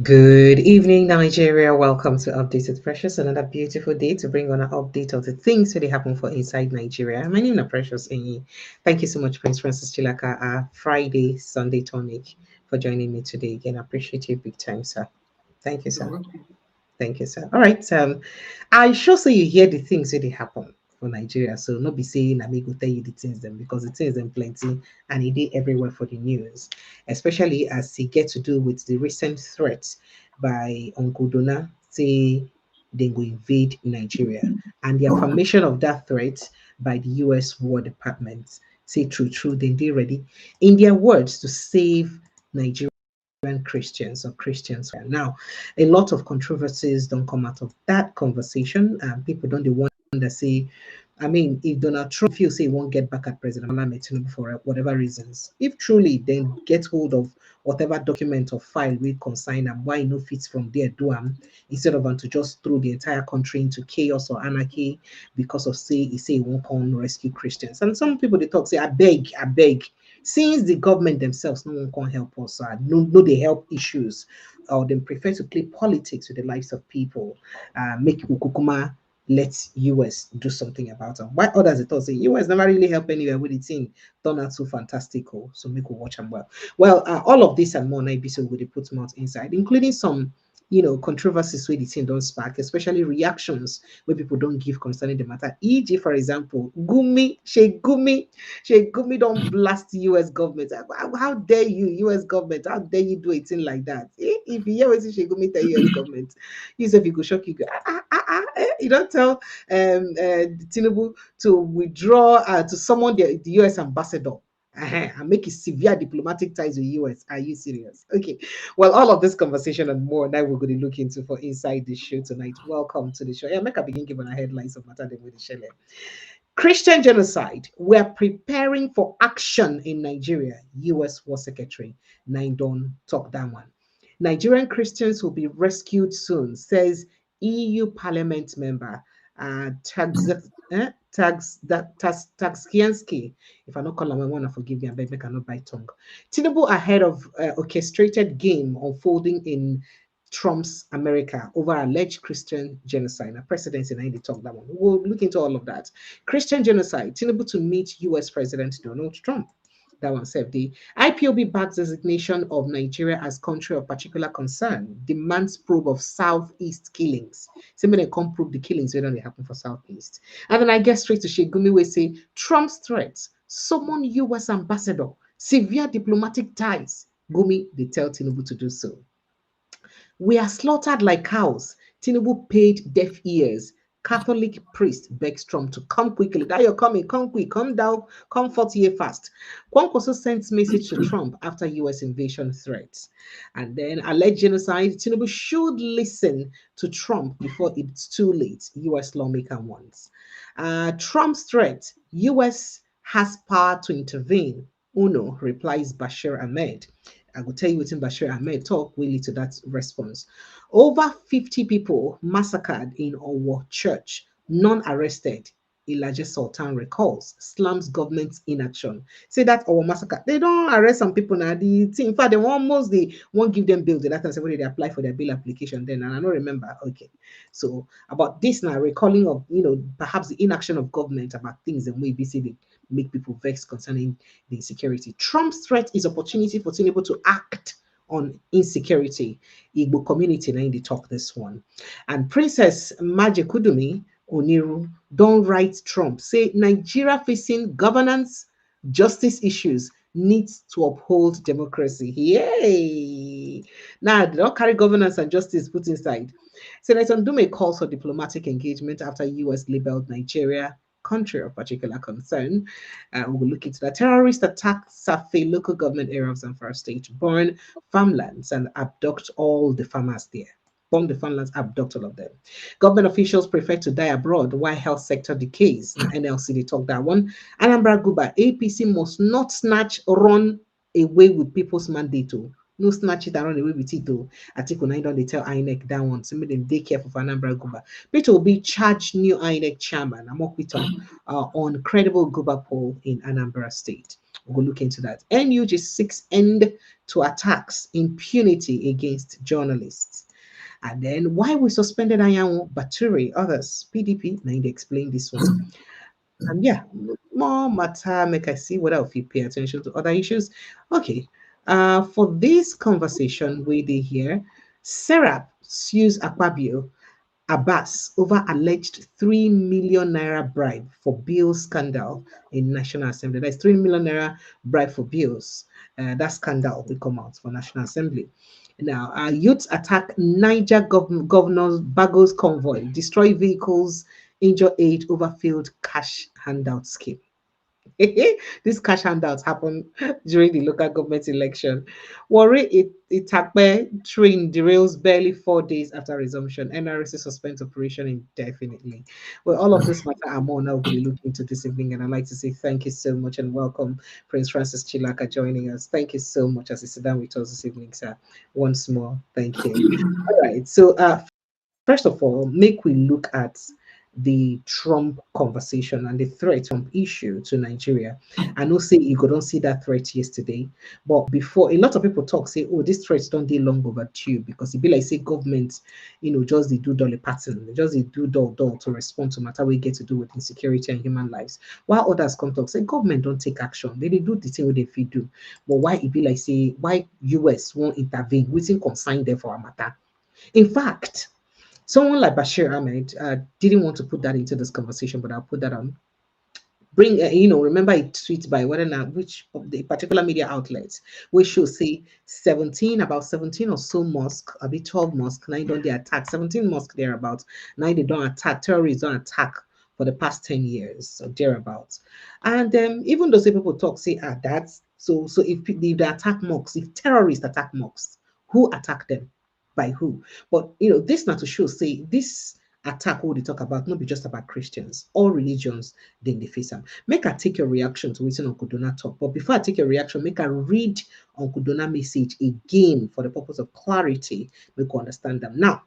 Good evening, Nigeria. Welcome to Updated Precious. Another beautiful day to bring on an update of the things that happen for inside Nigeria. My name is Precious Enyi. Thank you so much, Prince Francis Chilaka, our Friday, Sunday tonic, for joining me today. Again, I appreciate you big time, sir. Thank you, You're sir. welcome. Thank you, sir. All right. I sure so you hear the things that they happen for Nigeria. So not be saying I may go tell you the things them because the things them plenty and it did everywhere for the news, especially as he get to do with the recent threat by Uncle Dona say they go invade Nigeria and the affirmation of that threat by the US War Department. Say true, then they ready in their words to save Nigeria Christians or Christians. Now, a lot of controversies don't come out of that conversation. People don't they wonder say, I mean, if Donald Trump feels say he won't get back at President Bola Tinubu for whatever reasons, if truly then get hold of whatever document or file we consign and why no fits from there do instead of to just throw the entire country into chaos or anarchy because of say he won't come rescue Christians. And some people they talk say, I beg, since the government themselves no one can help us, no they help issues, or they prefer to play politics with the lives of people, make Ukukuma let US do something about it. Why others they thought say US never really help anywhere with the thing done out so fantastical. So make we watch them well. Well, all of this and more na episode we dey put mouth inside, including some controversies where the thing don't spark, especially reactions where people don't give concerning the matter. E.g., for example, Gumi don't blast US government. How dare you, US government? How dare you do a thing like that? If you hear what Gumi tell US government, you say if you go shock, you go, you don't tell Tinubu to withdraw, to summon the US ambassador. And make it severe diplomatic ties with US. Are you serious? Okay. Well, all of this conversation and more now we're going to look into for inside the show tonight. Welcome to the show. Yeah, make a begin giving a headlines of matter with the shell. Christian genocide. We're preparing for action in Nigeria. US War Secretary Naindon talk that one. Nigerian Christians will be rescued soon, says EU Parliament member Tagskiansky. If I not call him, I want to forgive me. I beg me cannot bite tongue. Tinubu ahead of orchestrated game unfolding in Trump's America over alleged Christian genocide. Now, presidency, now they talk that one. We'll look into all of that. Christian genocide. Tinubu to meet U.S. President Donald Trump. That one said the IPOB backs designation of Nigeria as country of particular concern, demands probe of Southeast killings. Somebody come prove the killings when they happen for Southeast. And then I get straight to Shegumi we say Trump's threats, summon US ambassador, severe diplomatic ties. Gumi, they tell Tinubu to do so. We are slaughtered like cows. Tinubu paid deaf ears. Catholic priest begs Trump to come quickly. That you're coming, come quick, come down, come 40 year fast. Kwank also sends message to Trump after US invasion threats. And then alleged genocide. Tinubu should listen to Trump before it's too late. US lawmaker wants. Trump's threat. US has power to intervene. Uno replies Bashir Ahmed. I will tell you what in Bashir Ahmed talk will lead to that response. Over 50 people massacred in Owo Church, none arrested. Elijah Sultan recalls, slams government's inaction. Say that our massacre, they don't arrest some people now. In fact, they won't give them bill. The last time they apply for their bill application then, and I don't remember. Okay, so about this now, recalling of perhaps the inaction of government about things and maybe say they make people vexed concerning the insecurity. Trump's threat is opportunity for Tinubu to act on insecurity. Igbo community now in the talk this one. And Princess Maje Kudumi Oniru don't write Trump. Say Nigeria facing governance, justice issues needs to uphold democracy. Yay! Now they don't carry governance and justice put inside. Senator Ndume calls for diplomatic engagement after US labeled Nigeria country of particular concern. We'll look into that. Terrorist attack Safi local government area of Zamfara state, burn farmlands and abduct all the farmers there. Bomb the farmlands, abduct all of them. Government officials prefer to die abroad while health sector decays. Now NLC they talk that one. Anambra Guba, APC must not snatch run away with people's mandate. No snatch it and run away with it though. Article 9 don't they tell INEC that one. So make them take care for Anambra Guba. Peter will be charged new INEC chairman, Amokwito, on credible Guba poll in Anambra State. We'll look into that. NUG seeks end to attacks, impunity against journalists. And then why we suspended Anyanwu, Baturi, others, PDP, now they explain this one. And yeah, more matter, make I see whether if you pay attention to other issues. Okay. For this conversation, we did here, Serap sues Akpabio Abbas over alleged 3 million naira bribe for bill scandal in National Assembly. That's 3 million naira bribe for bills. That scandal will come out for National Assembly. Now, youths attack Niger Governor's Bagos convoy, destroy vehicles, injure 8 over failed cash handout scheme. These cash handouts happen during the local government election. Worry Itakpe train derails barely 4 days after resumption. NRC suspends operation indefinitely. Well, all of this matter and more now will be looking into this evening, and I'd like to say thank you so much and welcome Prince Francis Chilaka joining us. Thank you so much as you sit down with us this evening, sir. Once more, thank you. All right, so first of all, make we look at the Trump conversation and the threat Trump issue to Nigeria. I know say you don't see that threat yesterday, but before a lot of people talk say, oh, this threat don't dey long overdue because it be like say government, just they do dolly pattern, they just they do dull to respond to matter we get to do with insecurity and human lives. While others come talk say government don't take action, they do the thing what they fit do. But why it be like say why US won't intervene, we think consign them for a matter. In fact, someone like Bashir Ahmed didn't want to put that into this conversation, but I'll put that on. Remember a tweet by whether or not which of the particular media outlets, which should say about 17 or so mosque, a bit 12 mosque, now don't they attack 17 mosque thereabouts. Now they don't attack, terrorists don't attack for the past 10 years or thereabouts. And even though some people talk, say, that's so if they attack mosques, if terrorists attack mosques, who attack them? By who? But this not to show, say this attack what they talk about not be just about Christians, all religions, then they face them. Make I take your reaction to what's Uncle Donna talk. But before I take your reaction, make I read Uncle Donna message again for the purpose of clarity, make you understand them. Now,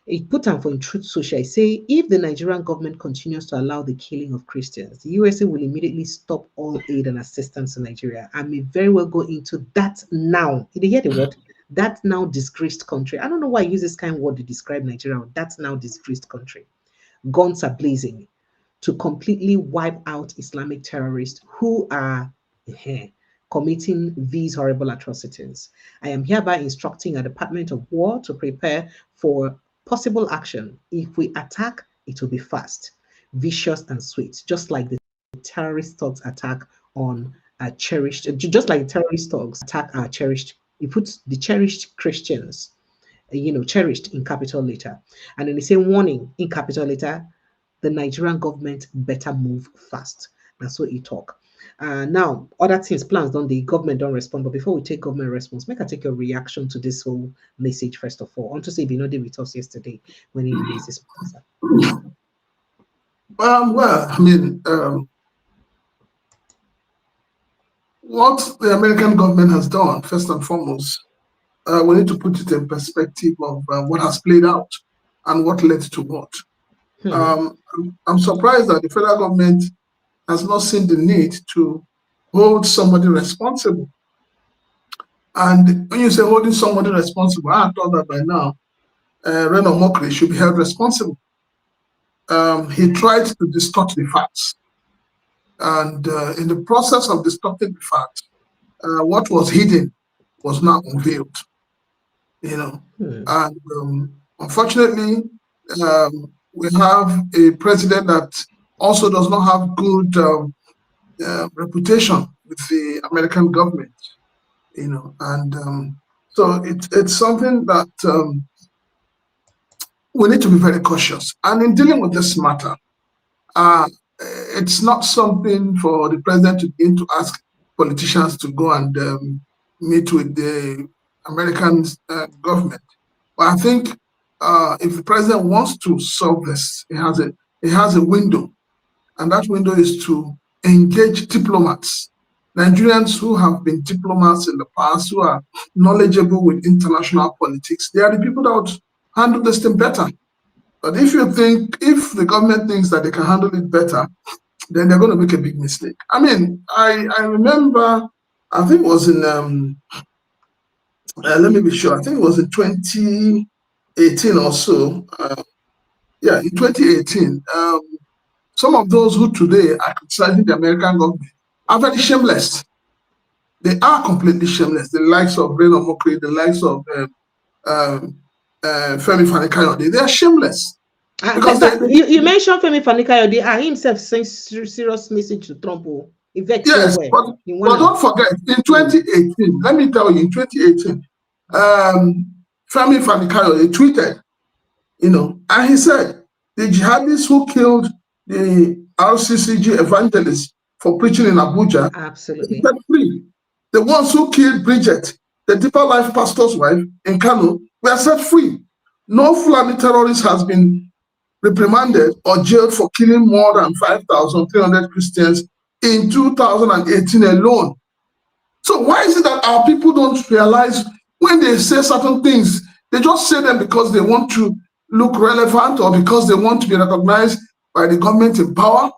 it put on for in Truth Social, say if the Nigerian government continues to allow the killing of Christians, the USA will immediately stop all aid and assistance to Nigeria. I may very well go into that now. Did you hear the word? That now disgraced country. I don't know why I use this kind of word to describe Nigeria. That's now disgraced country. Guns are blazing to completely wipe out Islamic terrorists who are committing these horrible atrocities. I am hereby instructing a Department of War to prepare for possible action. If we attack, it will be fast, vicious, and sweet, just like the terrorist thugs attack on just like terrorist thugs attack our cherished. He puts the cherished Christians, cherished in capital letter. And then they say warning in capital letter, the Nigerian government better move fast. That's what he talk. Now, other things, plans don't the government don't respond. But before we take government response, make I take your reaction to this whole message first of all. I want to say if you know they with us yesterday when he released this answer. Well, I mean, what the American government has done, first and foremost, we need to put it in perspective of what has played out and what led to what. I'm surprised that the federal government has not seen the need to hold somebody responsible. And when you say holding somebody responsible, I thought that by now, Reno Mokri should be held responsible. He tried to distort the facts. And in the process of distorting the facts, what was hidden was now unveiled. And unfortunately, we have a president that also does not have good reputation with the American government, and so it's something that we need to be very cautious. And in dealing with this matter, it's not something for the president to begin to ask politicians to go and meet with the American government. But I think if the president wants to solve this, he has a window, and that window is to engage diplomats, Nigerians who have been diplomats in the past, who are knowledgeable with international politics. They are the people that would handle this thing better. But if the government thinks that they can handle it better, then they're going to make a big mistake. I mean, I remember, I think it was in, let me be sure, I think it was in 2018 or so. Yeah, in 2018, some of those who today are criticizing the American government are very shameless. They are completely shameless. The likes of Brain Omokri, the likes of Femi Fani-Kayode, they are shameless. Because you mentioned Femi Fani-Kayode, and himself sent serious message to Trump. Yes, but don't forget, in 2018, let me tell you, in 2018, Femi Fani-Kayode tweeted, and he said, the jihadists who killed the RCCG evangelists for preaching in Abuja, absolutely, set free. The ones who killed Bridget, the Deeper Life pastor's wife in Kano, were set free. No Fulani terrorist has been reprimanded or jailed for killing more than 5,300 Christians in 2018 alone. So why is it that our people don't realize when they say certain things, they just say them because they want to look relevant or because they want to be recognized by the government in power?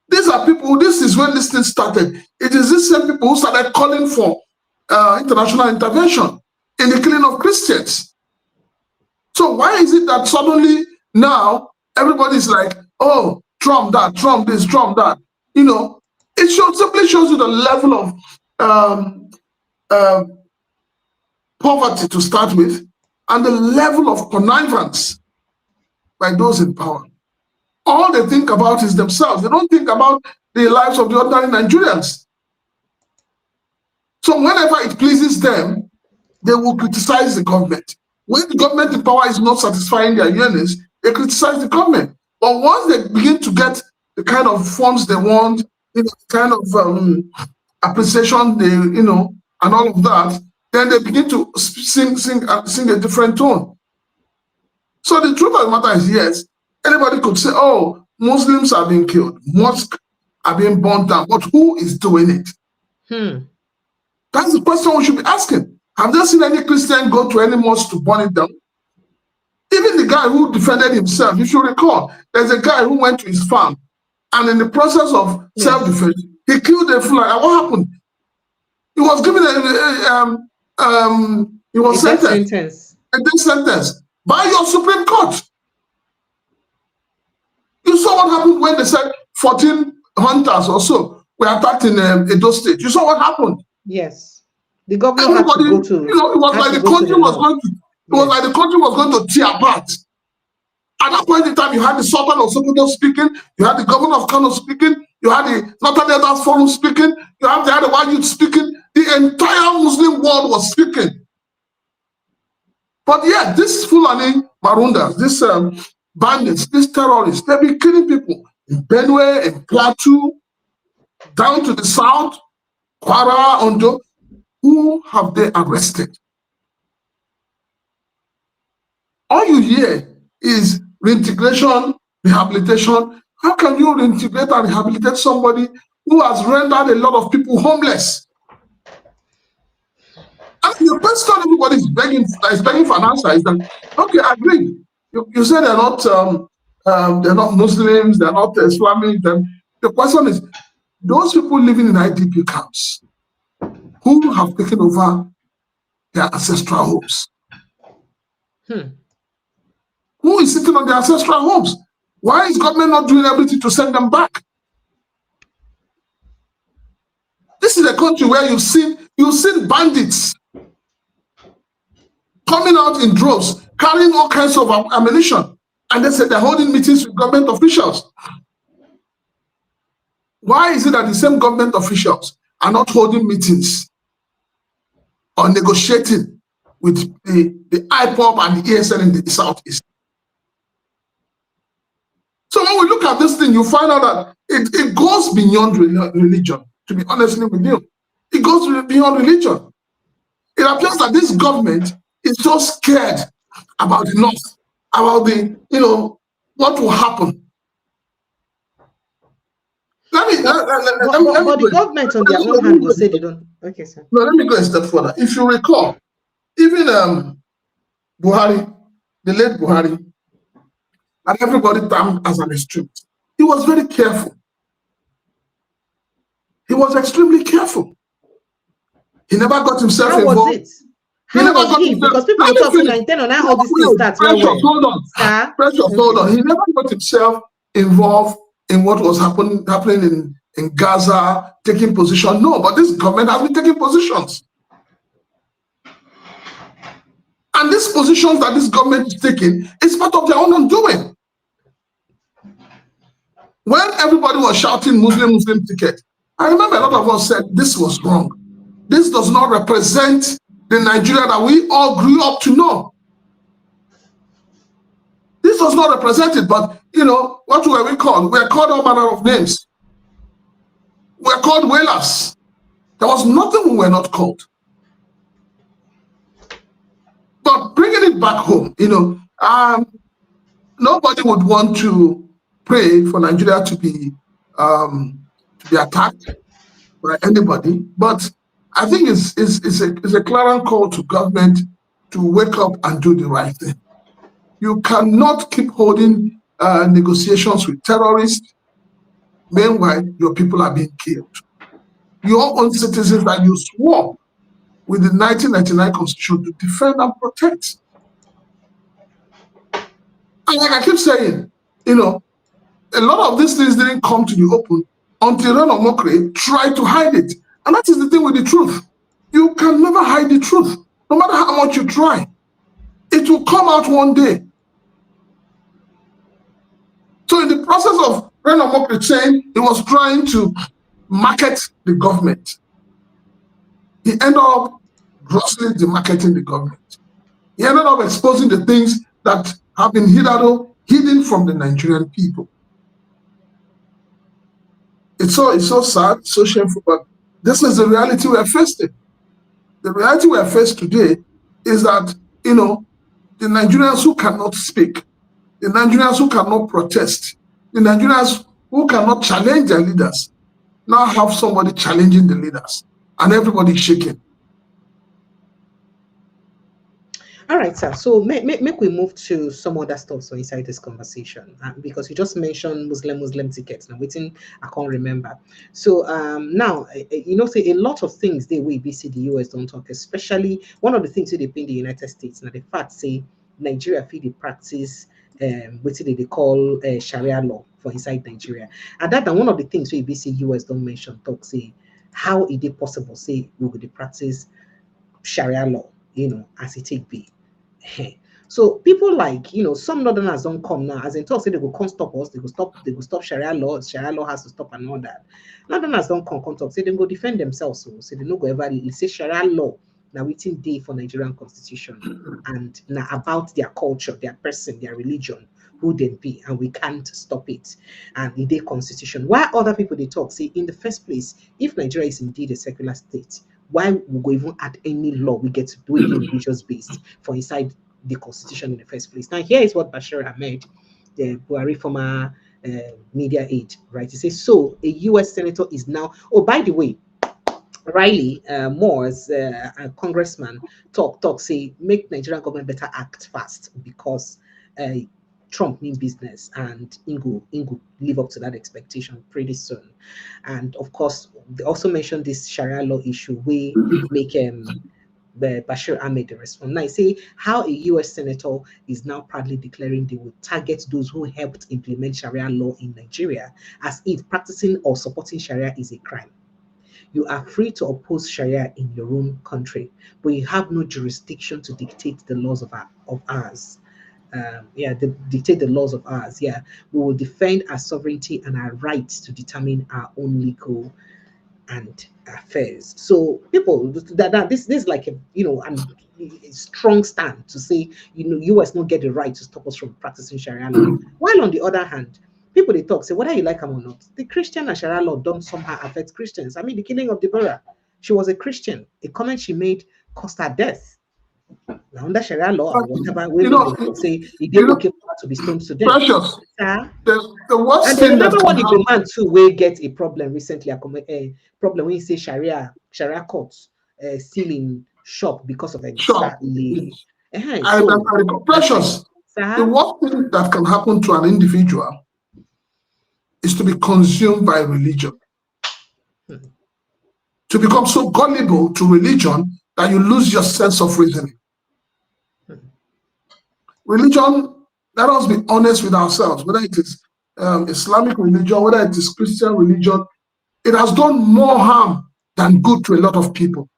These are people, this is when this thing started. It is these same people who started calling for international intervention in the killing of Christians. So why is it that suddenly now everybody's like, oh, Trump that, Trump this, Trump that? It simply shows you the level of poverty to start with, and the level of connivance by those in power. All they think about is themselves. They don't think about the lives of the ordinary Nigerians. So whenever it pleases them, they will criticize the government. When the government in power is not satisfying their yearnings, they criticize the government. But once they begin to get the kind of funds they want, the kind of appreciation they, and all of that, then they begin to sing a different tone. So the truth of the matter is, yes, anybody could say, oh, Muslims are being killed, mosques are being burnt down, but who is doing it? That's the question we should be asking. Have they seen any Christian go to any mosque to burn it down? Even the guy who defended himself, if you recall, there's a guy who went to his farm, and in the process of self-defense, he killed a fly. And what happened? He was given he was sentenced. A death sentence by your Supreme Court. You saw what happened when they said 14 hunters or so were attacked in Edo State. You saw what happened. Yes, the governor had to go to. It was like the country was going to. It was like the country was going to tear apart. At that point in time, you had the Sultan of Sokoto speaking, you had the governor of Kano speaking, you had the Northern Elders Forum speaking, you had the White Youth speaking. The entire Muslim world was speaking. But yeah, this Fulani Marundas, this bandits, these terrorists, they've been killing people in Benue, in Plateau, down to the south, Kwara, Ondo. Who have they arrested? All you hear is reintegration, rehabilitation. How can you reintegrate and rehabilitate somebody who has rendered a lot of people homeless? I mean, the question everybody is begging for an answer is that, okay, I agree. You say they're not Muslims, they're not Islamic. The question is, those people living in IDP camps who have taken over their ancestral homes. Who is sitting on their ancestral homes? Why is government not doing everything to send them back? This is a country where you've seen bandits coming out in droves, carrying all kinds of ammunition, and they said they're holding meetings with government officials. Why is it that the same government officials are not holding meetings or negotiating with the IPOB and the ESN in the Southeast? So when we look at this thing, you find out that it goes beyond religion, to be honest with you. It goes beyond religion. It appears that this government is so scared about the North, about what will happen. But the government on their own hand will say they don't. Okay, sir. No, let me go a step further. If you recall, even Buhari, the late Buhari, and everybody termed as an extremist, he was very careful was extremely careful. He never got himself How involved. was it? How was he? Because people talk saying, then on all these things start well. Hold on. Precious, hold on. He never got himself involved in what was happening in Gaza, taking position. No, but this government has been taking positions. And these positions that this government is taking is part of their own undoing. When everybody was shouting Muslim ticket, I remember a lot of us said this was wrong. This does not represent the Nigeria that we all grew up to know. This does not represent it, but what were we called? We were called all manner of names. We were called whalers. There was nothing we were not called. But bringing it back home, nobody would want to pray for Nigeria to be attacked by anybody. But I think it's a clarion call to government to wake up and do the right thing. You cannot keep holding negotiations with terrorists. Meanwhile, your people are being killed. Your own citizens that you swore with the 1999 Constitution to defend and protect. And like I keep saying, a lot of these things didn't come to the open until Ren Omokri tried to hide it. And that is the thing with the truth. You can never hide the truth. No matter how much you try, it will come out one day. So in the process of Ren Omokri saying he was trying to market the government, he ended up grossly demarketing the government. He ended up exposing the things that have been hidden from the Nigerian people. It's so sad, so shameful, but this is the reality we are facing. The reality we are faced today is that, the Nigerians who cannot speak, the Nigerians who cannot protest, the Nigerians who cannot challenge their leaders, now have somebody challenging the leaders, and everybody is shaking. All right, sir. So make we move to some other stuff so inside this conversation, because you just mentioned Muslim tickets. Now, waiting, I can't remember. So now, say a lot of things they will BC the US don't talk, especially one of the things they pay in the United States. Now, the fact say Nigeria feel the practice what they call Sharia law for inside Nigeria, and that one of the things we BC US don't mention talk say how is it possible say we would practice Sharia law, as it take be. So people like some northerners don't come now, as in talk say they will come stop us, they will stop Sharia law has to stop and all that. Northerners don't come talk say they go defend themselves, so say they no go ever say Sharia law now within day for Nigerian constitution and now about their culture, their person, their religion, who they be, and we can't stop it. And in their constitution, why other people they talk say in the first place, if Nigeria is indeed a secular state, why we go even add any law we get to do it religious based for inside the constitution in the first place? Now here is what Bashir Ahmed, the Buhari former media aide, right? He says, so a US senator is now, oh, by the way, Riley Moore's a congressman talk say make Nigerian government better act fast because Trump mean business, and Ingo live up to that expectation pretty soon. And of course, they also mentioned this Sharia law issue we make the Bashir Ahmed respond. Now, I say how a US senator is now proudly declaring they will target those who helped implement Sharia law in Nigeria, as if practicing or supporting Sharia is a crime. You are free to oppose Sharia in your own country, but you have no jurisdiction to dictate the laws of ours. Dictate the laws of ours. Yeah, we will defend our sovereignty and our rights to determine our own legal and affairs. So people that this is like a strong stand to say US don't get the right to stop us from practicing Sharia law. While on the other hand, people they talk say whether you like them or not, the Christian and Sharia law don't somehow affect Christians. I mean, the killing of Deborah, she was a Christian. A comment she made cost her death. Now under Sharia law or whatever, we say it did okay to be stoned to death. Precious. The worst and thing remember what the man too will get a problem recently. A problem when you say Sharia courts sealing shop because of a Precious. The worst thing that can happen to an individual is to be consumed by religion. to become so gullible to religion that you lose your sense of reasoning. Religion, let us be honest with ourselves, whether it is Islamic religion, whether it is Christian religion, it has done more harm than good to a lot of people.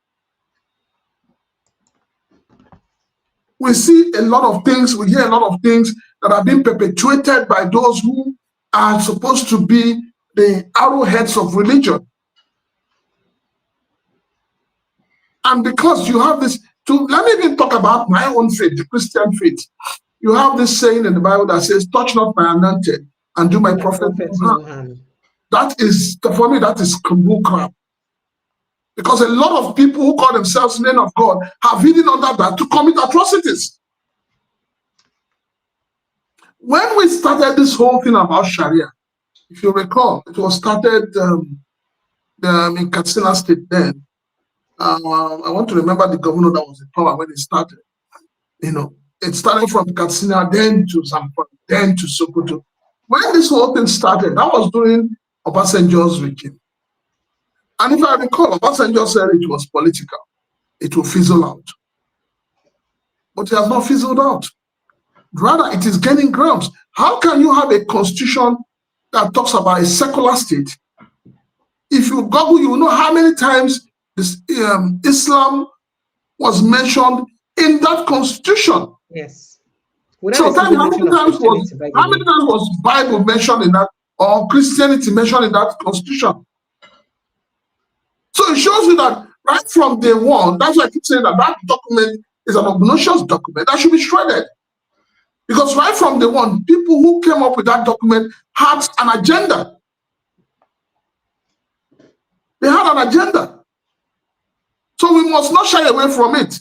We see a lot of things, we hear a lot of things that are being perpetuated by those who are supposed to be the arrowheads of religion. And because you have this, let me even talk about my own faith, the Christian faith. You have this saying in the Bible that says, touch not my anointed and do my prophet no harm. That is, for me, that is Kabul crap. Because a lot of people who call themselves men of God have hidden under that to commit atrocities. When we started this whole thing about Sharia, if you recall, it was started in Katsina State then. I want to remember the governor that was in power when it started. You know, it started from Katsina, then to Zamfara, then to Sokoto. When this whole thing started, that was during Obasanjo's regime. And if I recall, Obasanjo said it was political. It will fizzle out. But it has not fizzled out. Rather, it is gaining grounds. How can you have a constitution that talks about a secular state? If you Google, you will know how many times this, Islam was mentioned in that constitution. Yes. So how many times was Bible mentioned in that, or Christianity mentioned in that constitution? So it shows you that right from day one, that's why I keep saying that that document is an obnoxious document that should be shredded. Because right from day one, people who came up with that document had an agenda. They had an agenda. So we must not shy away from it.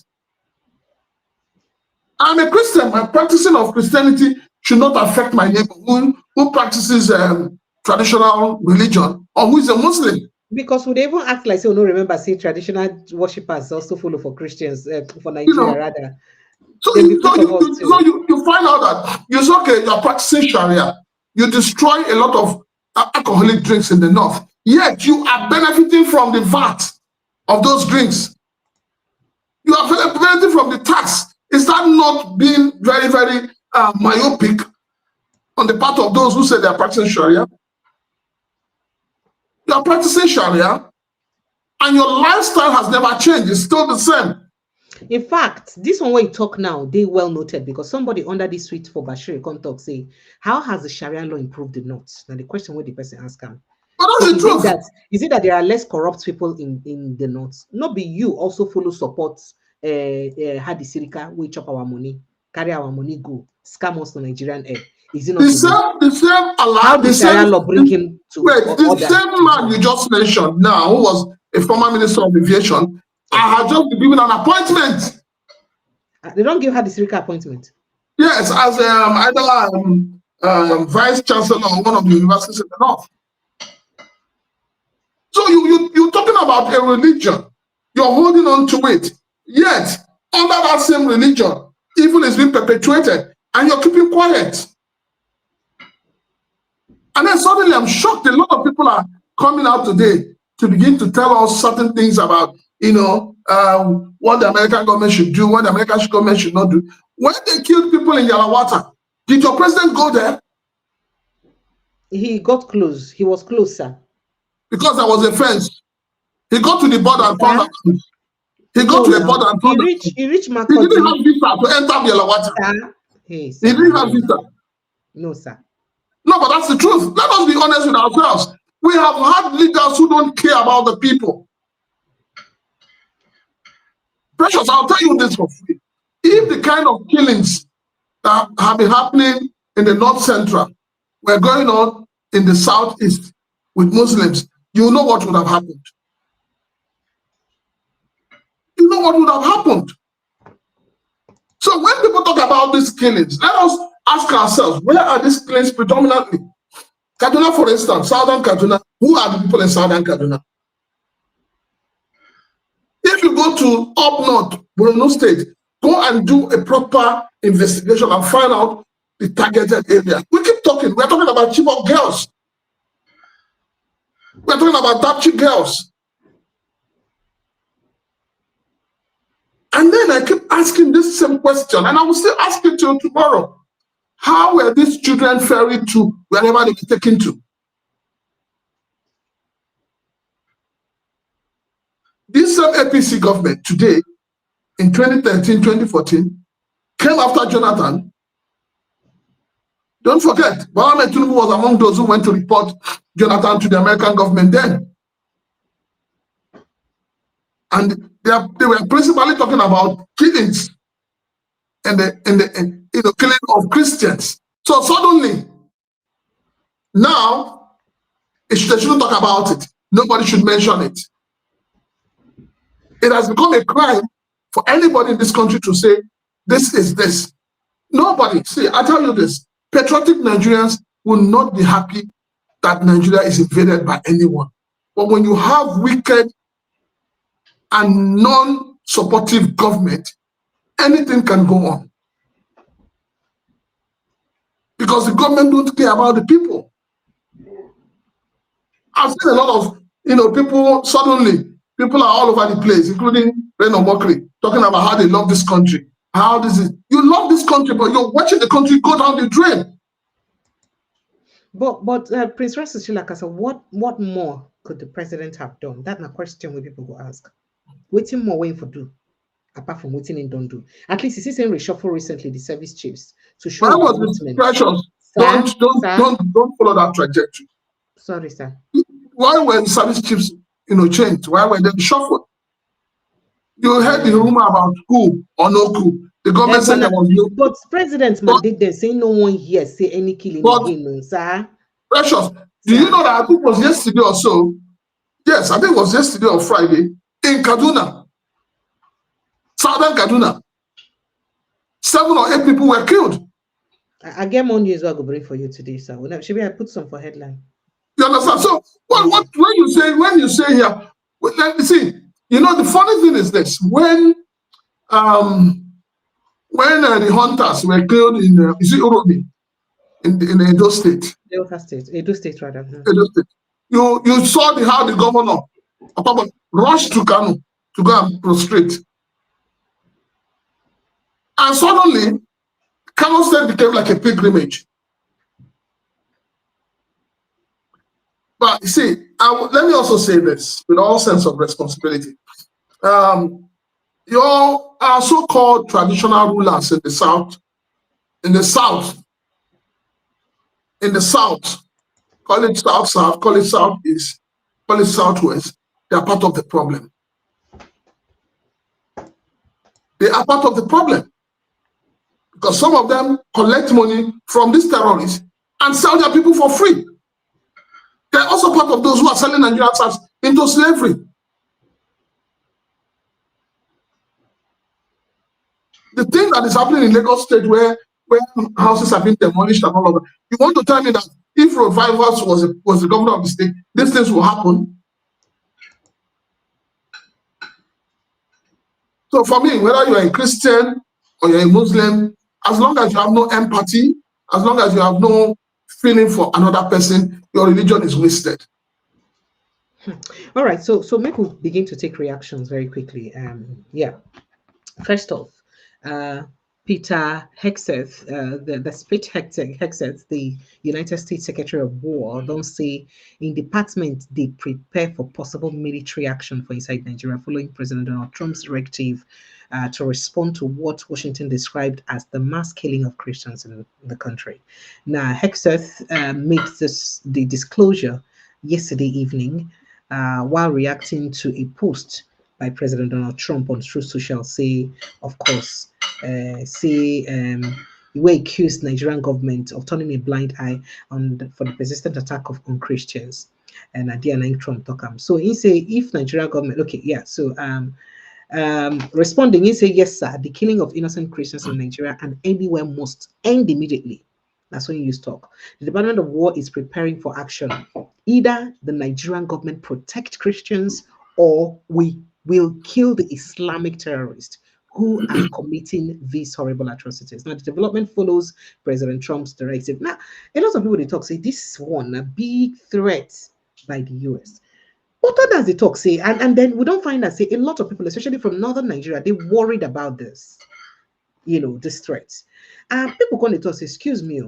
I'm a Christian. My practicing of Christianity should not affect my neighbor who practices traditional religion or who is a Muslim. Because would they even act like, say, oh, no, remember, say traditional worshippers also follow for Christians, for Nigeria, rather. So you find out that you say, okay, you're practicing Sharia, you destroy a lot of alcoholic drinks in the north, yet you are benefiting from the VAT of those drinks. You are benefiting from the tax. Is that not being very, very myopic on the part of those who say they are practicing Sharia? You are practicing Sharia, and your lifestyle has never changed. It's still the same. In fact, this one where you talk now, they well noted, because somebody under this tweet for Bashir Contact say, how has the Sharia law improved the North? Now the question where the person asked him. But that's the truth. Is it that there are less corrupt people in the North? Not be you also follow support Hadi Sirika, we chop our money, carry our money, go scam us to Nigerian air. Is it not the same Allah? How the Sharia law bring him to? Wait, the same man you just mentioned now, who was a former minister of aviation, I had just been given an appointment. They don't give her the Sirika appointment. Yes, as either vice chancellor of one of the universities in the North. So you're talking about a religion, you're holding on to it, yet under that same religion, evil is being perpetuated, and you're keeping quiet. And then suddenly I'm shocked. A lot of people are coming out today to begin to tell us certain things about, what the American government should do, what the American government should not do. When they killed people in Yalawata, did your president go there? He got close. He was closer. Because there was a fence. He got to the border and found out. He got to the border and found out. He reached He didn't have visa to enter Yalawata. He didn't have visa. No, sir. No, but that's the truth. Let us be honest with ourselves. We have had leaders who don't care about the people. Precious, I'll tell you this for free. If the kind of killings that have been happening in the North Central were going on in the Southeast with Muslims, you know what would have happened. You know what would have happened. So when people talk about these killings, let us ask ourselves, where are these killings predominantly? Kaduna, for instance, Southern Kaduna, who are the people in Southern Kaduna? If you go to up north, Borno State, go and do a proper investigation and find out the targeted area. We keep talking. We're talking about Chibok girls. We're talking about Dapchi girls. asking this same question, and I will still ask it till tomorrow. How were these children ferried to wherever they were taken to? This same APC government today, in 2013, 2014, came after Jonathan. Don't forget, Mohamed Tinubu was among those who went to report Jonathan to the American government then. And they were principally talking about killings and the killing of Christians. So suddenly, now, they shouldn't talk about it. Nobody should mention it. It has become a crime for anybody in this country to say, this is this. Nobody. See, I tell you this, patriotic Nigerians will not be happy that Nigeria is invaded by anyone. But when you have wicked and non-supportive government, anything can go on. Because the government don't care about the people. I've seen a lot of, people suddenly, people are all over the place, including Reno Mokri, talking about how they love this country. How this is, you love this country, but you're watching the country go down the drain. But Prince Rasus Shilakasa, what more could the president have done? That's a question where people will ask. Waiting more waiting for do, apart from waiting and don't do. At least he's saying reshuffle recently the service chiefs to show. Why was the pressures? Don't follow that trajectory. Sorry, sir. Why were the service chiefs, changed? Why were they shuffled? You heard the rumor about coup or no coup. The government said there was no. But president's mandate them saying no one here say any killing again, sir. Precious, do you know that I think it was yesterday or so? Yes, I think it was yesterday or Friday in Kaduna, southern Kaduna. 7 or 8 people were killed. I get more news I go bring for you today, sir. Should I put some for headline? You understand? So when you say here, let me see. The funny thing is this: when the hunters were killed in Uromi in Edo State. Edo State rather. Edo State. You saw how the governor rushed to Kano to go and prostrate, and suddenly Kano State became like a pilgrimage. But you see, let me also say this with all sense of responsibility. Your so-called traditional rulers in the South, call it South-South, call it Southeast, call it Southwest, they are part of the problem. They are part of the problem. Because some of them collect money from these terrorists and sell their people for free. They're also part of those who are selling Nigerians into slavery. The thing that is happening in Lagos State where houses have been demolished and all of that, you want to tell me that if Revivals was the governor of the state, these things will happen? So for me, whether you're a Christian or you're a Muslim, as long as you have no empathy, as long as you have no feeling for another person, your religion is wasted. All right, so maybe we'll begin to take reactions very quickly. First off, Peter Hegseth, the Split Hegseth, the United States Secretary of War, don't say in department they prepare for possible military action for inside Nigeria following President Donald Trump's directive to respond to what Washington described as the mass killing of Christians in the country. Now, Hegseth made the disclosure yesterday evening while reacting to a post by President Donald Trump on Truth Social, say, of course, we accused Nigerian government of turning a blind eye for the persistent attack on Christians. And Adiana Trump talk. So he say if Nigerian government, responding, he say yes, sir, the killing of innocent Christians in Nigeria and anywhere must end immediately. That's when you use talk. The Department of War is preparing for action. Either the Nigerian government protect Christians or we will kill the Islamic terrorists who are committing these horrible atrocities. Now, the development follows President Trump's directive. Now, a lot of people, they talk, say, this one, a big threat by the US. What does the talk say? And then we don't find that, say, a lot of people, especially from northern Nigeria, they're worried about this. these threats. People call it us, excuse me,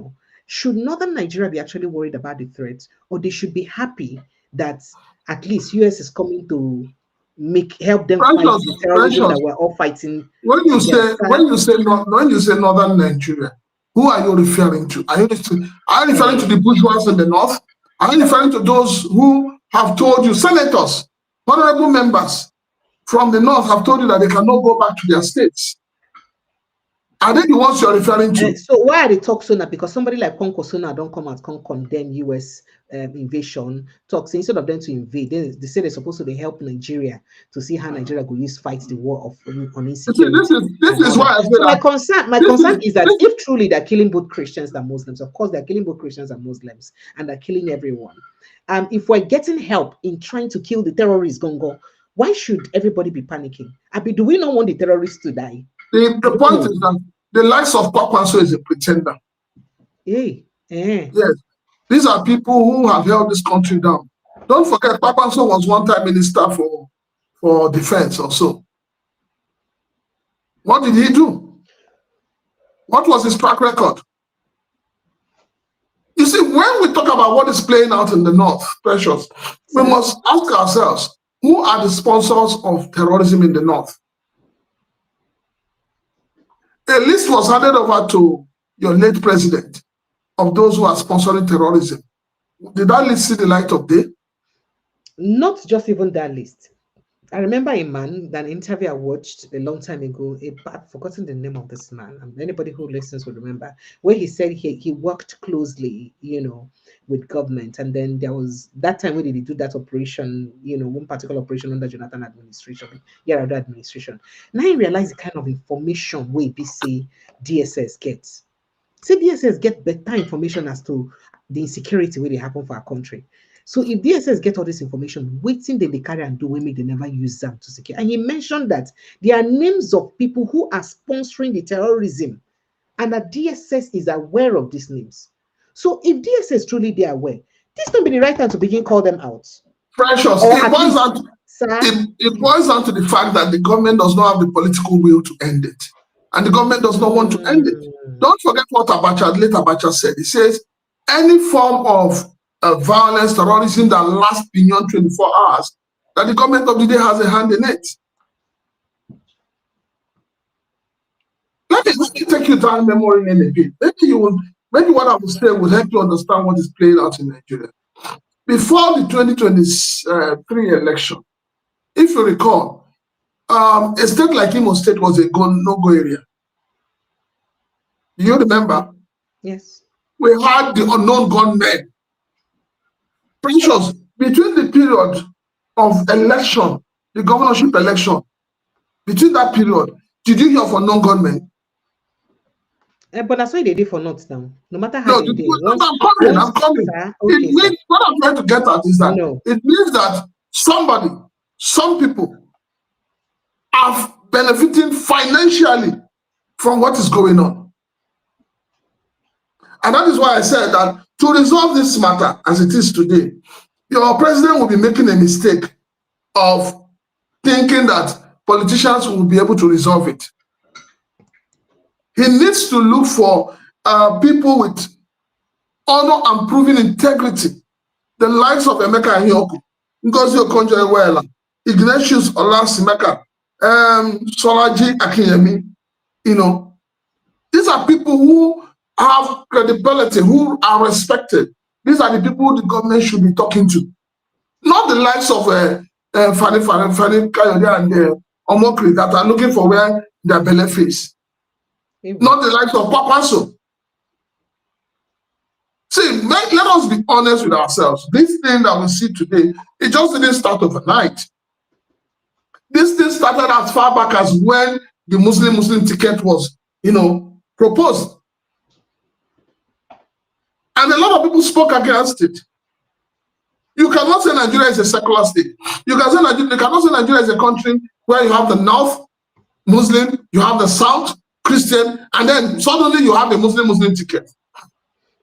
should northern Nigeria be actually worried about the threats, or they should be happy that at least US is coming to help them fight Precious, the terrorism that precious. we're all fighting When you say against? northern Nigeria, who are you referring to? Are you referring to the bourgeois in the north? Are you referring to those who have told you, senators, honorable members from the north have told you that they cannot go back to their states? Are they the ones you're referring to? So why are they talk so now? Because somebody like Konko Sona don't come out, can condemn US invasion. Talks instead of them to invade, they say they're supposed to help Nigeria to see how Nigeria will use fight the war on You see, insecurity this and is all why that. I say So my that concern is that if truly they're killing both Christians and Muslims, of course they're killing both Christians and Muslims, and they're killing everyone. If we're getting help in trying to kill the terrorists, Gongo, why should everybody be panicking? I mean, do we not want the terrorists to die? the point is that the likes of Kwakwanso is a pretender. Hey, Yes, these are people who have held this country down. Don't forget, Kwakwanso was one time minister for defense or so. What did he do? What was his track record? You see, when we talk about what is playing out in the north, Precious, we must ask ourselves, who are the sponsors of terrorism in the north? A list was handed over to your late president of those who are sponsoring terrorism. Did that list see the light of day? Not just even that list. I remember a man, that interview I watched a long time ago. I've forgotten the name of this man. Anybody who listens will remember, where he said he worked closely, with government. And then there was that time when they do that operation, one particular operation under Jonathan administration, other administration. Now he realized the kind of information we say DSS gets. Say DSS get better information as to the insecurity where they happen for our country. So if DSS get all this information, waiting they carry and do we make they never use them to secure. And he mentioned that there are names of people who are sponsoring the terrorism, and that DSS is aware of these names. So if DSS truly they are aware, this don't be the right time to begin call them out. Precious, it boils down to the fact that the government does not have the political will to end it. And the government does not want to end it. Don't forget what late Abacha said. He says, any form of violence, terrorism that lasts beyond 24 hours, that the government of the day has a hand in it. Let me take you down memory lane a bit. Maybe what I will say will help you understand what is playing out in Nigeria. Before the 2023 election, if you recall, a state like Imo State was a no-go area. Do you remember? Yes. We had the unknown gunmen. Precious, between the period of election, the governorship election, between that period, did you hear of unknown gunmen? But that's why they did for not now. No matter how they did. I'm coming. Okay, what I'm trying to get at is that it means that some people are benefiting financially from what is going on. And that is why I said that to resolve this matter as it is today, your president will be making a mistake of thinking that politicians will be able to resolve it. He needs to look for people with honor and proven integrity, the likes of Emeka Ahioku, Ngozi Okonjo-Iweala, Ignatius Olasimeka, Solaji Akinyemi. These are people who have credibility, who are respected. These are the people the government should be talking to, not the likes of Fani Kayode and Omokri that are looking for where their belly face. Not the likes of Kwakwanso. See, let us be honest with ourselves. This thing that we see today, it just didn't start overnight. This thing started as far back as when the Muslim ticket was, proposed. And a lot of people spoke against it. You cannot say Nigeria is a secular state. You cannot say Nigeria is a country where you have the North Muslim, you have the South Christian, and then suddenly you have a Muslim ticket.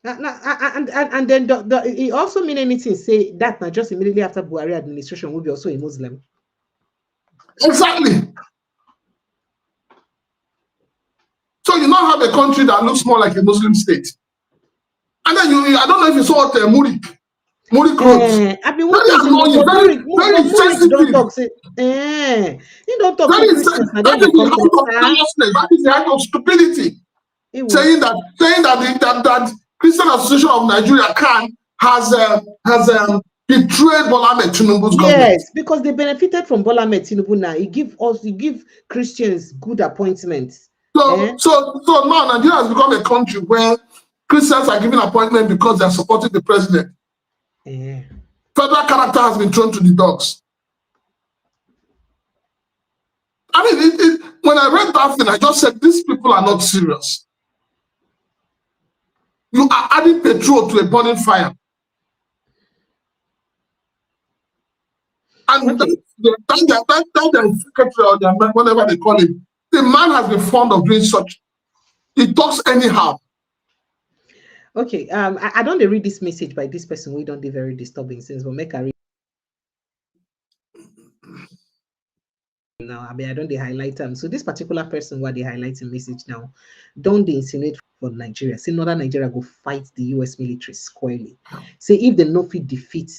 And then it also mean anything say that not just immediately after Buhari administration will be also a Muslim. Exactly. So So you now have a country that looks more like a Muslim state. And then I don't know if you saw what Murik wrote. I mean, Very annoying, very Murik don't sensitive. talk. Say, he don't talk Very to Christians. And that then is they the come to height of carelessness. That is the height of stupidity. Saying that Christian Association of Nigeria has betrayed Bola Ahmed Tinubu's government. Yes, because they benefited from Bola Ahmed Tinubu now. He give Christians good appointments. So now Nigeria has become a country where Christians are given appointment because they are supporting the president. Federal character has been thrown to the dogs. I mean, when I read that thing, I just said, these people are not serious. You are adding petrol to a burning fire. And okay. that secretary or whatever they call him, the man has been fond of doing such. He talks anyhow. Okay, I don't read this message by this person. We don't do very disturbing things, but make a read. Now, I mean, I don't highlight them. So this particular person, what they highlighting message now, don't they insinuate for Nigeria? Say Northern Nigeria go fight the US military squarely. Say if they no fit defeat,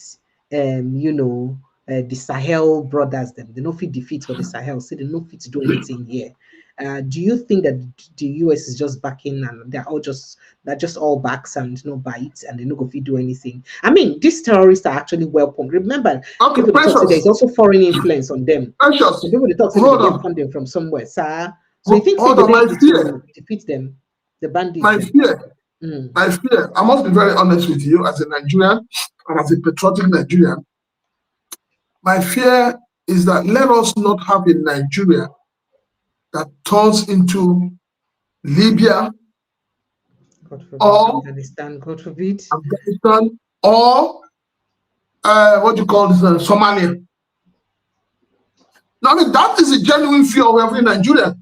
the Sahel brothers, them they no fit defeat for the Sahel. Say they no fit to do anything here. Do you think that the US is just backing and they're just all backs and no bites and they no go fit do anything? I mean, these terrorists are actually welcome. Remember, people talk say there's also foreign influence on them. So people talk say they get funding from somewhere. So you think to defeat them, the bandits? My fear. I must be very honest with you as a Nigerian and as a patriotic Nigerian. My fear is that let us not have a Nigeria that turns into Libya or Afghanistan, God forbid, or what you call this, Somalia. Now, I mean, that is a genuine fear of every Nigerian.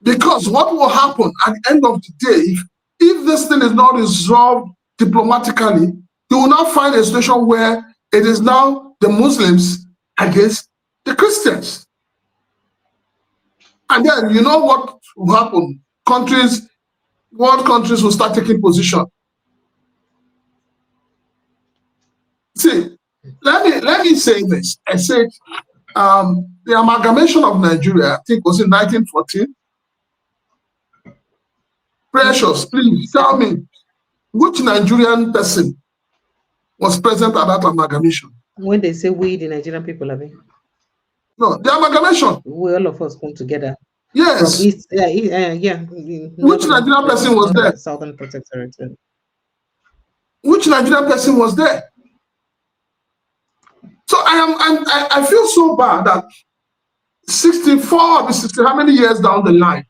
Because what will happen at the end of the day, if this thing is not resolved diplomatically, you will now find a situation where it is now the Muslims against the Christians. And then you know what will happen? World countries will start taking position. See, let me say this. I said the amalgamation of Nigeria, I think was in 1914. Precious, please tell me which Nigerian person was present at that amalgamation? When they say we, the Nigerian people, have been. No, the amalgamation. We all of us come together. Yes. From East, Which Nigerian person was there? Southern Protectorate. Which Nigerian person was there? So I feel so bad that 64, 60, how many years down the line,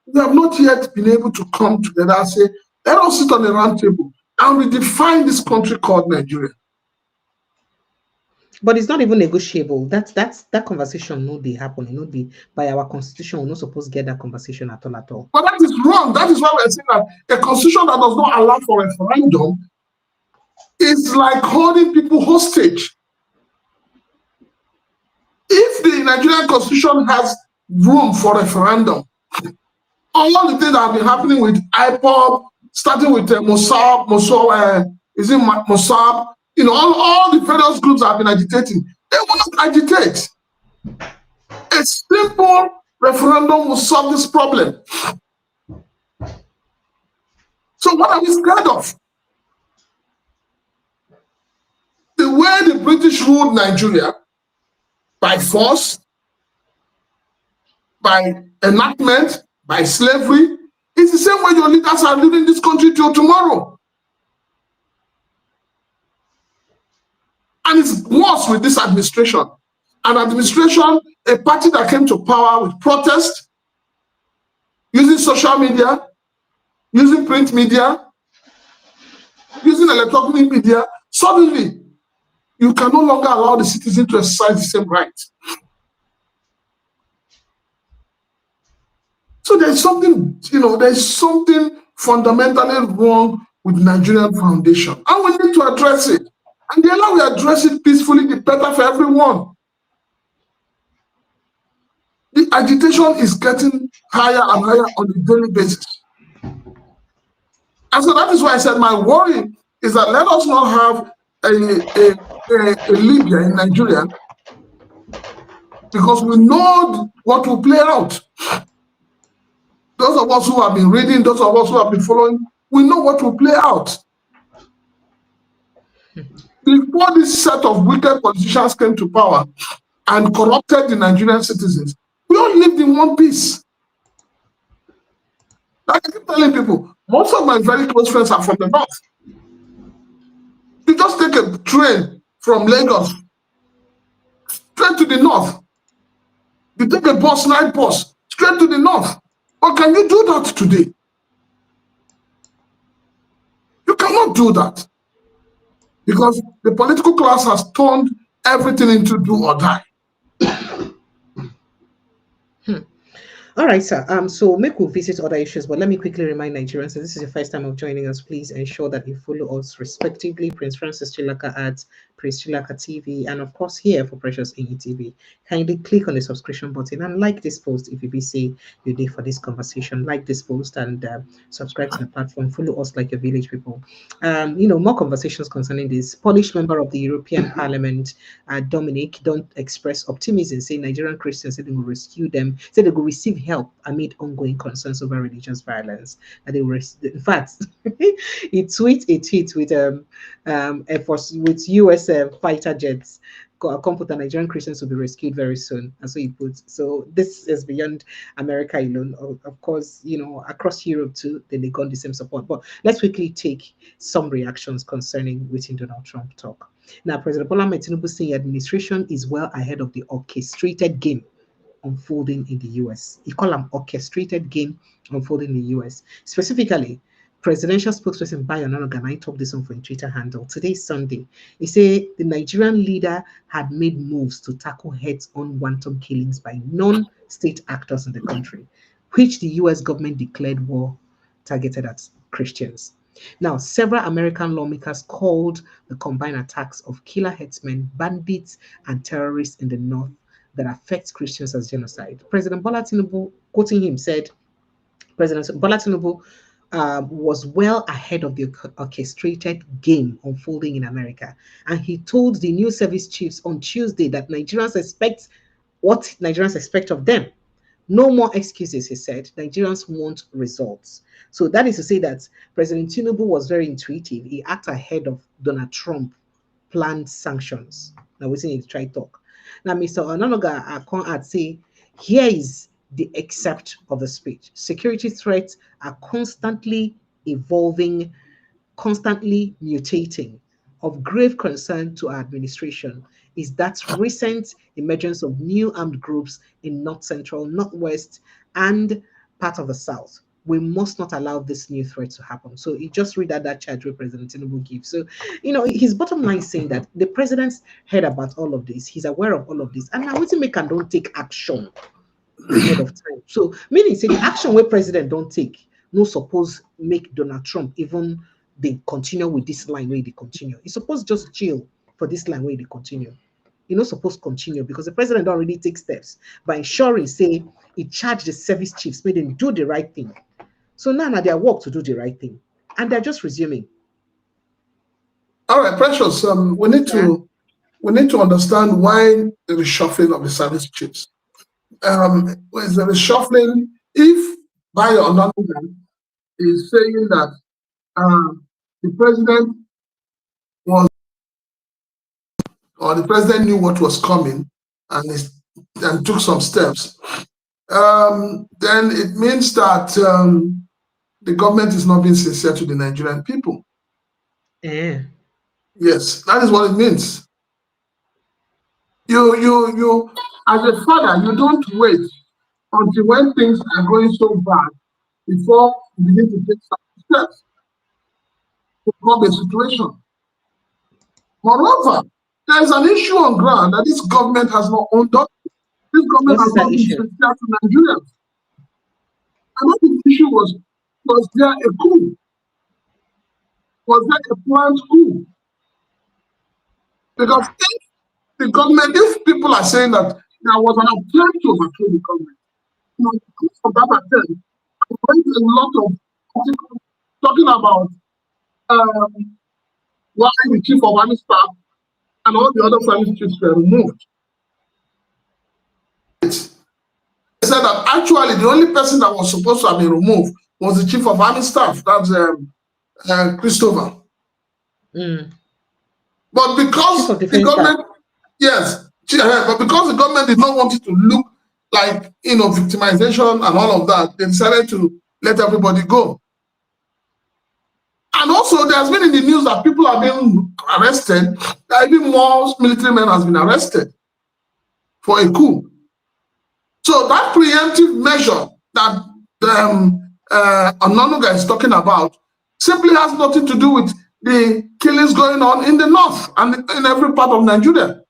we have not yet been able to come together and say, let us sit on a round table and redefine this country called Nigeria. But it's not even negotiable. That conversation no they happen. It not be by our constitution. We're not supposed to get that conversation at all. But that is wrong. That is why we're saying that a constitution that does not allow for referendum is like holding people hostage. If the Nigerian constitution has room for referendum, all the things that have been happening with IPOB, starting with Mossab, all the various groups have been agitating. They will not agitate. A simple referendum will solve this problem. So what are we scared of? The way the British ruled Nigeria, by force, by enactment, by slavery, it's the same way your leaders are leading this country till tomorrow. And it's worse with this administration. An administration, a party that came to power with protest, using social media, using print media, using electronic media, suddenly you can no longer allow the citizen to exercise the same right. So there's something, there's something fundamentally wrong with Nigerian foundation. And we need to address it. And the longer we address it peacefully, the better for everyone. The agitation is getting higher and higher on a daily basis. And so that is why I said my worry is that let us not have a Libya in Nigeria, because we know what will play out. Those of us who have been reading, those of us who have been following, we know what will play out. Before this set of wicked politicians came to power and corrupted the Nigerian citizens, we all lived in one piece. Like I keep telling people, most of my very close friends are from the north. You just take a train from Lagos straight to the north. You take a bus, night bus, straight to the north. But can you do that today? You cannot do that. Because the political class has turned everything into do or die. All right, sir. So make we'll visit other issues, but let me quickly remind Nigerians that this is your first time of joining us. Please ensure that you follow us respectively. Prince Francis Chilaka at Prince Chilaka TV, and of course here for Precious AE TV. Kindly click on the subscription button and like this post if you be say you're there for this conversation. Like this post and subscribe to the platform. Follow us like your village people. More conversations concerning this. Polish member of the European Parliament, Dominic, don't express optimism, say Nigerian Christians say they will rescue them, say they will receive help amid ongoing concerns over religious violence. And they were, in fact, he tweet a tweet with Air Force with US fighter jets. Computer Nigerian Christians will be rescued very soon, and so he puts. So this is beyond America alone. Of course, across Europe too, they got the same support. But let's quickly take some reactions concerning waiting Donald Trump talk. Now, President Bola Ahmed Tinubu saying administration is well ahead of the orchestrated game unfolding in the US. He called an orchestrated game unfolding in the US. Specifically, presidential spokesperson Bayo Onanuga talked this on for a Twitter handle. Today is Sunday. He said the Nigerian leader had made moves to tackle heads-on wanton killings by non-state actors in the country, which the US government declared war targeted at Christians. Now, several American lawmakers called the combined attacks of killer headsmen, bandits, and terrorists in the north that affects Christians as genocide. President Bola Tinubu, quoting him, said, President Bola Tinubu was well ahead of the orchestrated game unfolding in America. And he told the new service chiefs on Tuesday that Nigerians expect what Nigerians expect of them. No more excuses, he said. Nigerians want results. So that is to say that President Tinubu was very intuitive. He acted ahead of Donald Trump planned sanctions. Now we see to try talk. Now, Mr. Onanuga Akon say, here is the except of the speech. Security threats are constantly evolving, constantly mutating. Of grave concern to our administration is that recent emergence of new armed groups in North Central, Northwest, and part of the South. We must not allow this new threat to happen. So you just read that charge where President Tinubu gives. So, his bottom line is saying that the president's heard about all of this. He's aware of all of this. And now we make and don't take action ahead of time. So meaning say the action where president don't take, no suppose make Donald Trump even they continue with this line where they continue. He's supposed just chill for this line where they continue. You're not supposed to continue because the president already take steps by ensuring, say, he charged the service chiefs, made them do the right thing. So now their work to do the right thing. And they're just resuming. All right, Precious. We need to understand why the reshuffling of the service chiefs. With the reshuffling, if Bayo Onanuga is saying that the president was, or the president knew what was coming and took some steps, then it means that the government is not being sincere to the Nigerian people. Yeah. Yes, that is what it means. You, as a father, you don't wait until when things are going so bad before you begin to take some steps to curb a situation. Moreover, there is an issue on ground that this government has not owned up. This government has not been sincere to Nigerians. Another issue was there a coup? Was there a planned coup? Because if the government, if people are saying that there was an attempt to overthrow the government. Because of that attempt, I read a lot of articles talking about why the chief of army staff and all the other service chiefs were removed. They said that actually the only person that was supposed to have been removed was the chief of army staff, that's Christopher. But because the government, yes, but because the government did not want it to look like, victimization and all of that, they decided to let everybody go. And also, there's been in the news that people are being arrested. Even more military men has been arrested for a coup. So that preemptive measure that Onanuga is talking about simply has nothing to do with the killings going on in the north and in every part of Nigeria.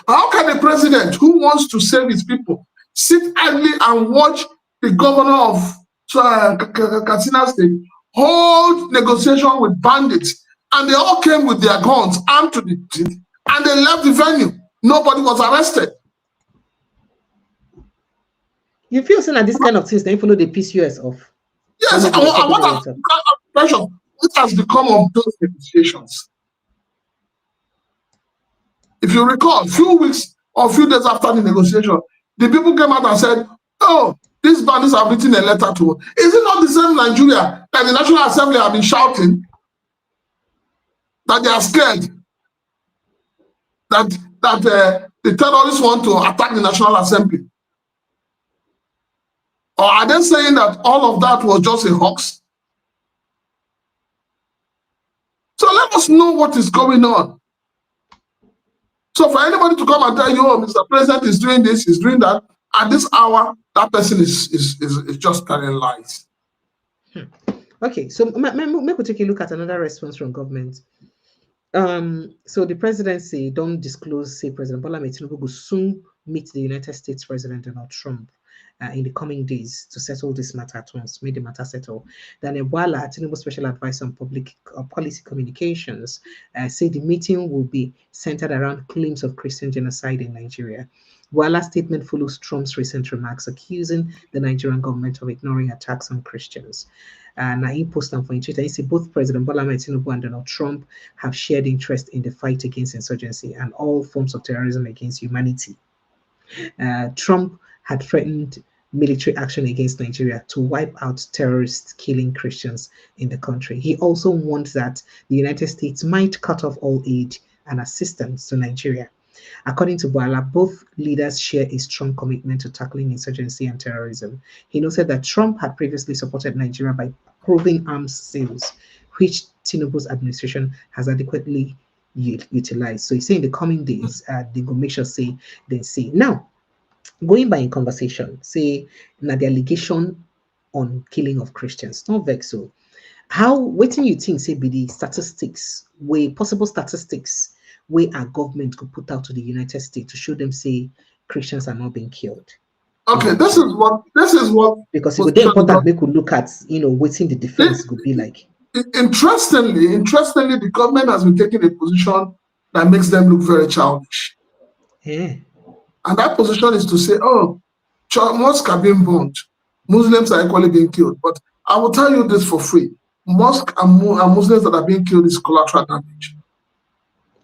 How can a president who wants to save his people sit idly and watch the governor of Katsina State hold negotiation with bandits, and they all came with their guns armed to the teeth, and they left the venue? Nobody was arrested. You feel saying that this kind of things, they follow the PCUS off? Yes, and what has become of those negotiations? If you recall, a few weeks or a few days after the negotiation, the people came out and said, oh, these bandits have written a letter to. Is it not the same Nigeria that the National Assembly have been shouting that they are scared that the terrorists want to attack the National Assembly? Or are they saying that all of that was just a hoax? So let us know what is going on. So for anybody to come and tell you, oh, Mr. President is doing this, is doing that, at this hour, that person is just telling lies. Okay, so maybe we take a look at another response from government. So the presidency don't disclose, say President Bola Tinubu will soon meet the United States President Donald Trump in the coming days to settle this matter at once, make the matter settle. Then Ebola, Tinubu Special Advisor on Public Policy Communications, say the meeting will be centered around claims of Christian genocide in Nigeria. Wala's statement follows Trump's recent remarks accusing the Nigerian government of ignoring attacks on Christians. And he posted on Twitter, he said both President Bola Tinubu and Donald Trump have shared interest in the fight against insurgency and all forms of terrorism against humanity. Trump had threatened military action against Nigeria to wipe out terrorists killing Christians in the country. He also warned that the United States might cut off all aid and assistance to Nigeria. According to Boala, both leaders share a strong commitment to tackling insurgency and terrorism. He noted that Trump had previously supported Nigeria by approving arms sales, which Tinubu's administration has adequately utilized. So he's saying in the coming days, they will make sure they see. Now, going by in conversation, say now the allegation on killing of Christians, not vex so. How waiting you think say be the statistics, possible statistics where our government could put out to the United States to show them say Christians are not being killed? Okay, this is what because it would be important we could look at waiting the defense could be like. Interestingly, the government has been taking a position that makes them look very childish. Yeah. And that position is to say, oh, mosques are being burnt, Muslims are equally being killed. But I will tell you this for free: mosques and Muslims that are being killed is collateral damage.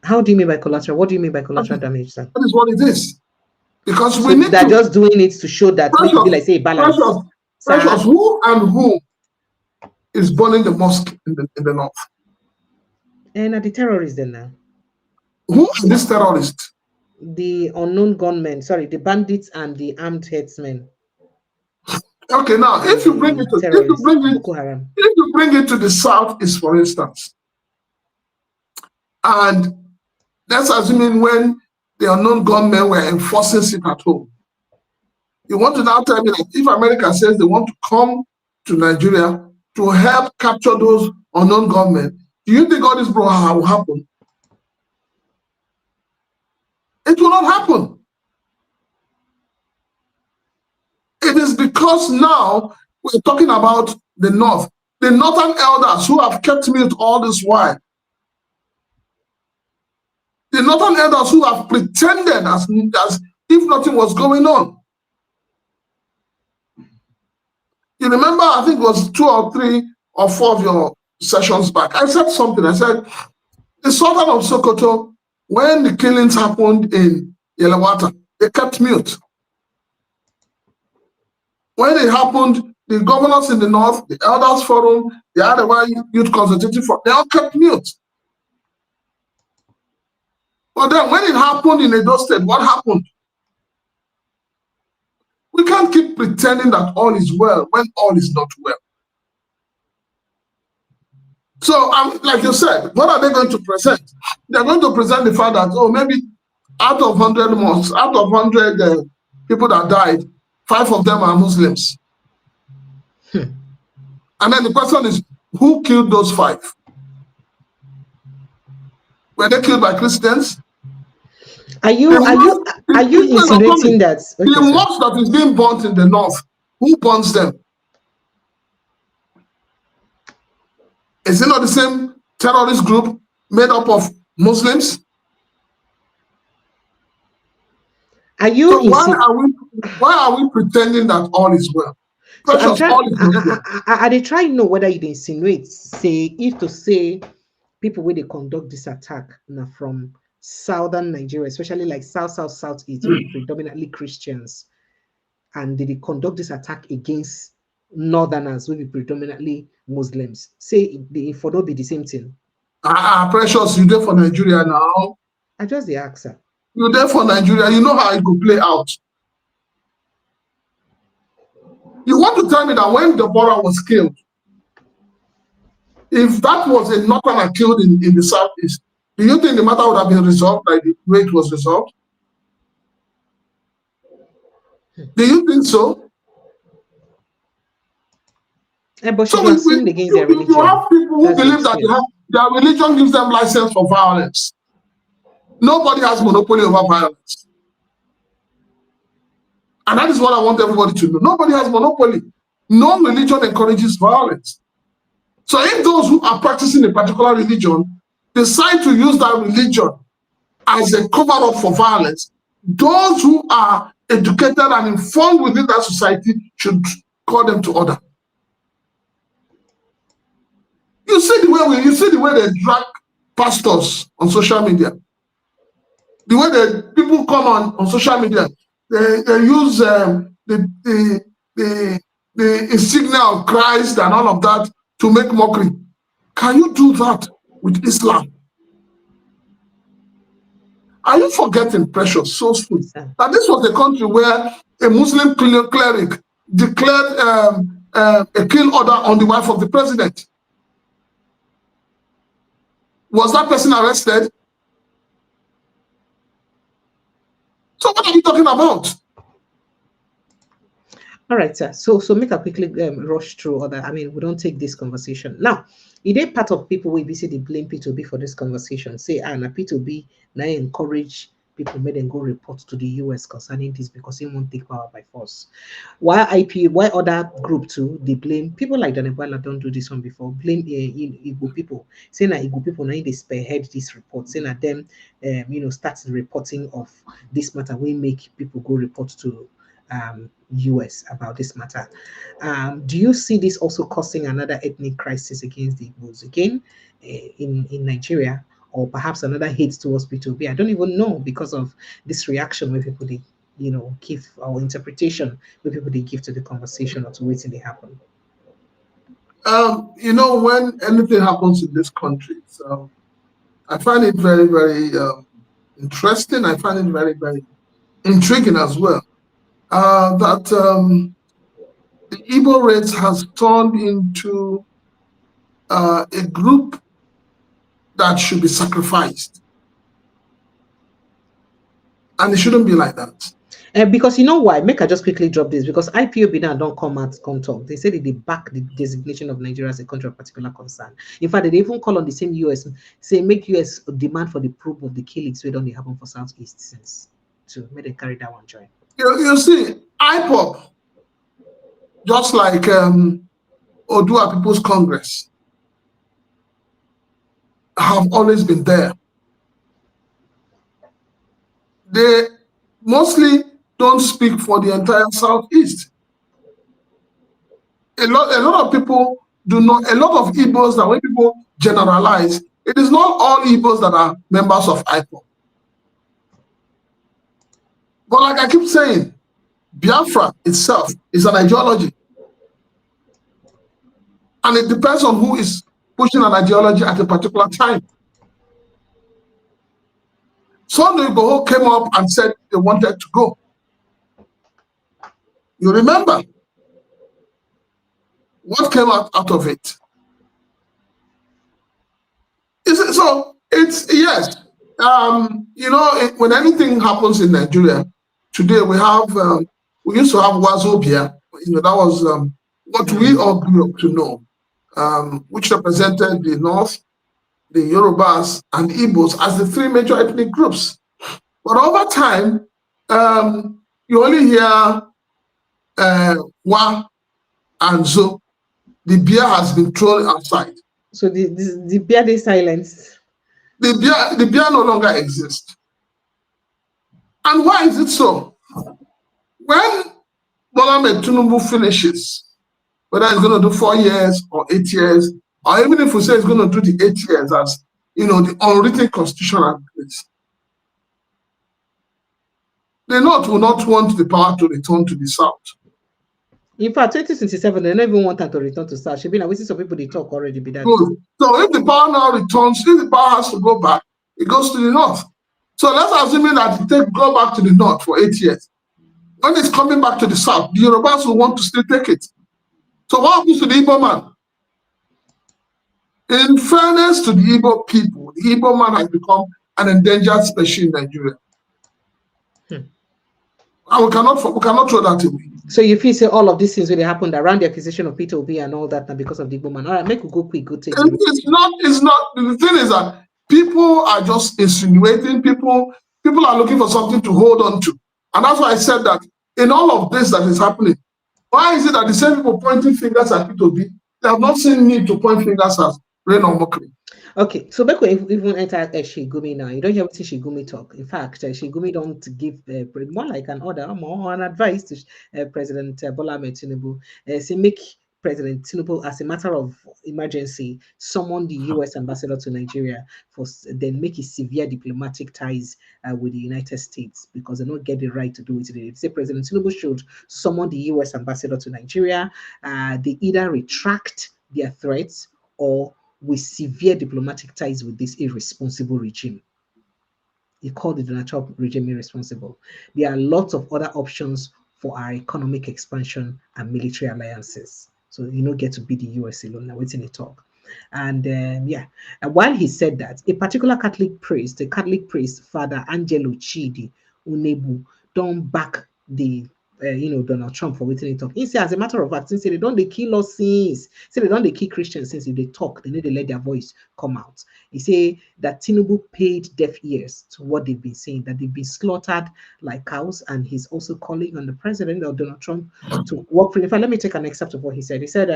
How do you mean by collateral? What do you mean by collateral damage, sir? That is what it is. Because so they're just doing it to show that we be like say balance. Precious, who is burning the mosque in the north? And are the terrorists then now? Who are these terrorists? The unknown gunmen, sorry, the bandits and the armed headsmen. Okay, now if you bring it to the southeast, for instance, and that's assuming when the unknown gunmen were enforcing sit at home. You want to now tell me that if America says they want to come to Nigeria to help capture those unknown gunmen, do you think all this will happen? It will not happen. It is because now we're talking about the North. The Northern elders who have kept mute all this while. The the northern elders who have pretended as if nothing was going on. You remember, I think it was 2 or 3 or 4 of your sessions back, I said something. I said, the Sultan of Sokoto, when the killings happened in Yelawata, they kept mute. When it happened, the governors in the north, the elders forum, the Arewa Youth Consultative Forum, they all kept mute. But then when it happened in Edo State, what happened? We can't keep pretending that all is well when all is not well. So, like you said, what are they going to present? They're going to present the fact that, oh, maybe out of 100 mosques, out of 100 people that died, 5 of them are Muslims. And then the question is, who killed those 5? Were they killed by Christians? Are you insinuating that the mosque that is being burnt in the north, who burns them? Is it not the same terrorist group made up of Muslims? Are you? So why are we pretending that all is well? So I they try to know whether you insinuate, say, if to say people where they conduct this attack now from southern Nigeria, especially like southeast, predominantly Christians, and they conduct this attack against northerners, will be predominantly Muslims. Say the for not be the same thing. Precious, you there for Nigeria now? I just the answer. You there for Nigeria? You know how it could play out. You want to tell me that when Deborah was killed, if that was a northerner killed in the southeast, do you think the matter would have been resolved like the way it was resolved? Do you think so? But so you against their religion. You have people who believe that their religion gives them license for violence. Nobody has monopoly over violence. And that is what I want everybody to know. Nobody has monopoly. No religion encourages violence. So if those who are practicing a particular religion decide to use that religion as a cover-up for violence, those who are educated and informed within that society should call them to order. You see the way they drag pastors on social media. The way that people come on social media, they use the insignia of Christ and all of that to make mockery. Can you do that with Islam? Are you forgetting, Precious, so soon, that this was a country where a Muslim cleric declared a kill order on the wife of the president? Was that person arrested? So what are we talking about? All right, sir. So make a quickly rush through other. I mean, we don't take this conversation now. Is there part of people we basically blame P2B for this conversation? Say, na P2B now encourage people made them go report to the US concerning this because they won't take power by force. Why other group too? They blame people like Danebala don't do this one before. Blame Igbo people. Say na Igbo people now they spearhead this report. Say na them start reporting of this matter. We make people go report to US about this matter. Do you see this also causing another ethnic crisis against the Igbos again in Nigeria, or perhaps another hate towards P2B? I don't even know, because of this reaction where people they give our interpretation where people they give to the conversation or to waiting they happen. When anything happens in this country, so I find it very, very interesting. I find it very, very intriguing as well. That the Igbo race has turned into a group that should be sacrificed. And it shouldn't be like that. Because you know why? Make I just quickly drop this, because IPOB now don't come talk. They said they back the designation of Nigeria as a country of particular concern. In fact, they even call on the same US, say make US demand for the probe of the killings where don't they happen for Southeast since to make them carry that one join. You see, IPOB, just like Odua People's Congress, have always been there. they mostly don't speak for the entire Southeast. A lot of people do not, a lot of Igbos, that when people generalize, it is not all Igbos that are members of IPOB. But like I keep saying, Biafra itself is an ideology. And it depends on who is pushing an ideology at a particular time. Sunday Igboho came up and said they wanted to go. You remember what came out of it? So it's, yes, you know, when anything happens in Nigeria, today we have, we used to have Wazobia, you know, that was what we all grew up to know, which represented the North, the Yorubas, and the Igbos as the three major ethnic groups. But over time, you only hear Wa and Zo. The beer has been thrown outside. So the beer is silenced. The beer no longer exists. And why is it so? When Bola Ahmed Tinubu finishes, whether it's going to do 4 years or 8 years, or even if we say it's going to do the 8 years as, you know, the unwritten constitutional place, the North will not want the power to return to the South. In fact, 2027, they don't even want them to return to South. Should be now, we see some people they talk already. Be that. Good. So if the power now returns, if the power has to go back, it goes to the North. So let's assume that it go back to the North for 8 years. When it's coming back to the South, the Yorubas will want to still take it. So what happens to the Igbo man? In fairness to the Igbo people, the Igbo man has become an endangered species in Nigeria. And we cannot throw that away. So you feel say all of these things really happened around the acquisition of Peter Obi and all that, and because of the Igbo man. All right, make we go quick, go take it. It's not. The thing is that people are just insinuating. People are looking for something to hold on to, and that's why I said that in all of this that is happening, why is it that the same people pointing fingers at Peter Obi, they have not seen need to point fingers at Rain or Mokri? Okay, so back when even enter Shigumi now, you don't hear what Shigumi talk. In fact, Shigumi don't give more like an order, more an advice to President Bola Ahmed Tinubu. Say make President Tinubu, as a matter of emergency, summon the U.S. ambassador to Nigeria for then make his severe diplomatic ties with the United States, because they don't get the right to do it. They say President Tinubu should summon the U.S. ambassador to Nigeria. They either retract their threats or with severe diplomatic ties with this irresponsible regime. He called the Donald Trump regime irresponsible. There are lots of other options for our economic expansion and military alliances. So you don't get to be the US alone. Now waiting to talk. And and while he said that, a particular Catholic priest, the Catholic priest, Father Angelo Chidi Unebu, don't back the Donald Trump for waiting to talk. He said, as a matter of fact, since they don't they kill us since, say they don't they kill Christians since if they talk, they need to let their voice come out. He say that Tinubu paid deaf ears to what they've been saying, that they've been slaughtered like cows, and he's also calling on the president of Donald Trump to work for him. In fact, let me take an excerpt of what he said. He said,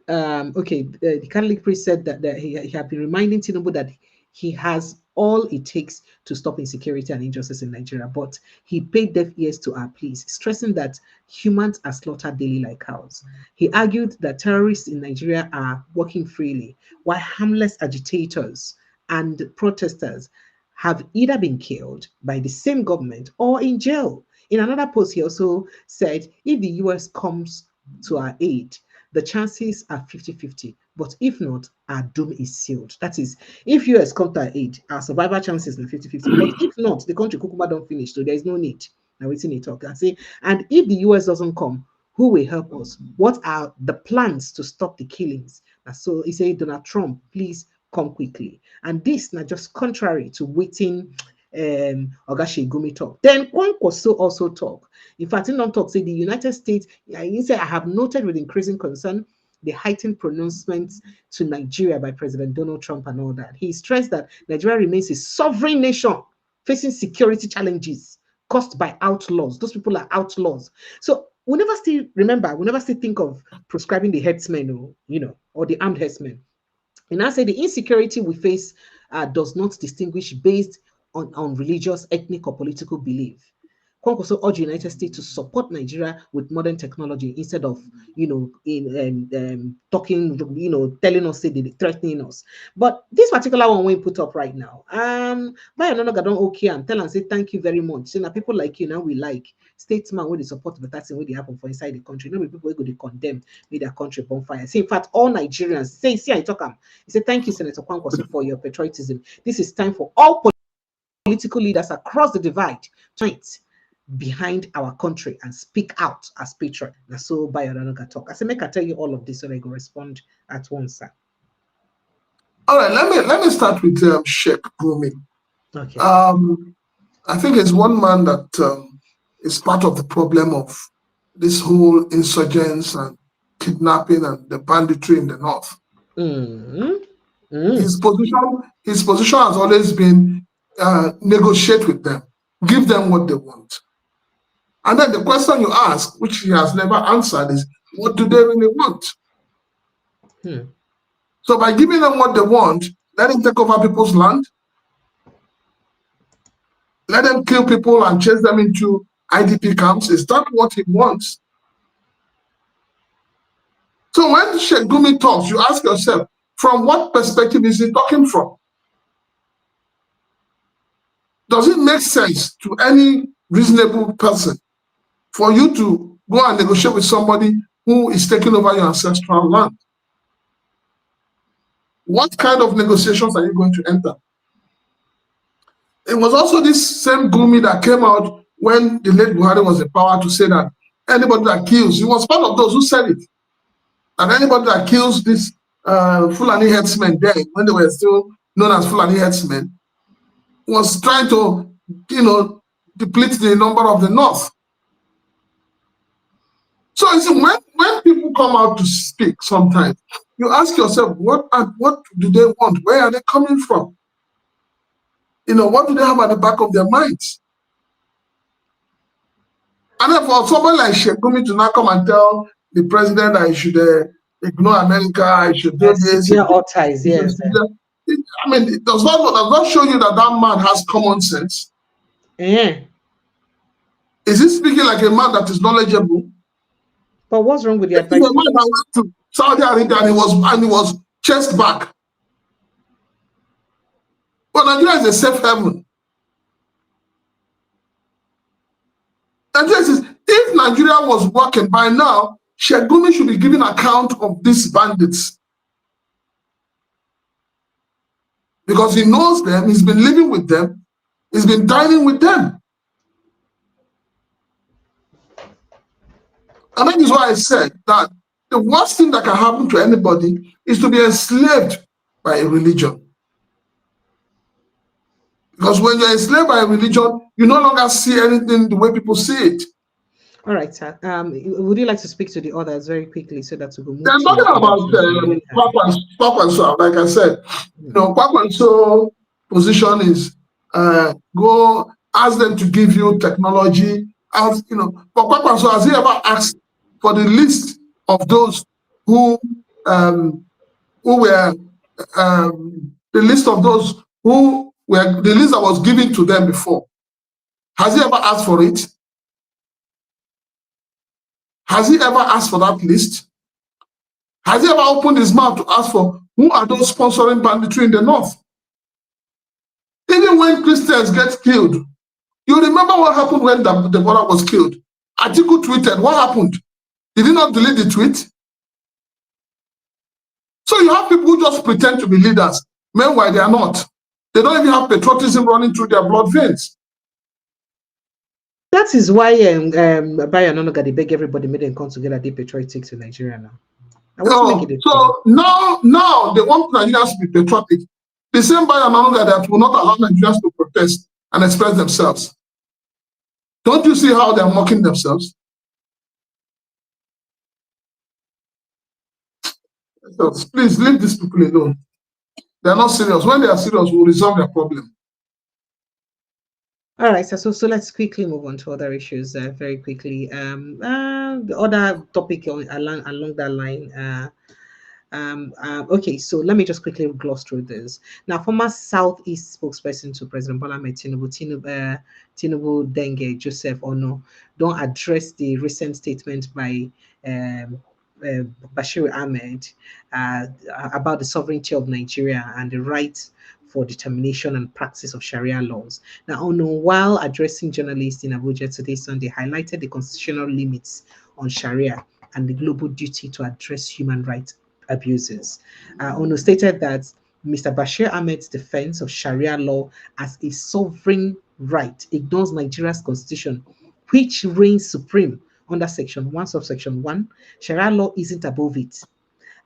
the Catholic priest said that he had been reminding Tinubu that he has all it takes to stop insecurity and injustice in Nigeria, but he paid deaf ears to our pleas, stressing that humans are slaughtered daily like cows. He argued that terrorists in Nigeria are working freely, while harmless agitators and protesters have either been killed by the same government or in jail. In another post, he also said, if the US comes to our aid, the chances are 50-50. But if not, our doom is sealed. That is, if US come to our aid, our survival chances are 50-50. But if not, the country Kukuma don't finish, so there is no need. Now we're seeing it talk. I say, and if the US doesn't come, who will help us? What are the plans to stop the killings? So he said, Donald Trump, please come quickly. And this not just contrary to waiting Ogashi Gumi talk. Then Kwankwaso also talk. In fact, in don't talk, say the United States, he said, I have noted with increasing concern the heightened pronouncements to Nigeria by President Donald Trump and all that. He stressed that Nigeria remains a sovereign nation facing security challenges caused by outlaws. Those people are outlaws. So we never still think of proscribing the headsmen, or the armed headsmen. And I say the insecurity we face does not distinguish based on religious, ethnic, or political belief. Kwame also urged the United States to support Nigeria with modern technology instead of, talking, telling us, threatening us. But this particular one we put up right now, by another don't okay and tell and say thank you very much. So now people like you now we like statesman when they support, but that's what they happen for inside the country. No people go to condemn with their country bonfire. See, in fact, all Nigerians see I talk he said thank you, Senator Kwankwaso, for your patriotism. This is time for all political leaders across the divide to unite behind our country and speak out as patriot. Now, so by another talk. I say, make I tell you all of this so they go respond at once, sir. All right, let me start with Sheikh Gumi. Okay. I think it's one man that is part of the problem of this whole insurgents and kidnapping and the banditry in the north. His position has always been negotiate with them, give them what they want. And then the question you ask, which he has never answered, is what do they really want? So by giving them what they want, let him take over people's land, let them kill people and chase them into IDP camps. Is that what he wants? So when Sheikh Gumi talks, you ask yourself, from what perspective is he talking from? Does it make sense to any reasonable person for you to go and negotiate with somebody who is taking over your ancestral land? What kind of negotiations are you going to enter? It was also this same Gumi that came out when the late Buhari was in power to say that anybody that kills, he was part of those who said it, and anybody that kills this Fulani headsmen then, when they were still known as Fulani headsmen, was trying to, deplete the number of the North. So you see, when people come out to speak sometimes, you ask yourself, what do they want? Where are they coming from? What do they have at the back of their minds? And then for somebody like Sheikh Gumi to now come and tell the president that he should ignore America, he should do this. All ties, yes. It does not show you that man has common sense. Yeah. Is he speaking like a man that is knowledgeable? But what's wrong with the advice? The man that went to Saudi Arabia and he was chest back. But Nigeria is a safe haven. Nigeria is, if Nigeria was working by now, Sheikh Gumi should be giving account of these bandits. Because he knows them, he's been living with them, he's been dining with them. And that is why I said that the worst thing that can happen to anybody is to be enslaved by a religion. Because when you're enslaved by a religion, you no longer see anything the way people see it. All right, sir. Would you like to speak to the others very quickly so that we can move? They're talking about Kwakwanso, like I said. Kwakwanso position is go ask them to give you technology. But Kwakwanso, has he ever asked for the list of those who were the list of those who were the list that was given to them before? Has he ever asked for it? Has he ever asked for that list? Has he ever opened his mouth to ask for who are those sponsoring banditry in the north? Even when Christians get killed, you remember what happened when the brother was killed? Atiku tweeted, what happened? Did he not delete the tweet? So you have people who just pretend to be leaders, meanwhile they are not. They don't even have patriotism running through their blood veins. That is why Bayo Nonoga, they beg everybody made them come together, they patriotic to Nigeria now. So now they want Nigerians to be patriotic. The same Bayo Nonoga that will not allow Nigerians to protest and express themselves. Don't you see how they're mocking themselves? So please leave these people alone. They're not serious. When they are serious, we'll resolve their problem. All right, so let's quickly move on to other issues very quickly. The other topic along that line, Okay, so let me just quickly gloss through this. Now, former Southeast spokesperson to President Bola Ahmed Tinubu Denge Joseph Ono don't address the recent statement by um, uh, Bashir Ahmed uh, about the sovereignty of Nigeria and the right for determination and practice of Sharia laws. Now, Ono, while addressing journalists in Abuja today, Sunday, highlighted the constitutional limits on Sharia and the global duty to address human rights abuses. Ono stated that Mr. Bashir Ahmed's defense of Sharia law as a sovereign right ignores Nigeria's constitution, which reigns supreme under Section 1, subsection 1. Sharia law isn't above it.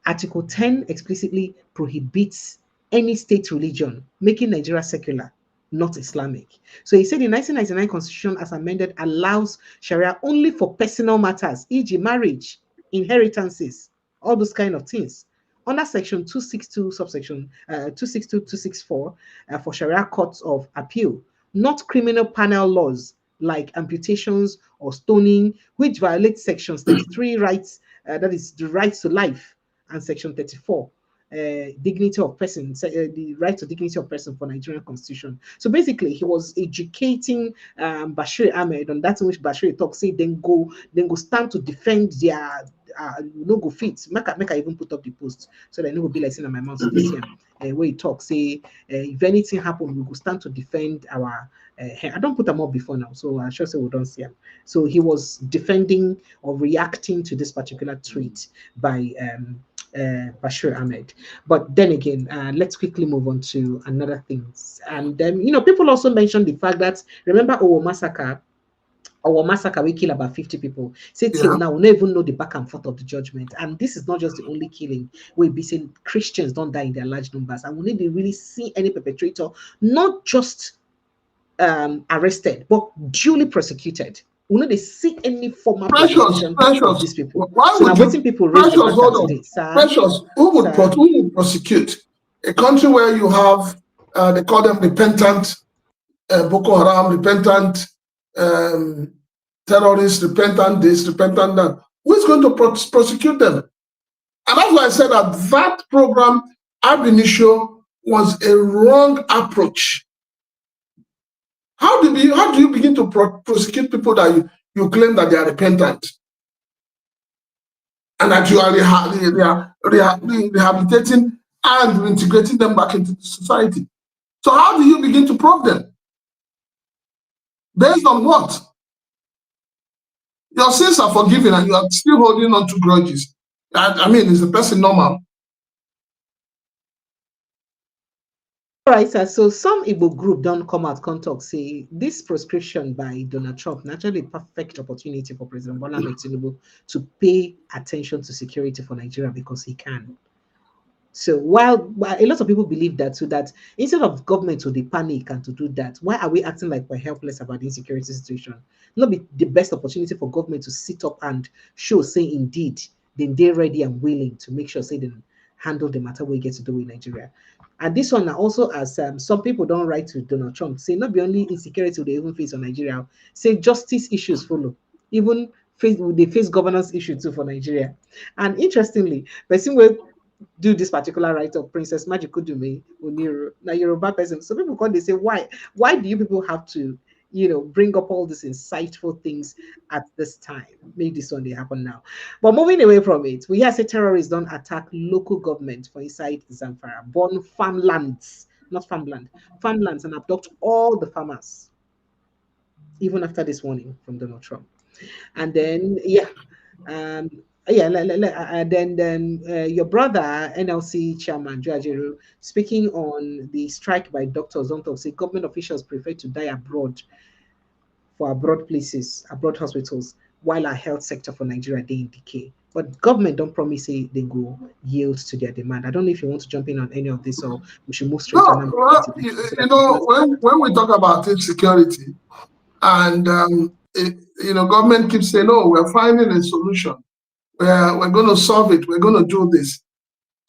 Article 10 explicitly prohibits any state religion, making Nigeria secular, not Islamic. So he said the 1999 constitution, as amended, allows Sharia only for personal matters, e.g., marriage, inheritances, all those kind of things. Under section 262, subsection 262, 264, for Sharia courts of appeal, not criminal panel laws like amputations or stoning, which violate sections 33 rights, that is the right to life, and section 34, dignity of person, the right to dignity of person for Nigerian constitution. So basically, he was educating Bashir Ahmed on that in which Bashir talk, say then go stand to defend their no go fit. Make I even put up the post so that no go be like saying my mouth to this year. Where he talk, say if anything happen, we go stand to defend our. I don't put them up before now, so I sure say we don't see him. So he was defending or reacting to this particular tweet by Bashir Ahmed. But then again, let's quickly move on to another things. And people also mentioned the fact that remember our massacre, we kill about 50 people. Say till Yeah. now, we don't even know the back and forth of the judgment. And this is not just the only killing. We be saying Christians don't die in their large numbers. And we need to really see any perpetrator, not just arrested, but duly prosecuted. We know they see any formal prosecution of Precious. these people. Why So now would you, waiting people raise the Precious, matter hold on. today. Sir, Precious, sir. who would prosecute? A country where you have, they call them repentant Boko Haram, repentant um, terrorists, repentant this, repentant that. Who is going to prosecute them? And that's why I said that program, ab initio, was a wrong approach. How do you begin to prosecute people that you claim that they are repentant and that you are rehabilitating and reintegrating them back into society? So how do you begin to prove them? Based on what? Your sins are forgiven and you are still holding on to grudges. I mean, is the person normal? All right, sir. So some Igbo group don't come out, come talk, say this proscription by Donald Trump naturally a perfect opportunity for President Bola Ahmed Tinubu to pay attention to security for Nigeria because he can. So while a lot of people believe that, so that instead of government to the panic and to do that, why are we acting like we're helpless about the insecurity situation? Not be the best opportunity for government to sit up and show, say indeed, then they're ready and willing to make sure, say they handle the matter we get to do in Nigeria. And this one now also, as some people don't write to Donald Trump, say not be only insecurity they even face on Nigeria, say justice issues follow. Even they face governance issue too for Nigeria. And interestingly, person will do this particular write-up, Princess Majikudume Oniru, now Yoruba person. So people come, they say, why do you people have to, bring up all these insightful things at this time? Make this one they happen now. But moving away from it, we hear say terrorists don't attack local government for inside Zamfara, burn farmlands, not farmland, farmlands, and abduct all the farmers, even after this warning from Donald Trump. And then, um, then your brother, NLC chairman Joajiru, speaking on the strike by doctors, don't talk, say government officials prefer to die abroad for abroad places, abroad hospitals, while our health sector for Nigeria they in decay. But government don't promise say they go yield to their demand. I don't know if you want to jump in on any of this, or we should move straight on. No, well, when we talk about insecurity, and government keeps saying, "Oh, we're finding a solution. We're going to solve it. We're going to do this."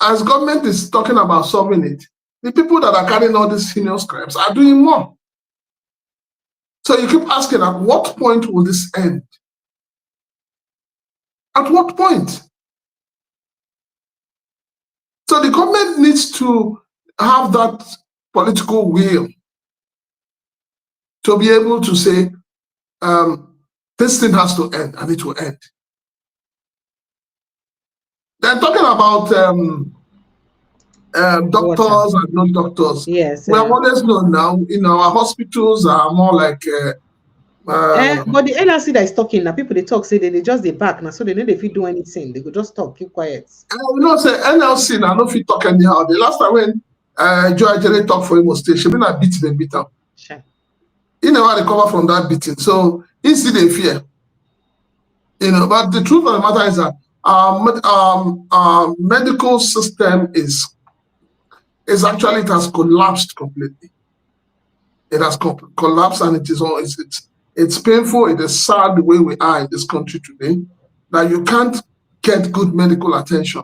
As government is talking about solving it, the people that are carrying all these heinous crimes are doing more. So you keep asking, at what point will this end? At what point? So the government needs to have that political will to be able to say, this thing has to end, and it will end. They're talking about doctors and non-doctors. Yes. We have always known now, our hospitals are more like but the NRC that is talking now, people they talk say they just they back now, so they know if you do anything, they could just talk, keep quiet. say NLC now, no fit talk anyhow. The last time when Joe Ajere talk for Imo State, she been a beat them beat up. Sure. He never recover from that beating, so he still in fear. But the truth of the matter is that our medical system is actually, it has collapsed completely. It has collapsed, and it's painful. It is sad the way we are in this country today, that you can't get good medical attention.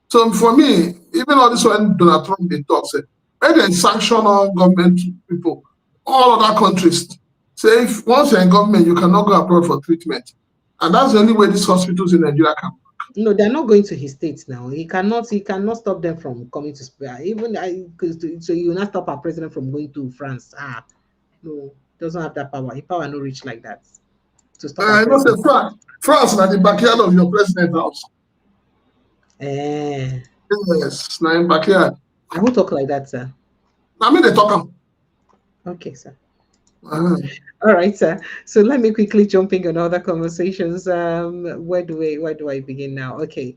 So for me, even all this when Donald Trump they talk, say, when they sanction all government people, all other countries say, if once you're in government, you cannot go abroad for treatment. And that's the only way these hospitals in Nigeria can work. No, they're not going to his states now. He cannot stop them from coming to Spain. So you will not stop our president from going to France. No, doesn't have that power. His power no reach like that to stop our president. Say France na the backyard of your president's house. Yes, na in backyard. I won't talk like that, sir. I mean they talk. Okay, sir. All right, sir. So let me quickly jump in on other conversations. Where do I begin now? Okay.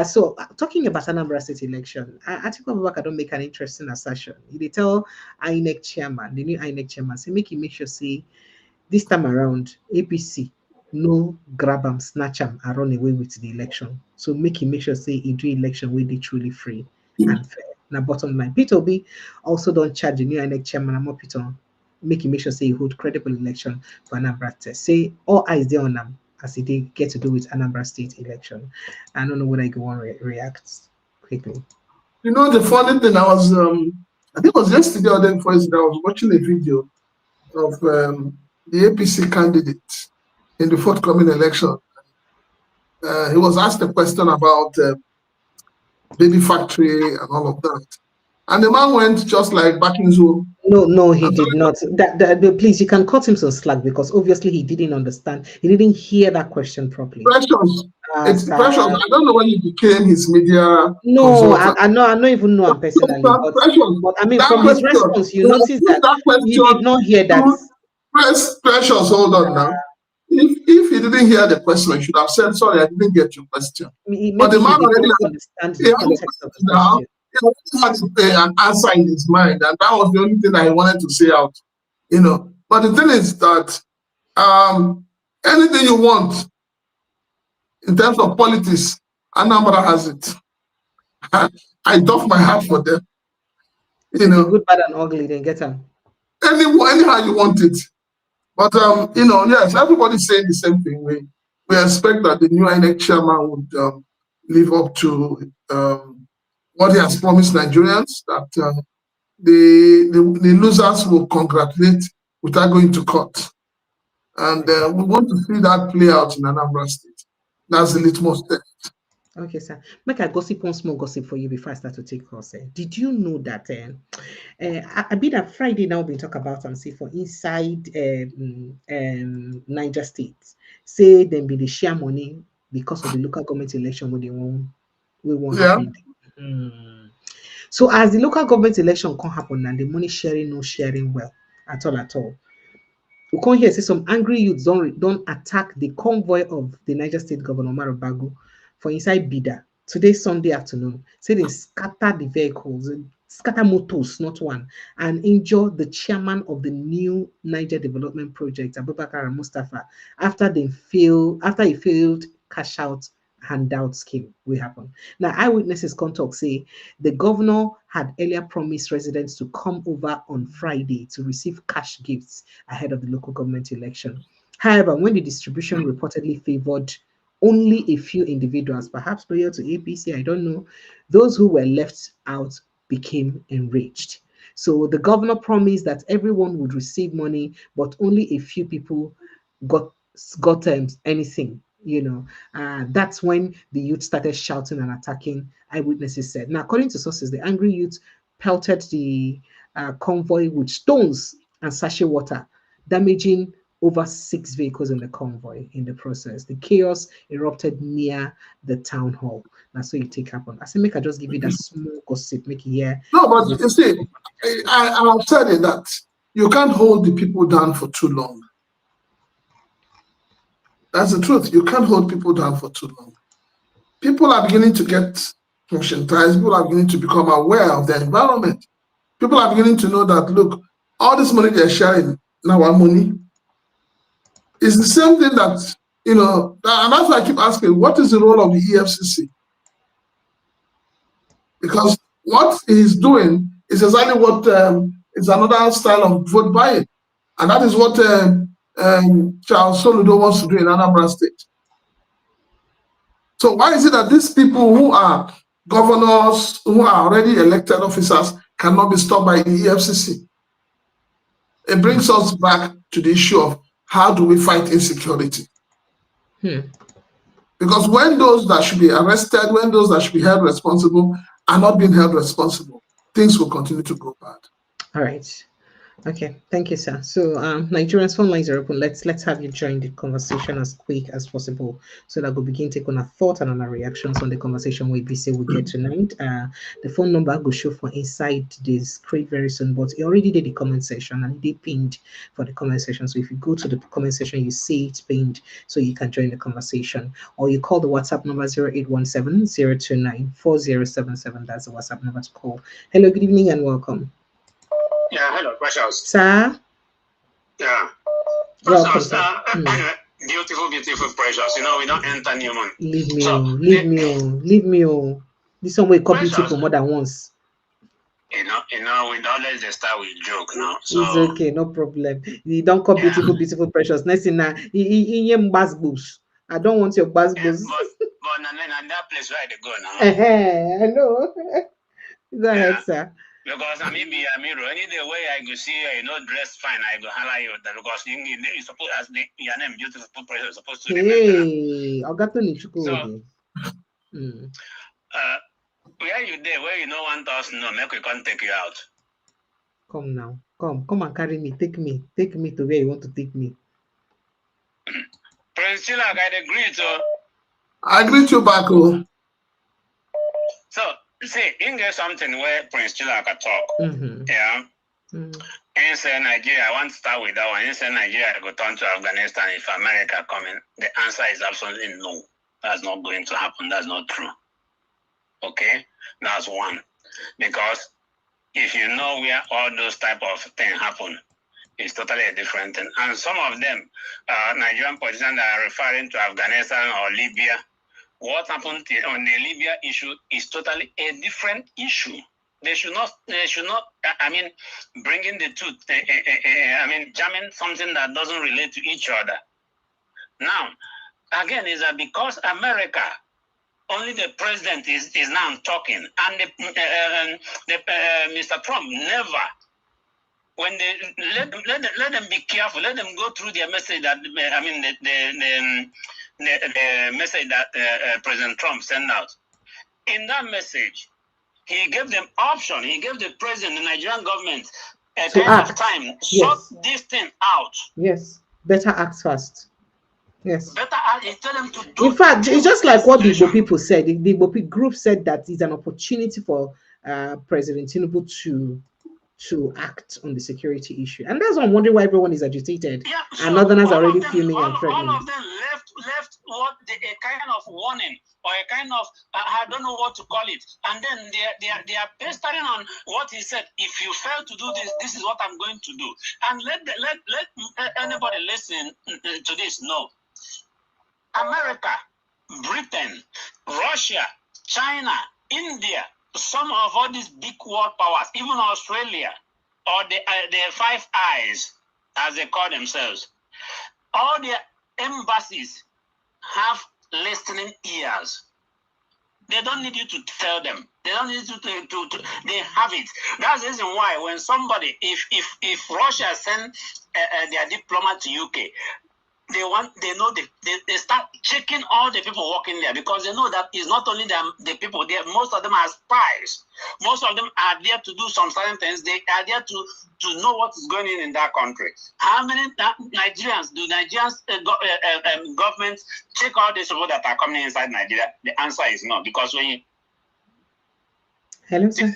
So talking about Anambra State election, Atiku Abubakar don't make an interesting assertion. They tell INEC chairman, the new INEC chairman, say make sure say this time around APC no grab them, snatch them, and run away with the election. So make sure say he do election where they truly free and fair. Now bottom line, Peter Obi also don't charge the new INEC chairman and more Peter. Make sure say he hold credible election for Anambra State. Say all eyes there on them as they get to do with Anambra State election. I don't know whether I go on react quickly. The funny thing, I was I think it was yesterday or then for yesterday, I was watching a video of the APC candidate in the forthcoming election. He was asked a question about baby factory and all of that. And the man went just like back in his home. No, he did not. Please, you can cut him some slack because obviously he didn't understand. He didn't hear that question properly. Precious. It's Precious. I don't know when he became his media. No, I don't even know him personally. But I mean, from his response, you notice that he did not hear that. Precious, hold on now. If he didn't hear the question, he should have said, sorry, I didn't get your question. But the man already understand the context of the question. He had an answer in his mind, and that was the only thing that he wanted to say out. But the thing is that anything you want in terms of politics, Anambra has it. I doff my hat for them. Good, bad, and ugly, then get them. Anyhow you want it. But yes, everybody's saying the same thing. We expect that the new INEC chairman would live up to what he has promised Nigerians, that the losers will congratulate without going to court. And we want to see that play out in Anambra State. That's the litmus test. Okay, sir. Make a one small gossip for you before I start to take course. Did you know that I been a Friday now been talk about and say for inside Niger State, say them be the share money because of the local government election when we won't happen. So as the local government election can happen and the money sharing no sharing well at all. We come here say some angry youths don't attack the convoy of the Niger State Governor Omar Bago for inside Bida today Sunday afternoon. Say they scatter the vehicles, scatter motors, not one, and injure the chairman of the new Niger Development Project, Abubakar Mustafa, after he failed cash out handout scheme will happen. Now, eyewitnesses come talk say the governor had earlier promised residents to come over on Friday to receive cash gifts ahead of the local government election. However, when the distribution reportedly favored only a few individuals, perhaps loyal to APC, I don't know, those who were left out became enraged. So the governor promised that everyone would receive money, but only a few people got anything. You know, that's when the youth started shouting and attacking, eyewitnesses said. Now, according to sources, the angry youth pelted the convoy with stones and sachet water, damaging over 6 vehicles in the convoy in the process. The chaos erupted near the town hall. That's what you take up on. I say, make I just give you that small gossip, make you hear. No, but you see, I have said it that you can't hold the people down for too long. That's the truth. You can't hold people down for too long. People are beginning to get conscientized. People are beginning to become aware of their environment. People are beginning to know that, look, all this money they're sharing, now our money, is the same thing that, you know, and that's why I keep asking, what is the role of the EFCC? Because what he's doing is exactly what is another style of vote buying. And that is what Charles Soludo wants to do in Anambra State. So why is it that these people who are governors, who are already elected officers, cannot be stopped by the EFCC? It brings us back to the issue of how do we fight insecurity? Because when those that should be arrested, when those that should be held responsible are not being held responsible, things will continue to go bad. All right. Okay, thank you, sir. So, Nigerians phone lines are open. Let's have you join the conversation as quick as possible, so that we'll begin taking our thoughts and our reactions on the conversation we say we get tonight. The phone number will show for inside the screen very soon, but it already did the comment section and they pinned for the comment section. So if you go to the comment section, you see it's pinned, so you can join the conversation, or you call the WhatsApp number 0817-029-4077. That's the WhatsApp number to call. Hello, good evening, and welcome. Yeah, hello, Precious. Sir? Yeah. Precious, beautiful, beautiful Precious. You know, we don't enter Newman. Leave me on, leave me on. This one will call beautiful more than once. You know, we always start with joke now. So it's okay, no problem. You don't call beautiful, Precious. Next thing now, in bus. I don't want your bus. But that place where they go now. I know. Go ahead, sir. Because I mean, any day way I go see you, dressed fine, I go holla you because you supposed as your name beautiful person supposed to hey, I got to need to go. So, where you there? Where you know 1,000? No, make we can't take you out. Come now, come and carry me. Take me to where you want to take me. Prince Chilak, I agree to. I greet you back, oh. So. See, in there something where Prince Chilaka talk. Yeah. And say Nigeria, I want to start with that one. And say Nigeria go turn to Afghanistan if America coming. The answer is absolutely no. That's not going to happen. That's not true. Okay? That's one. Because if you know where all those type of things happen, it's totally a different thing. And some of them, Nigerian politicians that are referring to Afghanistan or Libya, what happened on the Libya issue is totally a different issue. They should not, I mean, bringing the two, jamming something that doesn't relate to each other. Now, again, is that because America, only the president is now talking, and Mr. Trump never, when they let them be careful, let them go through their message that, the message that President Trump sent out. In that message, he gave them option. He gave the president, the Nigerian government, a kind of time. Sort this thing out. Yes. Better act fast. Yes. Better act. He tell them to do. In fact, it's just like what the Igbo people said. The Igbo group said that it's an opportunity for President Tinubu to act on the security issue, and that's why I'm wondering why everyone is agitated. Yeah, so and Northerners are already fuming and threatening. All of them left what a kind of warning or a kind of I don't know what to call it, and then they are pestering on what he said. If you fail to do this, this is what I'm going to do. And let anybody listen to this know. America, Britain, Russia, China, India, some of all these big world powers, even Australia, or the Five Eyes, as they call themselves, all their embassies have listening ears. They don't need you to tell them. They don't need you to they have it. That's the reason why when somebody, if Russia send their diplomat to UK, they know they start checking all the people working there, because they know that it's not only the people there, most of them are spies. Most of them are there to do some certain things. They are there to know what is going on in that country. How many Nigerians do government check all these people that are coming inside Nigeria? The answer is no, because when you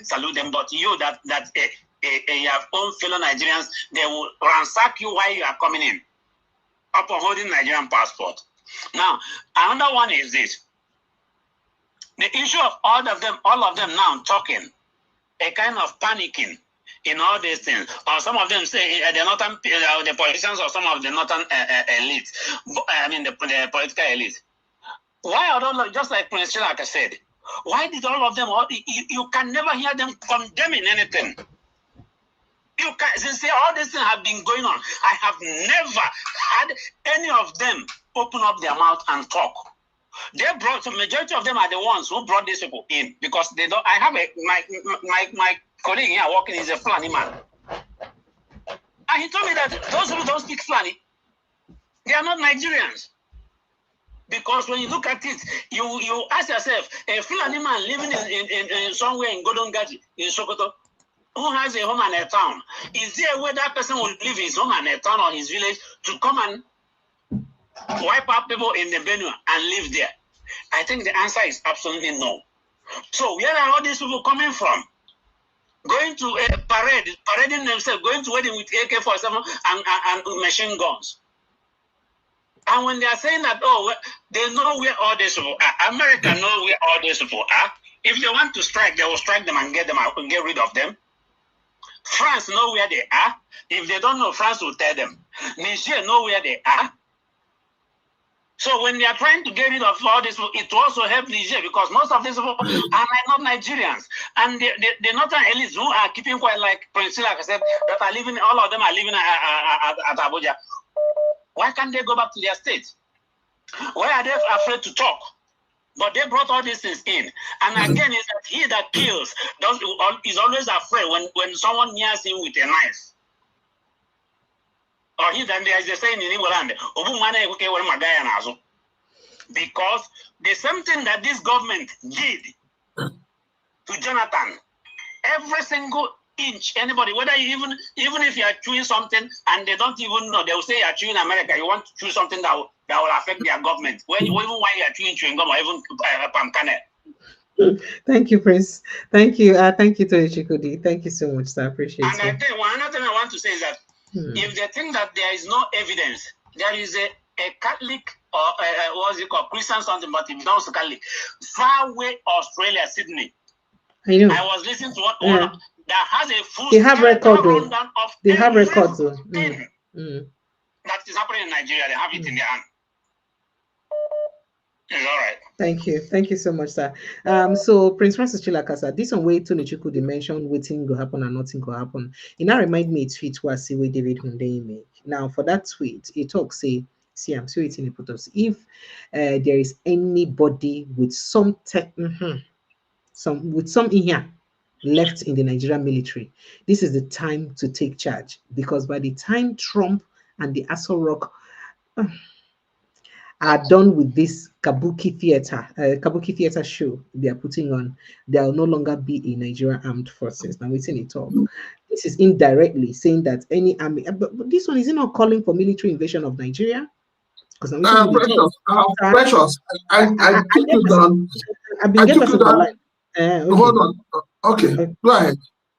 salute them, but you that you have own fellow Nigerians, they will ransack you while you are coming in, upon holding Nigerian passport. Now, another one is this. The issue of all of them now talking, a kind of panicking in all these things. Or some of them say the northern, the politicians, or some of the northern elite, I mean the political elite. Why are all, just like Prince Chilaka said, why did all of them, you can never hear them condemning anything? You can, since all these things have been going on, I have never had any of them open up their mouth and talk. They brought, the majority of them are the ones who brought these people in, because they don't. I have my colleague here working is a Fulani man, and he told me that those who don't speak Fulani, they are not Nigerians. Because when you look at it, you ask yourself, a Fulani man living in somewhere in Godongaji, in Sokoto, who has a home and a town, is there a way that person will leave his home and a town or his village to come and wipe out people in the Benue and live there? I think the answer is absolutely no. So where are all these people coming from? Going to a parade, parading themselves, going to wedding with AK-47 and machine guns. And when they are saying that, oh, they know where all these people are. America know where all these people are. If they want to strike, they will strike them and get them out and get rid of them. France know where they are. If they don't know, France will tell them. Niger know where they are. So when they are trying to get rid of all this, it will also help Niger, because most of these people are not Nigerians. And the northern elites who are keeping quiet, like Prince Silaka said, that are living, all of them are living at Abuja. Why can't they go back to their state? Why are they afraid to talk? But they brought all these things in. And again, it's that he that kills is always afraid when someone nears him with a knife. Or he that there is a saying in England, because the same thing that this government did to Jonathan, every single inch, anybody, whether you even if you are chewing something and they don't even know, they will say you are chewing America, you want to chew something that will affect their government. Even while you are chewing gum or even palm kernel. Thank you, Prince. Thank you. Thank you, Tony Chikudi. Thank you so much, sir. I appreciate it. And I think another thing I want to say is that if they think that there is no evidence, there is a Catholic or what's it called, Christian something, but it belongs to Catholic, far away Australia, Sydney. I know. I was listening to one that has a full. They have record though. They have records though. That is happening in Nigeria. They have it in their hand. It's all right. Thank you so much, sir. So Prince Francis Chilakasa, this one way Tony Chukudi mentioned waiting go happen and nothing go happen. It now remind me a tweet where see where David Hunde make. Now for that tweet, it talks say, see, I'm still waiting to put us. If there is anybody with some some in here left in the Nigerian military, this is the time to take charge, because by the time Trump and the Aso Rock are done with this kabuki theater show they are putting on, there will no longer be a Nigerian armed forces. Now we're saying it all. This is indirectly saying that any army, but this one is not calling for military invasion of Nigeria. Because Precious, I took you down. I've been getting person for line. Okay. Hold on. Okay, go ahead.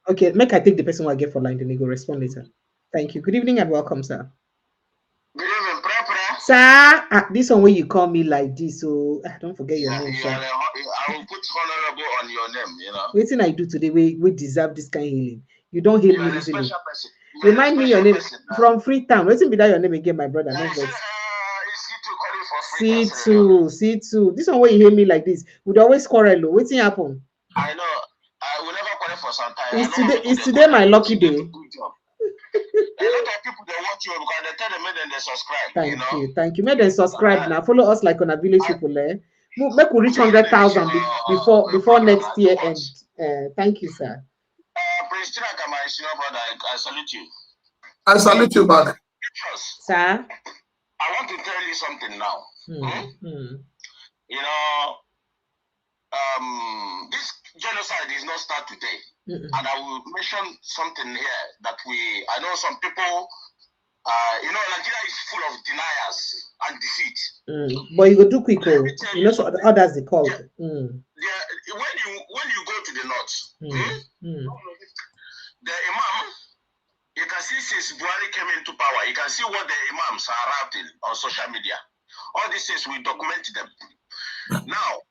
Okay, make I take the person who I get for line, then they go respond later. Thank you. Good evening and welcome, sir. Good evening, sir. This one where you call me like this, so don't forget your name, sir. I will put honorable on your name, you know. What thing I do today, we deserve this kind of healing. You don't heal me easily. Remind me your name from Freetown. What's be that your name again, my brother? C2. This one where you hear me like this, would always quarrel. What's happen? I know. I will never quarrel for some time. Is today my lucky day? A lot of people they watch you because they tell them they subscribe. Thank you. Make them subscribe now. Follow us like on a village people. Make we reach 100,000 before next year end. Thank you, sir. Prince Chiraka, my senior brother, I salute you. I salute you back. Sir. I want to tell you something now. You know, this genocide is not start today. And I will mention something here that I know some people, you know, Nigeria is full of deniers and deceit. But you go do quick, you know, so the others they call. When you go to the north, the imam, you can see since Buhari came into power, you can see what the imams are writing on social media. All these things, we document them. Now,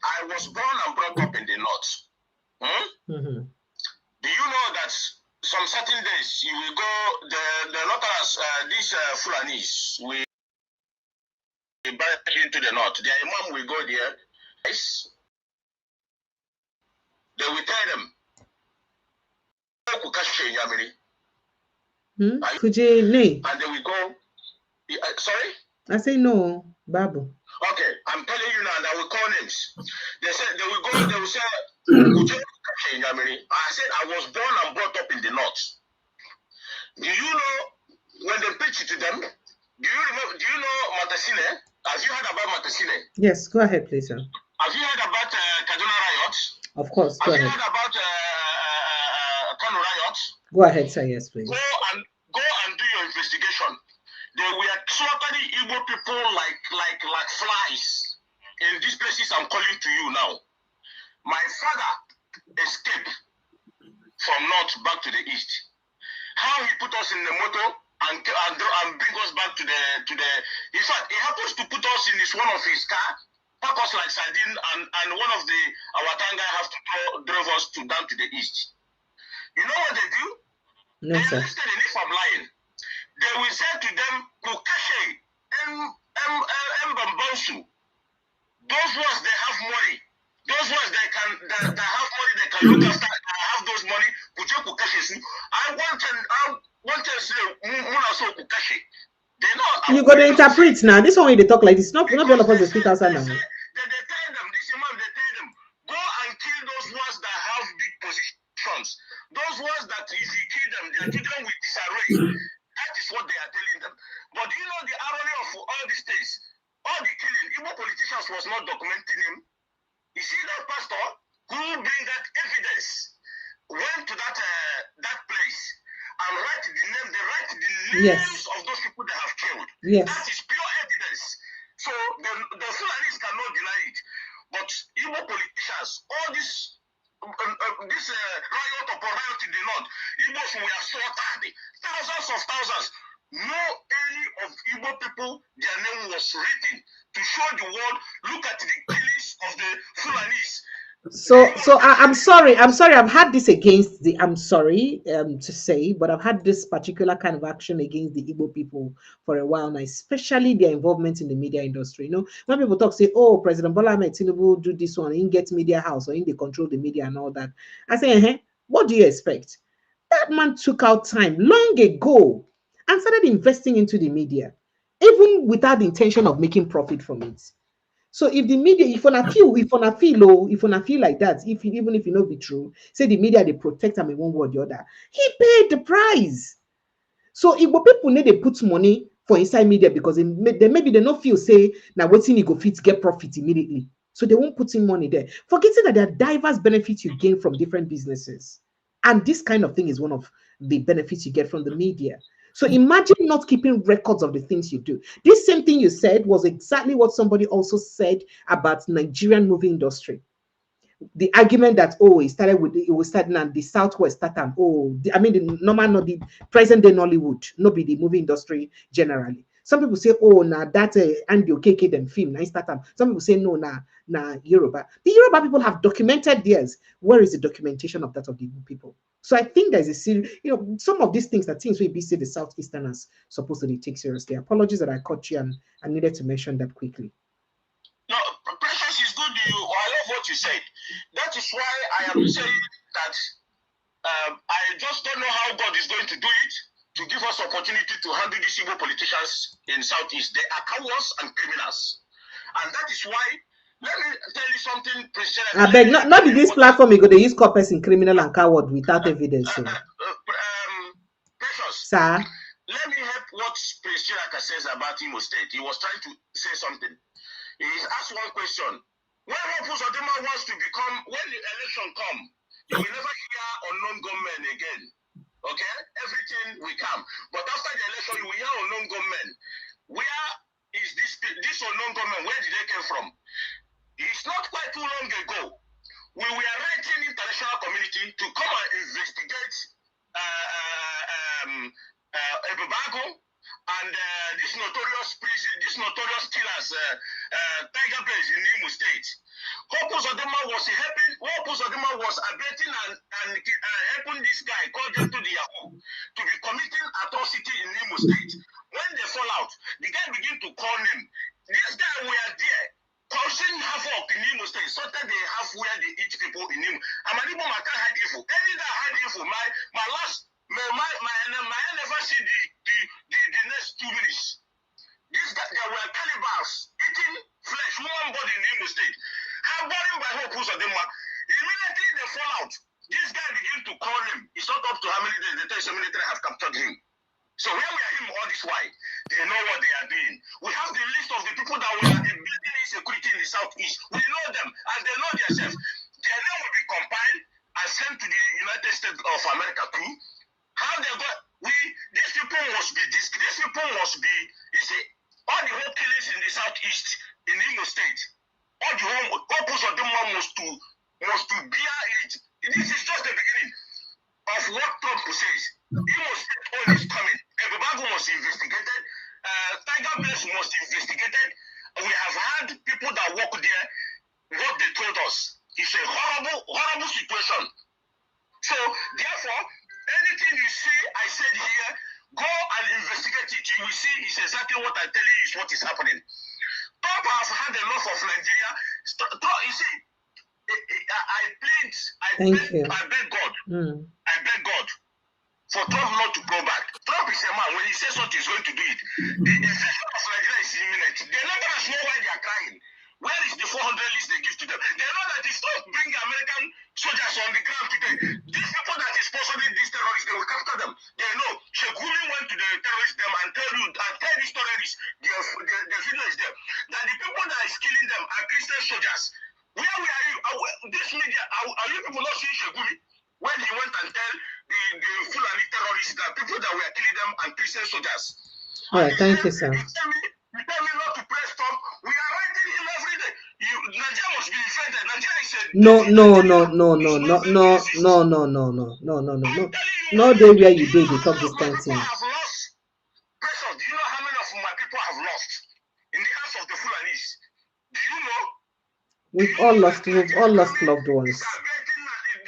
I was born and brought up in the north. Do you know that some certain days you will go, the Northerners, these Fulanis, we back into the north. Their imam will go there. They will tell them, Could you name? And they will go. Sorry? I say no, Babu. Okay, I'm telling you now, and I will call names. They said they will go, they will say, I said I was born and brought up in the north. Do you know when they preach to them? Do you know Matasine? Have you heard about Matasine? Yes, go ahead, please, sir. Have you heard about Kaduna riots? Of course, go ahead. Have you heard about Kano riots? Go ahead, sir. Yes, please. Go and do your investigation. They were slaughtering Igbo people like flies in these places I'm calling to you now. My father escaped from north back to the east. How he put us in the motor and bring us back to the. In fact, he happens to put us in one of his car, pack us like sardine, and one of our tanga have to drove us down to the east. You know what they do? No, sir. Instead, if I'm lying, they will say to them, Kukashe, Mbambansu. Those ones, they have money. Those ones, they have money, they can look after, they have those money. I want to say, Kukashe. You got to interpret now. This one way they talk like this. Not all of us they speak outside now. They tell them, this imam, they tell them, go and kill those ones that have big positions. Those ones that if you kill them, their children will disarray. That is what they are telling them. But you know the irony of all these things? All the killing, Igbo politicians was not documenting him. You see that pastor who bring that evidence went to that place and write the names of those people they have killed. Yes. That is pure evidence. So the Fulanis cannot deny it. But Igbo politicians, all this riot upon riot in the north, Igbos were slaughtered, thousands. No any of Igbo people, their name was written to show the world, look at the killings of the Fulanis. So I'm sorry. I've had this against the. I'm sorry to say, but I've had this particular kind of action against the Igbo people for a while now, especially their involvement in the media industry. You know, when people talk, say, "Oh, President Bola Ahmed Tinubu do this one, in get media house, or in they control the media and all that." I say, what do you expect? That man took out time long ago and started investing into the media, even without the intention of making profit from it. So if the media, if you feel like that, even if you know be true, say the media they protect them in one word or the other, he paid the price. So if people need to put money for inside media because maybe they don't feel say now what's in go fit get profit immediately. So they won't put in money there, forgetting that there are diverse benefits you gain from different businesses. And this kind of thing is one of the benefits you get from the media. So imagine not keeping records of the things you do. This same thing you said was exactly what somebody also said about Nigerian movie industry. The argument that, it was starting and the Southwest started, the present day Nollywood, not be the movie industry generally. Some people say, that Andy Okeke them film, na started. Some people say, no, Yoruba. The Yoruba people have documented theirs. Where is the documentation of that of the Igbo people? So I think there's a serious, some of these things that things we be say the Southeasterners supposed to take seriously. Apologies that I caught you and I needed to mention that quickly. No, Precious is good. I love what you said. That is why I am saying that I just don't know how God is going to do it to give us opportunity to handle these Igbo politicians in Southeast. They are cowards and criminals. And that is why, let me tell you something, President. I beg, not be this platform you go to use corpus in criminal and coward without evidence. Precious. Sir. Let me help what Prince Chiraka says about Imo State. He was trying to say something. He asked one question. When Hope Uzodinma wants to become, when the election come, you will never hear unknown gunmen again. Okay? Everything will come. But after the election, you will hear unknown gunmen. Where is this unknown gunmen? Where did they come from? It's not quite too long ago. We were writing international community to come and investigate Ebubago and this notorious killers, Tiger Base in Imo State. Hope Uzodinma was abetting and helping this guy, called them to the Yahoo, to be committing atrocity in Imo State. When they fall out, the guy begin to call him. This guy were there, causing havoc in Imo State, so that they have where they eat people in Imo. I'm an Igbo man can't hide info. Any that hide info, my last, my never see the next 2 minutes. These guys, there were cannibals eating flesh, human body in Imo State. Harboring by Hope Uzodinma. Immediately they fall out. This guy begin to call him. It's not up to how many days the Terrorist military have captured him. So when we are him all this while, they know what they are doing. We have the list of the people that were building insecurity in the southeast. We know them, and they know themselves. Their name will be compiled and sent to the United States of America too. How they got? These people must be. You see, all the whole killings in the southeast in Imo State, all the whole purpose of them must to bear it. This is just the beginning of what Trump says. Imo State oil is coming. Ebubago must be investigated. Tiger Base must be investigated. We have had people that work there, what they told us. It's a horrible situation. So, therefore, anything you see, I said here, go and investigate it. You will see it's exactly what I tell you is what is happening. Trump has had enough of Nigeria. You see, I beg God. I beg God for Trump not to go back. Trump is a man. When he says what he's going to do it, the invasion of Nigeria is imminent. They let us know why they are crying. Where is the 400 list they give to them? They know that it's not bring American soldiers on the ground today. These people that is sponsoring these terrorists, they will capture them. They know. Shekumi went to the terrorists them and tell these terrorists, the video is there, that the people that is killing them are Christian soldiers. Where are you? This media, are you people not seeing Shekumi? When he went and tell the Fulani terrorists that people that were killing them are Christian soldiers. All right, thank you, sir. You tell me not to press stop. We are writing him every day. Nigeria must be defended. Nigeria is a no day where you do the talk this kind of thing. Do you know how many of my people have lost in the hands of the Fulanis? Do you know? We've all lost loved ones. The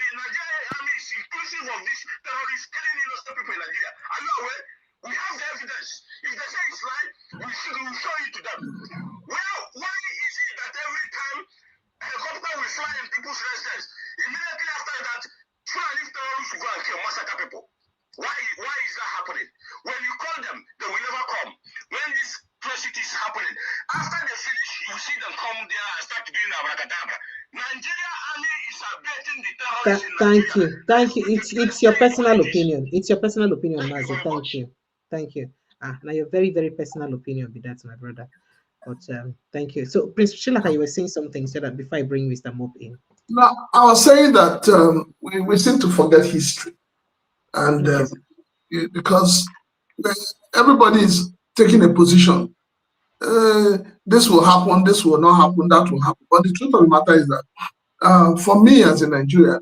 Nigerian army is inclusive of these terrorists killing innocent people in Nigeria. Are you aware? We have the evidence. If they say it's right, we will show it to them. Well, why is it that every time a helicopter will fly in people's residence, immediately after that, Fulani terrorists will go and kill, massacre people? Why is that happening? When you call them, they will never come. When these atrocities happening, after they finish, you see them come there and start doing abracadabra. Nigeria army is abetting the terrorists. Thank you. It's your personal opinion. It's your personal opinion, Mazi. Thank you. Now your very, very personal opinion be that, my brother. But thank you. So Prince Chilaka, you were saying something so that before I bring Mr. Mob in. No, I was saying that we seem to forget history. And because everybody is taking a position, this will happen, this will not happen, that will happen. But the truth of the matter is that for me as a Nigerian,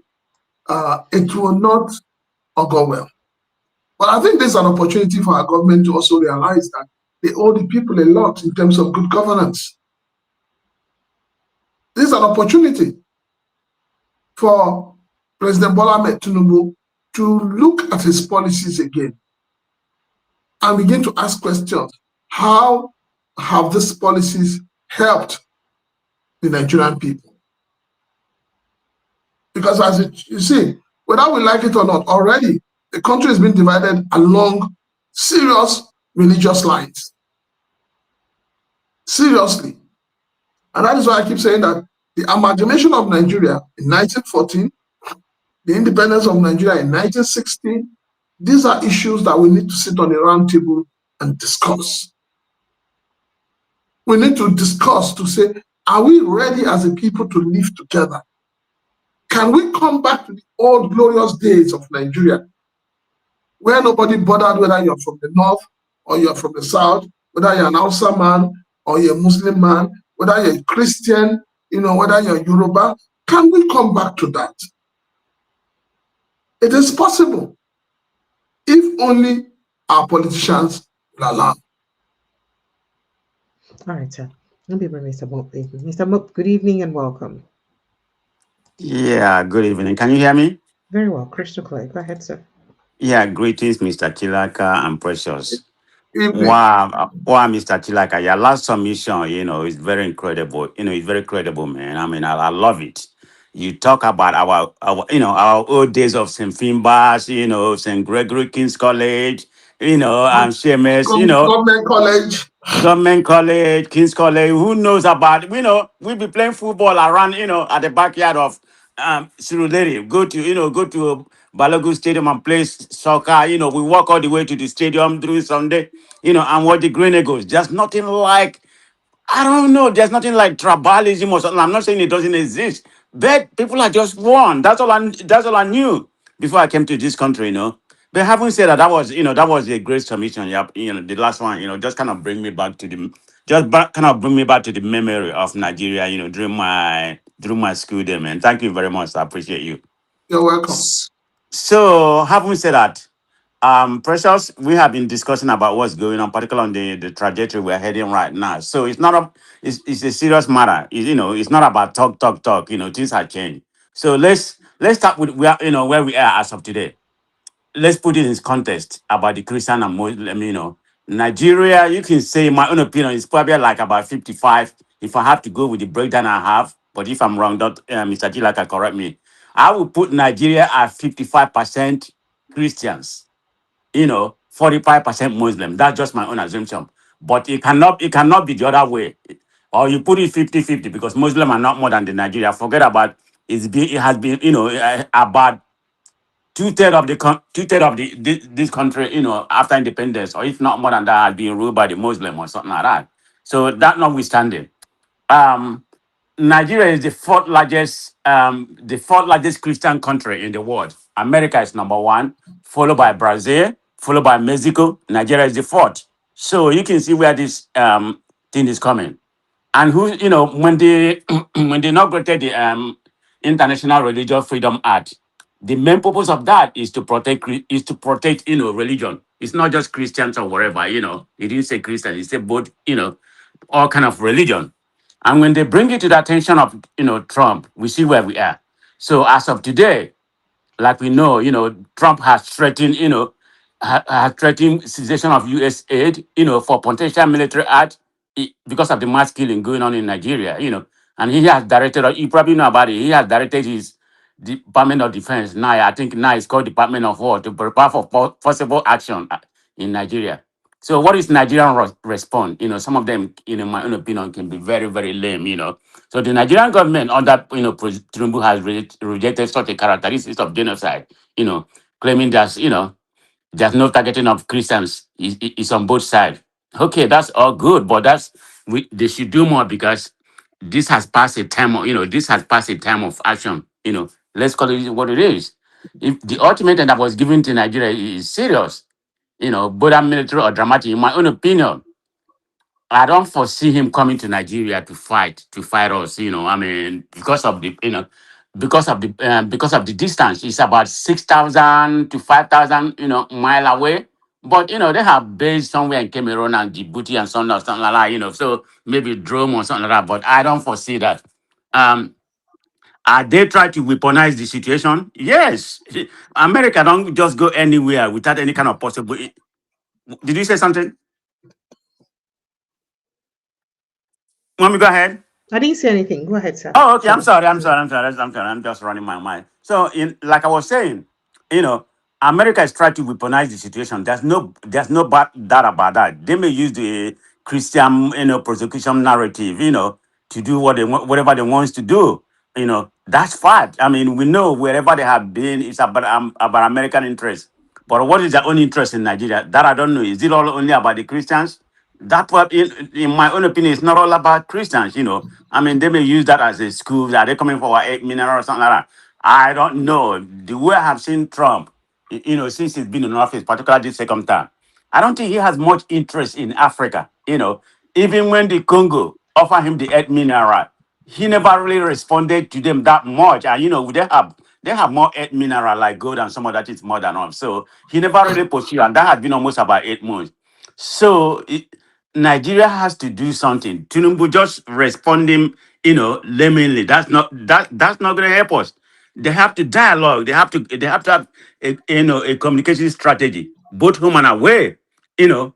it will not go well. But I think there's an opportunity for our government to also realize that they owe the people a lot in terms of good governance. This is an opportunity for President Bola Ahmed Tinubu to look at his policies again and begin to ask questions. How have these policies helped the Nigerian people? Because as you see, whether we like it or not, already the country has been divided along serious religious lines. Seriously. And that is why I keep saying that the amalgamation of Nigeria in 1914, the independence of Nigeria in 1916, these are issues that we need to sit on a round table and discuss. We need to discuss to say, are we ready as a people to live together? Can we come back to the old glorious days of Nigeria, where nobody bothered whether you're from the north or you're from the south, whether you're an Hausa man or you're a Muslim man, whether you're a Christian, whether you're Yoruba? Can we come back to that? It is possible if only our politicians will allow. All right, sir. Let me bring Mr. Mope in. Mr. Mope, good evening and welcome. Yeah, good evening. Can you hear me? Very well, crystal clear. Go ahead, sir. Yeah, greetings, Mr. Chilaka and Precious. Evening. Wow, Mr. Chilaka, your last submission, is very incredible. It's very credible, man. I mean, I love it. You talk about our old days of St. Finbar's, St. Gregory King's College, and Shemes, Government college. Government College, King's College. Who knows about? We be playing football around, at the backyard of Surulere. Go to Balogun Stadium and play soccer. We walk all the way to the stadium during Sunday. And watch the Green Eagles. There's nothing like, I don't know. There's nothing like tribalism or something. I'm not saying it doesn't exist, but people are just one. That's all I knew before I came to this country. But having said that, that was a great submission. Yeah, the last one, just kind of bring me back to the, kind of bring me back to the memory of Nigeria. During my school day, man. Thank you very much. I appreciate you. You're welcome. S- So, having said that, Precious, we have been discussing about what's going on, particularly on the trajectory we're heading right now. So it's a serious matter. It's not about talk. Things have changed. So let's start with where we are as of today. Let's put it in context about the Christian and Muslim. Nigeria, you can say, in my own opinion, is probably like about 55. If I have to go with the breakdown I have, but if I'm wrong, don't Mr. Gilaka correct me. I will put Nigeria at 55% Christians, 45% Muslim. That's just my own assumption. But it cannot be the other way. Or you put it 50-50 because Muslim are not more than the Nigeria. Forget about it has been, about two-thirds of this country, after independence, or if not more than that, has been ruled by the Muslim or something like that. So that notwithstanding, um, Nigeria is the fourth largest Christian country in the world. America is number one, followed by Brazil, followed by Mexico. Nigeria is the fourth. So you can see where this thing is coming. And when they when they inaugurated the International Religious Freedom Act, the main purpose of that is to protect religion. It's not just Christians or whatever. It didn't say Christian. It said both, all kind of religion. And when they bring it to the attention of Trump, we see where we are. So as of today, like we know, Trump has threatened, has threatened cessation of U.S. aid, for potential military act because of the mass killing going on in Nigeria, and he has directed, or you probably know about it, he has directed his Department of Defense, now I think now it's called Department of War, to prepare for possible action in Nigeria. So what is Nigerian response? Some of them, in my own opinion, can be very, very lame. So the Nigerian government under Tinubu has rejected such a characteristics of genocide, claiming there's no targeting of Christians. It's on both sides. Okay, that's all good, but they should do more because this has passed a time of, action. Let's call it what it is. If the ultimatum that was given to Nigeria is serious, whether military or dramatic, in my own opinion, I don't foresee him coming to Nigeria to fight us. I mean, because of the distance. It's about 6,000 to 5,000, mile away. But they have base somewhere in Cameroon and Djibouti and something like that. So maybe drone or something like that. But I don't foresee that. Um, are they trying to weaponize the situation? Yes. America don't just go anywhere without any kind of possible. Did you say something? Want me to go ahead? I didn't say anything. Go ahead, sir. Oh, okay. I'm sorry. I'm just running my mind. So, like I was saying, you know, America is trying to weaponize the situation. There's no doubt about that. They may use the Christian, persecution narrative, to do whatever they want to do. That's fact. I mean, we know wherever they have been, it's about American interests. But what is their own interest in Nigeria? That I don't know. Is it all only about the Christians? That what, in my own opinion, is not all about Christians. I mean, they may use that as a school. Are they coming for our 8 mineral or something like that? I don't know. The way I have seen Trump, since he's been in office, particularly this second time, I don't think he has much interest in Africa. Even when the Congo offered him the 8 mineral, he never really responded to them that much. And they have more earth mineral like gold and some of that is more than us. So he never really pursued, and that has been almost about 8 months. So Nigeria has to do something. Tinubu just responding, laymanly. That's not going to help us. They have to dialogue. They have to have a communication strategy, both home and away. To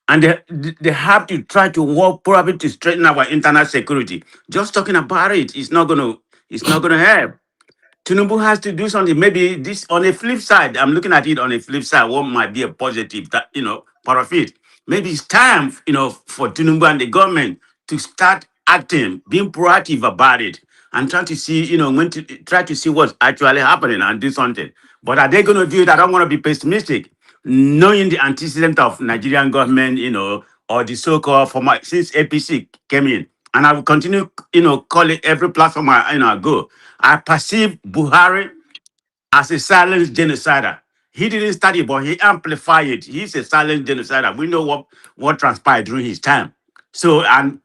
and they have to try to work probably to strengthen our internal security. Just talking about it is not gonna help. Tinubu has to do something. Maybe this on a flip side. I'm looking at it on a flip side. What might be a positive that part of it. Maybe it's time for Tinubu and the government to start acting, being proactive about it, and trying to see when to try to see what's actually happening and do something. But are they going to do it? I don't want to be pessimistic, knowing the antecedent of Nigerian government, or the so-called former since APC came in, and I will continue, call it every platform I go. I perceive Buhari as a silent genocider. He didn't study, but he amplified it. He's a silent genocider. We know what transpired during his time. So, and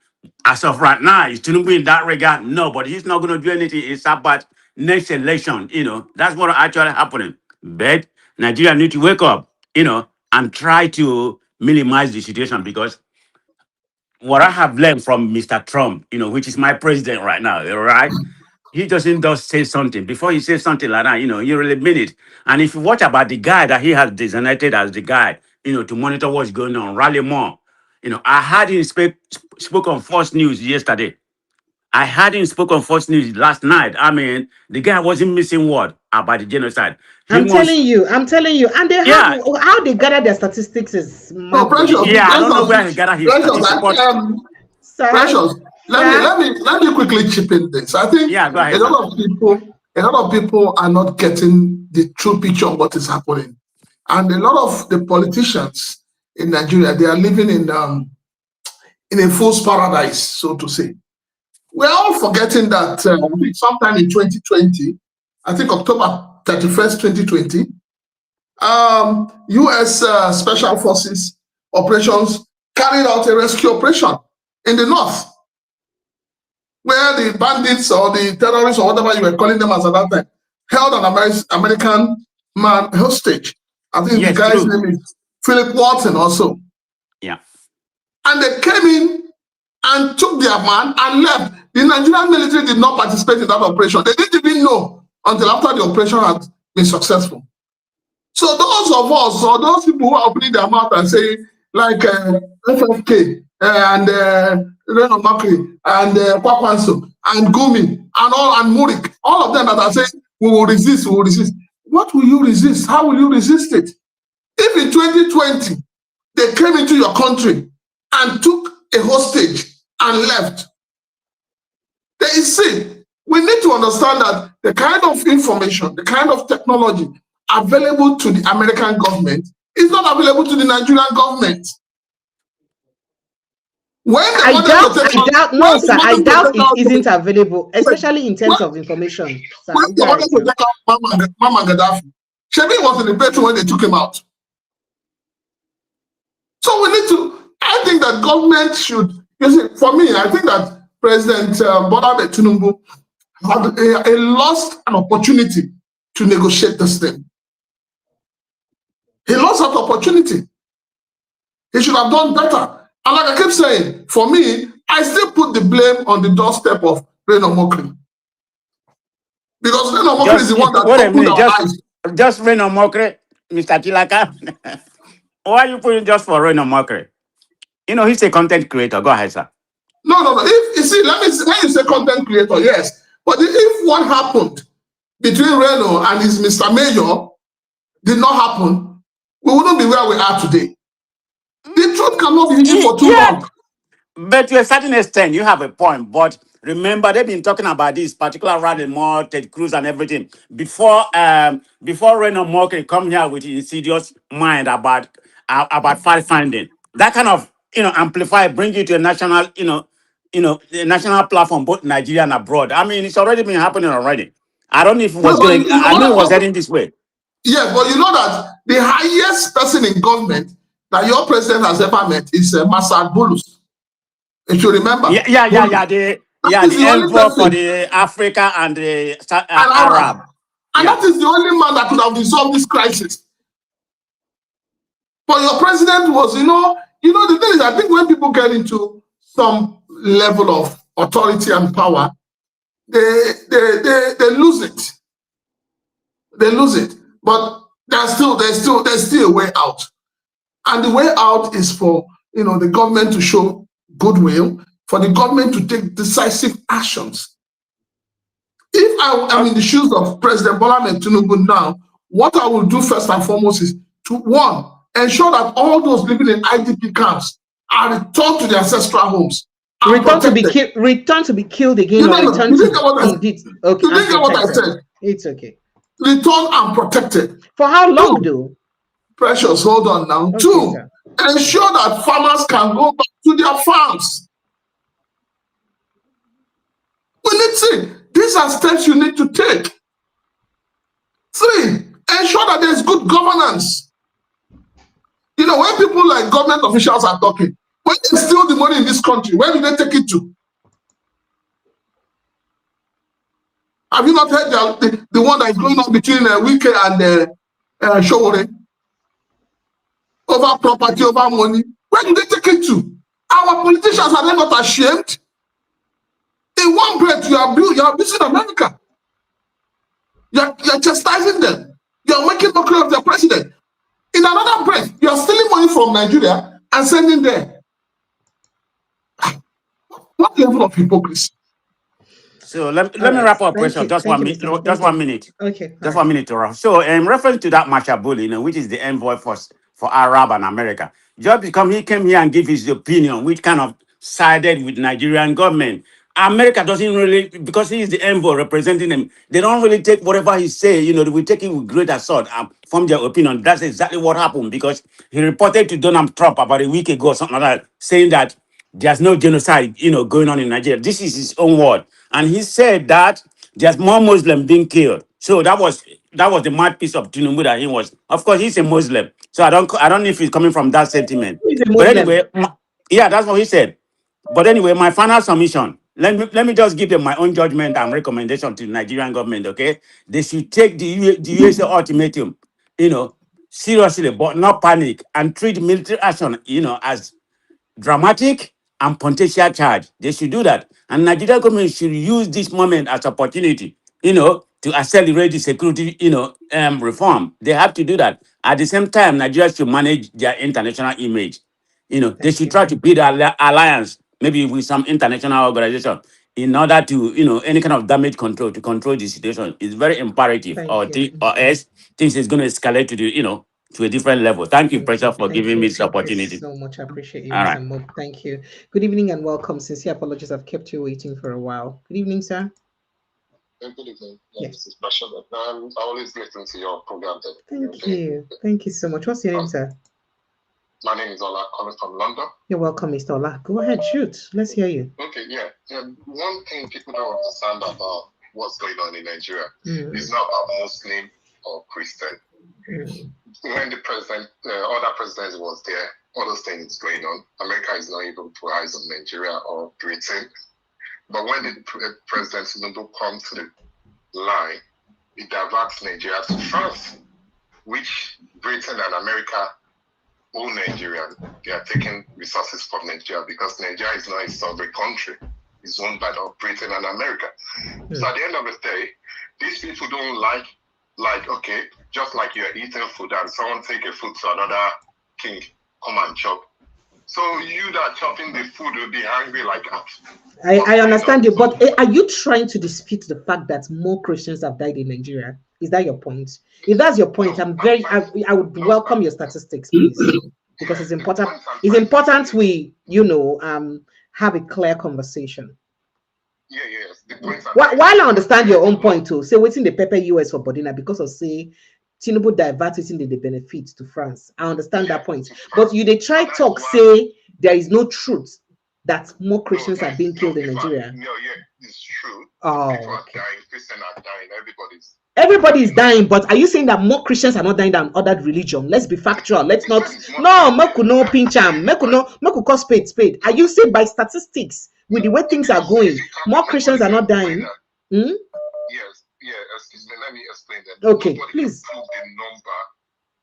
as of right now, is Tinubu in that regard? No, but he's not going to do anything. It's about next election. That's what actually happening. But Nigeria need to wake up, and try to minimize the situation, because what I have learned from Mr. Trump, which is my president right now, right? He doesn't just say something. Before he says something like that, he really mean it. And if you watch about the guy that he has designated as the guy, to monitor what's going on, Rally Moore, I heard him spoke on Fox News yesterday. I heard him spoke on Fox News last night. I mean, the guy wasn't missing word about the genocide. I'm telling you, and they have how they gather their statistics is no, Precious. I don't know where he gathered his statistics. Precious, let me quickly chip in this. I think go ahead, a lot of people are not getting the true picture of what is happening, and a lot of the politicians in Nigeria, they are living in a false paradise, so to say. We're all forgetting that sometime in 2020, I think October 31st, 2020, U.S. Special Forces operations carried out a rescue operation in the north, where the bandits or the terrorists or whatever you were calling them as at that time held an American man hostage. I think the guy's name is Philip Walton also. Yeah. And they came in and took their man and left. The Nigerian military did not participate in that operation. They didn't even know until after the operation had been successful. So those of us, or those people who are opening their mouth and saying, like FFK and Reno Makri and Kwakwanso and Gumi and Murik, all of them that are saying, we will resist. What will you resist? How will you resist it? If in 2020, they came into your country and took a hostage and left, then you see, we need to understand that the kind of information, the kind of technology available to the American government is not available to the Nigerian government. I doubt it isn't available, especially in terms of information. When they wanted to take out Mama Gaddafi, Shebi was in the bedroom when they took him out. So we need to, I think that government should, you see, for me, I think that President Bola Tinubu had lost an opportunity to negotiate this thing. He lost that opportunity. He should have done better. And like I keep saying, for me, I still put the blame on the doorstep of Reno Mokri. Because Reno Mokri is the one that opened our eyes. Just Reno Mokri, Mr. Tilaka. Why are you putting just for Reno Mokri? He's a content creator. Go ahead, sir. No. If you see, when you say content creator, yes. But if what happened between Reno and his Mr. Mayor did not happen, we wouldn't be where we are today. The truth cannot be hidden for too long. But to a certain extent, you have a point. But Remember, they've been talking about this particular rally more Ted Cruz and everything before Reno Moore come here with insidious mind about fact finding. That kind of amplify, bring you to a national the national platform, both Nigeria and abroad. I mean, it's already been happening already. I don't know if it was Well, going. I knew it was heading this way. Yeah, but you know that the highest person in government that your president has ever met is Masad Bulus. If you remember. Yeah. The The only envoy for person, the Africa and the an Arab. Arab. And that is the only man that could have resolved this crisis. But your president was, the thing is, I think when people get into some level of authority and power, they lose it. They lose it. But there's still a way out. And the way out is for the government to show goodwill, for the government to take decisive actions. If I am in the shoes of President Bola Ahmed Tinubu now, what I will do first and foremost is to, one, ensure that all those living in IDP camps are returned to their ancestral homes. Return to be killed again, or return to indeed. Okay, you didn't get what I said. It's okay. Return and protected. For how long, though? Precious, hold on now. Okay, 2, sir. Ensure that farmers can go back to their farms. We need to. These are steps you need to take. 3, ensure that there's good governance. When people like government officials are talking, when they steal the money in this country, where do they take it to? Have you not heard the one that is going on between Wike and Showore? Over property, over money. Where do they take it to? Our politicians, are they not ashamed? In one breath, you are abusing America. You're chastising them. You're making mockery of their president. In another breath, you're stealing money from Nigeria and sending there. What level of hypocrisy? So let me wrap up, question. Just 1 minute. Just 1 minute. Okay. Just 1 minute, Tora. So in reference to that Mashabuli, which is the envoy for Arab and America, he came here and gave his opinion, which kind of sided with Nigerian government. America doesn't really, because he is the envoy representing them, they don't really take whatever he say, they will take it with great assault from their opinion. That's exactly what happened, because he reported to Donald Trump about a week ago or something like that, saying that there's no genocide, going on in Nigeria. This is his own word. And he said that there's more Muslims being killed. So that was the mouthpiece of Tinubu that he was. Of course, he's a Muslim. So I don't know if he's coming from that sentiment. But anyway, yeah, that's what he said. But anyway, my final submission. Let me just give them my own judgment and recommendation to the Nigerian government, okay? They should take the USA ultimatum, seriously, but not panic, and treat military action, as dramatic and potential charge. They should do that. And Nigerian government should use this moment as opportunity, to accelerate the security, reform. They have to do that. At the same time, Nigeria should manage their international image. They should try to build an alliance, maybe with some international organization, in order to, any kind of damage control, to control the situation. It's very imperative, or else things is going to escalate to to a different level. Thank you, Pressure, for giving me this opportunity. Thank you so much. I appreciate you, Mr. Mob. Thank you. Good evening and welcome. Sincere apologies, I've kept you waiting for a while. Good evening, sir. Good evening. Yes. This is Pressure. I always listen to your program. Thank you. Thank you so much. What's your name, sir? My name is Ola, calling from London. You're welcome, Mr. Ola. Go ahead, shoot. Let's hear you. Okay, yeah. One thing people don't understand about what's going on in Nigeria is not about Muslim or Christian. When the other president was there, all those things going on, America is not able to eyes on Nigeria or Britain. But when the President Tinubu comes to the line, it diverts Nigeria to France, which Britain and America own Nigeria. They are taking resources from Nigeria because Nigeria is not a sovereign country. It's owned by Britain and America. So at the end of the day, these people don't like, okay, just like you're eating food and someone take a food to another king, come and chop. So you that chopping the food will be hungry like that. I understand you, but are you trying to dispute the fact that more Christians have died in Nigeria? Is that your point? If that's your point, I would welcome your statistics, please, because it's important. It's important we, have a clear conversation. Yes. The points while I understand your own point too, say waiting the pepper US for Bodina because of say Tinubu diverting the benefits to France. I understand that point. But you they try talk say there is no truth that more Christians are being killed in Nigeria. It's true. Oh, people are dying, Christians are dying, everybody is dying, but are you saying that more Christians are not dying than other religion? Let's be factual. Let's not. No, Meku no pincham. Meku call spade. Are you saying by statistics, with the way things are going, more Christians are not dying? Yes. Excuse me. Let me explain that. Okay, please. Prove the number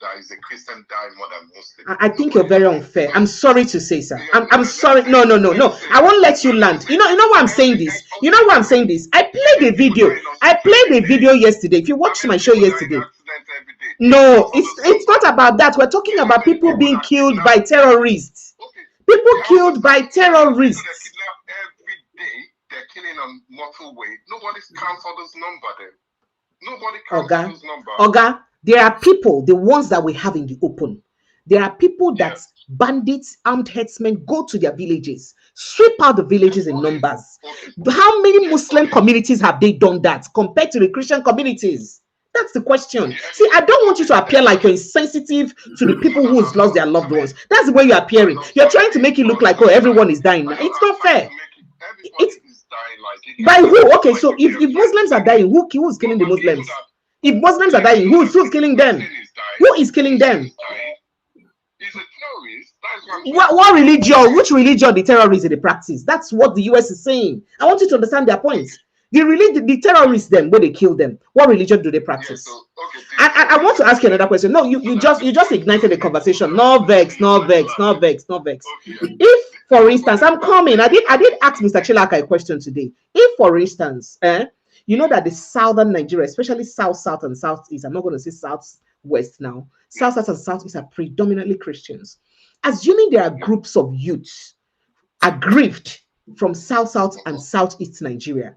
that is a Christian dying more than Muslim. I think you're very unfair. I'm sorry to say, sir. I'm sorry. No. I won't let you land. You know why I'm saying this? I played a video yesterday. If you watched my show yesterday. No, it's not about that. We're talking about people being killed by terrorists. People killed by terrorists. Every day they're killing on motorway. Nobody counts all those numbers then. Nobody counts all those numbers. Oga, there are people, the ones that we have in the open. There are people that bandits, armed herdsmen go to their villages, sweep out the villages in numbers. How many Muslim communities have they done that compared to the Christian communities? That's the question. See, I don't want you to appear like you're insensitive to the people who's lost their loved ones. That's the way you're appearing. You're trying to make it look like, oh, everyone is dying. It's not fair. It's by who? Okay, so if Muslims are dying, who's killing the Muslims? If Muslims are dying, who's killing them? Who is killing them? What religion? Which religion the terrorists in the practice? That's what the US is saying. I want you to understand their points. The terrorists, them, where they kill them, what religion do they practice? I want to ask you another question. No, you just ignited the conversation. No vex. If, for instance, I'm coming. I did ask Mr. Chilaka a question today. If, for instance, you know that the southern Nigeria, especially south and southeast, I'm not going to say southwest now. South and southeast are predominantly Christians. Assuming there are groups of youths aggrieved from south and southeast Nigeria,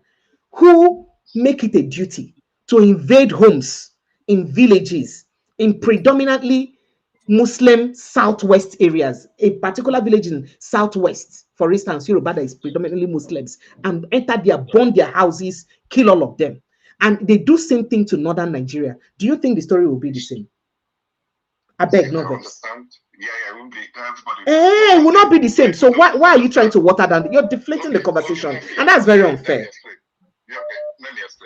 who make it a duty to invade homes in villages in predominantly Muslim southwest areas, a particular village in southwest, for instance, Yoruba, that is predominantly Muslims, and enter there, burn their houses, kill all of them. And they do same thing to northern Nigeria. Do you think the story will be the same? I beg, no vex. It will be. It will not be the same. So why are you trying to water down? You're deflating the conversation, and that's very unfair.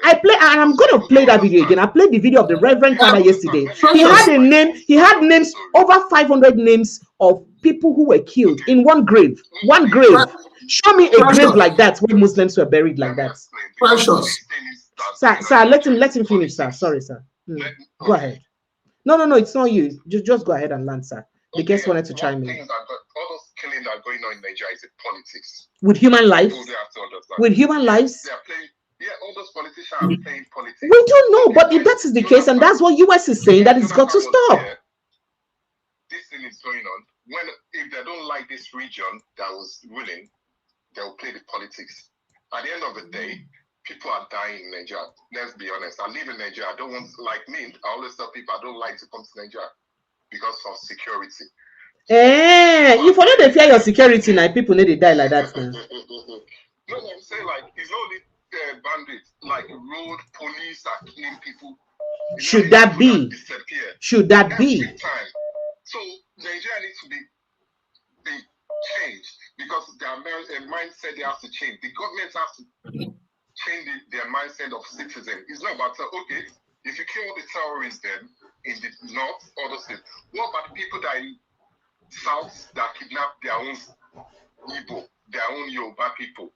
And I'm going to play that video again. I played the video of the Reverend Father yesterday. He had names, over 500 names of people who were killed in one grave. Show me a grave like that where Muslims were buried like that. Precious. Sir, let him finish, sir. Sorry, sir. Go ahead. No, it's not you. Just go ahead and land, sir. The guest wanted to chime in. All those killings that are going on in Nigeria is politics. With human lives? With human lives? They are playing. Yeah, all those politicians are playing politics. We don't know, but if that is the case, and that's what US is saying, that it's got to stop. This thing is going on. If they don't like this region that was ruling, they'll play the politics. At the end of the day, people are dying in Nigeria. Let's be honest. I live in Nigeria. I don't want, like me, I always tell people I don't like to come to Nigeria because of security. You follow the fear your security now. People need to die like that. No, I'm saying like it's only bandits, like road police are killing people. Should that be? Should that be? So Nigeria needs to be changed because their mindset they have to change. The government has to change their mindset of citizens. It's not about okay, if you kill the terrorists then in the north or the state, what about the people that in south that kidnap their own Igbo, their own Yoruba people?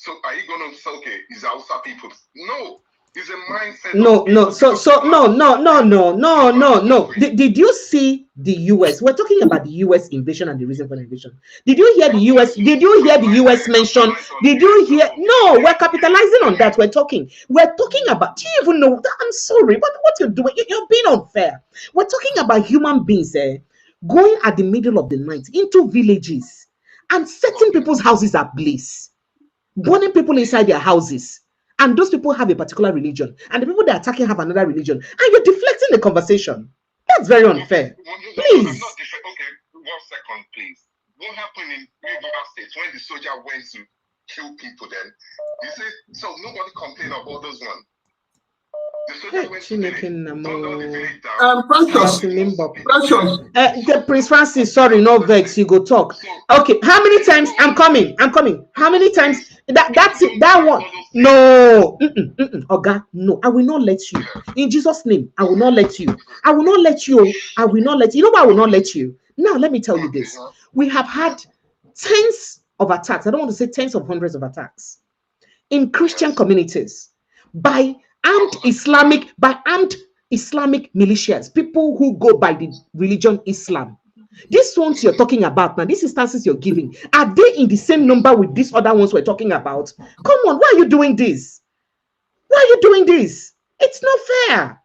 So are you going to say, okay, it's Hausa people? No, it's a mindset. No. Did you see the US? We're talking about the US invasion and the reason for the invasion. Did you hear the US? Did you hear the US mention? Did you hear? No, we're capitalizing on that. We're talking about, do you even know? I'm sorry, but what you're doing, you're being unfair. We're talking about human beings going at the middle of the night into villages and setting people's houses ablaze. Burning people inside their houses, and those people have a particular religion, and the people they're attacking have another religion, and you're deflecting the conversation. That's very unfair. Please. Okay, 1 second, please. What happened in River State when the soldier went to kill people then. You see, so nobody complained about those ones. Precious. The Prince Francis, sorry, no vex, you go talk. Okay, how many times? I'm coming. How many times? That's it. That one. No, Oga, no, I will not let you. In Jesus' name, I will not let you. I will not let you. I will not let you. You know why I will not let you? Now, let me tell you this. We have had tens of attacks. I don't want to say tens of hundreds of attacks in Christian communities by armed Islamic militias, people who go by the religion Islam. These ones you're talking about now, these instances you're giving, are they in the same number with these other ones we're talking about? Come on, why are you doing this? Why are you doing this? It's not fair.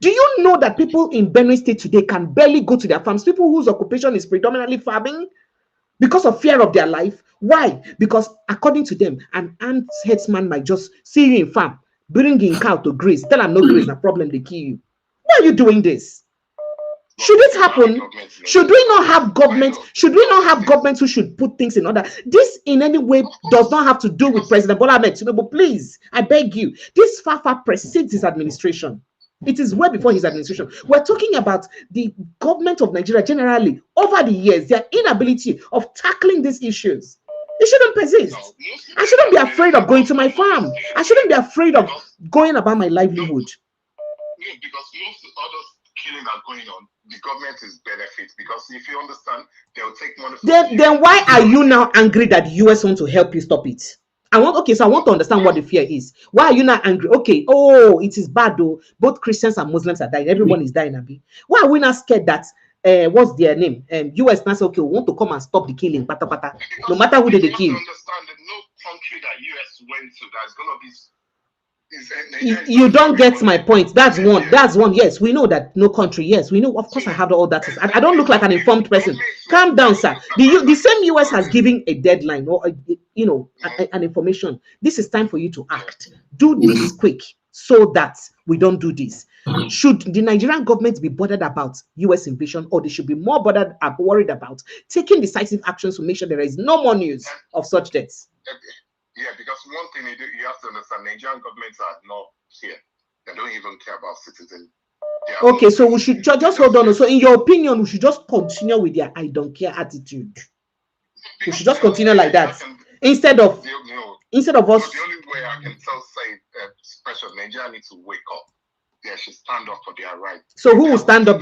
Do you know that people in Benue State today can barely go to their farms? People whose occupation is predominantly farming because of fear of their life. Why? Because according to them, an armed headsman might just see you in farm, bring in cow to graze, tell them no graze, no problem, they kill you. Why are you doing this? Should it happen? Should we not have government? Should we not have governments who should put things in order? This in any way does not have to do with President Bola Ahmed Tinubu. Please, I beg you. This far precedes his administration. It is way before his administration. We're talking about the government of Nigeria generally over the years, their inability of tackling these issues. It shouldn't persist. I shouldn't be afraid of going to my farm. I shouldn't be afraid of going about my livelihood. No, because most of those killings are going on. The government is benefit because if you understand, they'll take money. Then why are you now angry that the US want to help you stop it? I want to understand what the fear is. Why are you not angry? Okay, oh, it is bad though. Both Christians and Muslims are dying. Everyone is dying, Abi. Why are we not scared that what's their name? US now say, okay, we want to come and stop the killing, pata. No matter who they kill. Understand that no country that US went to that's gonna be. You don't get my point. That's one. Yes, we know that no country. Yes, we know. Of course, I have all that. I don't look like an informed person. Calm down, sir. The same US has given a deadline or an information. This is time for you to act. Do this quick so that we don't do this. Should the Nigerian government be bothered about US invasion, or they should be more worried about taking decisive actions to make sure there is no more news of such deaths? Yeah, because one thing you have to understand, Nigerian governments are not here. They don't even care about citizens. Okay, so we should just hold on. So in your opinion, we should just continue with their I don't care attitude. We should just continue like that. Instead of us. The only way I can special Nigeria needs to wake up. They should stand up for their rights. So who will stand up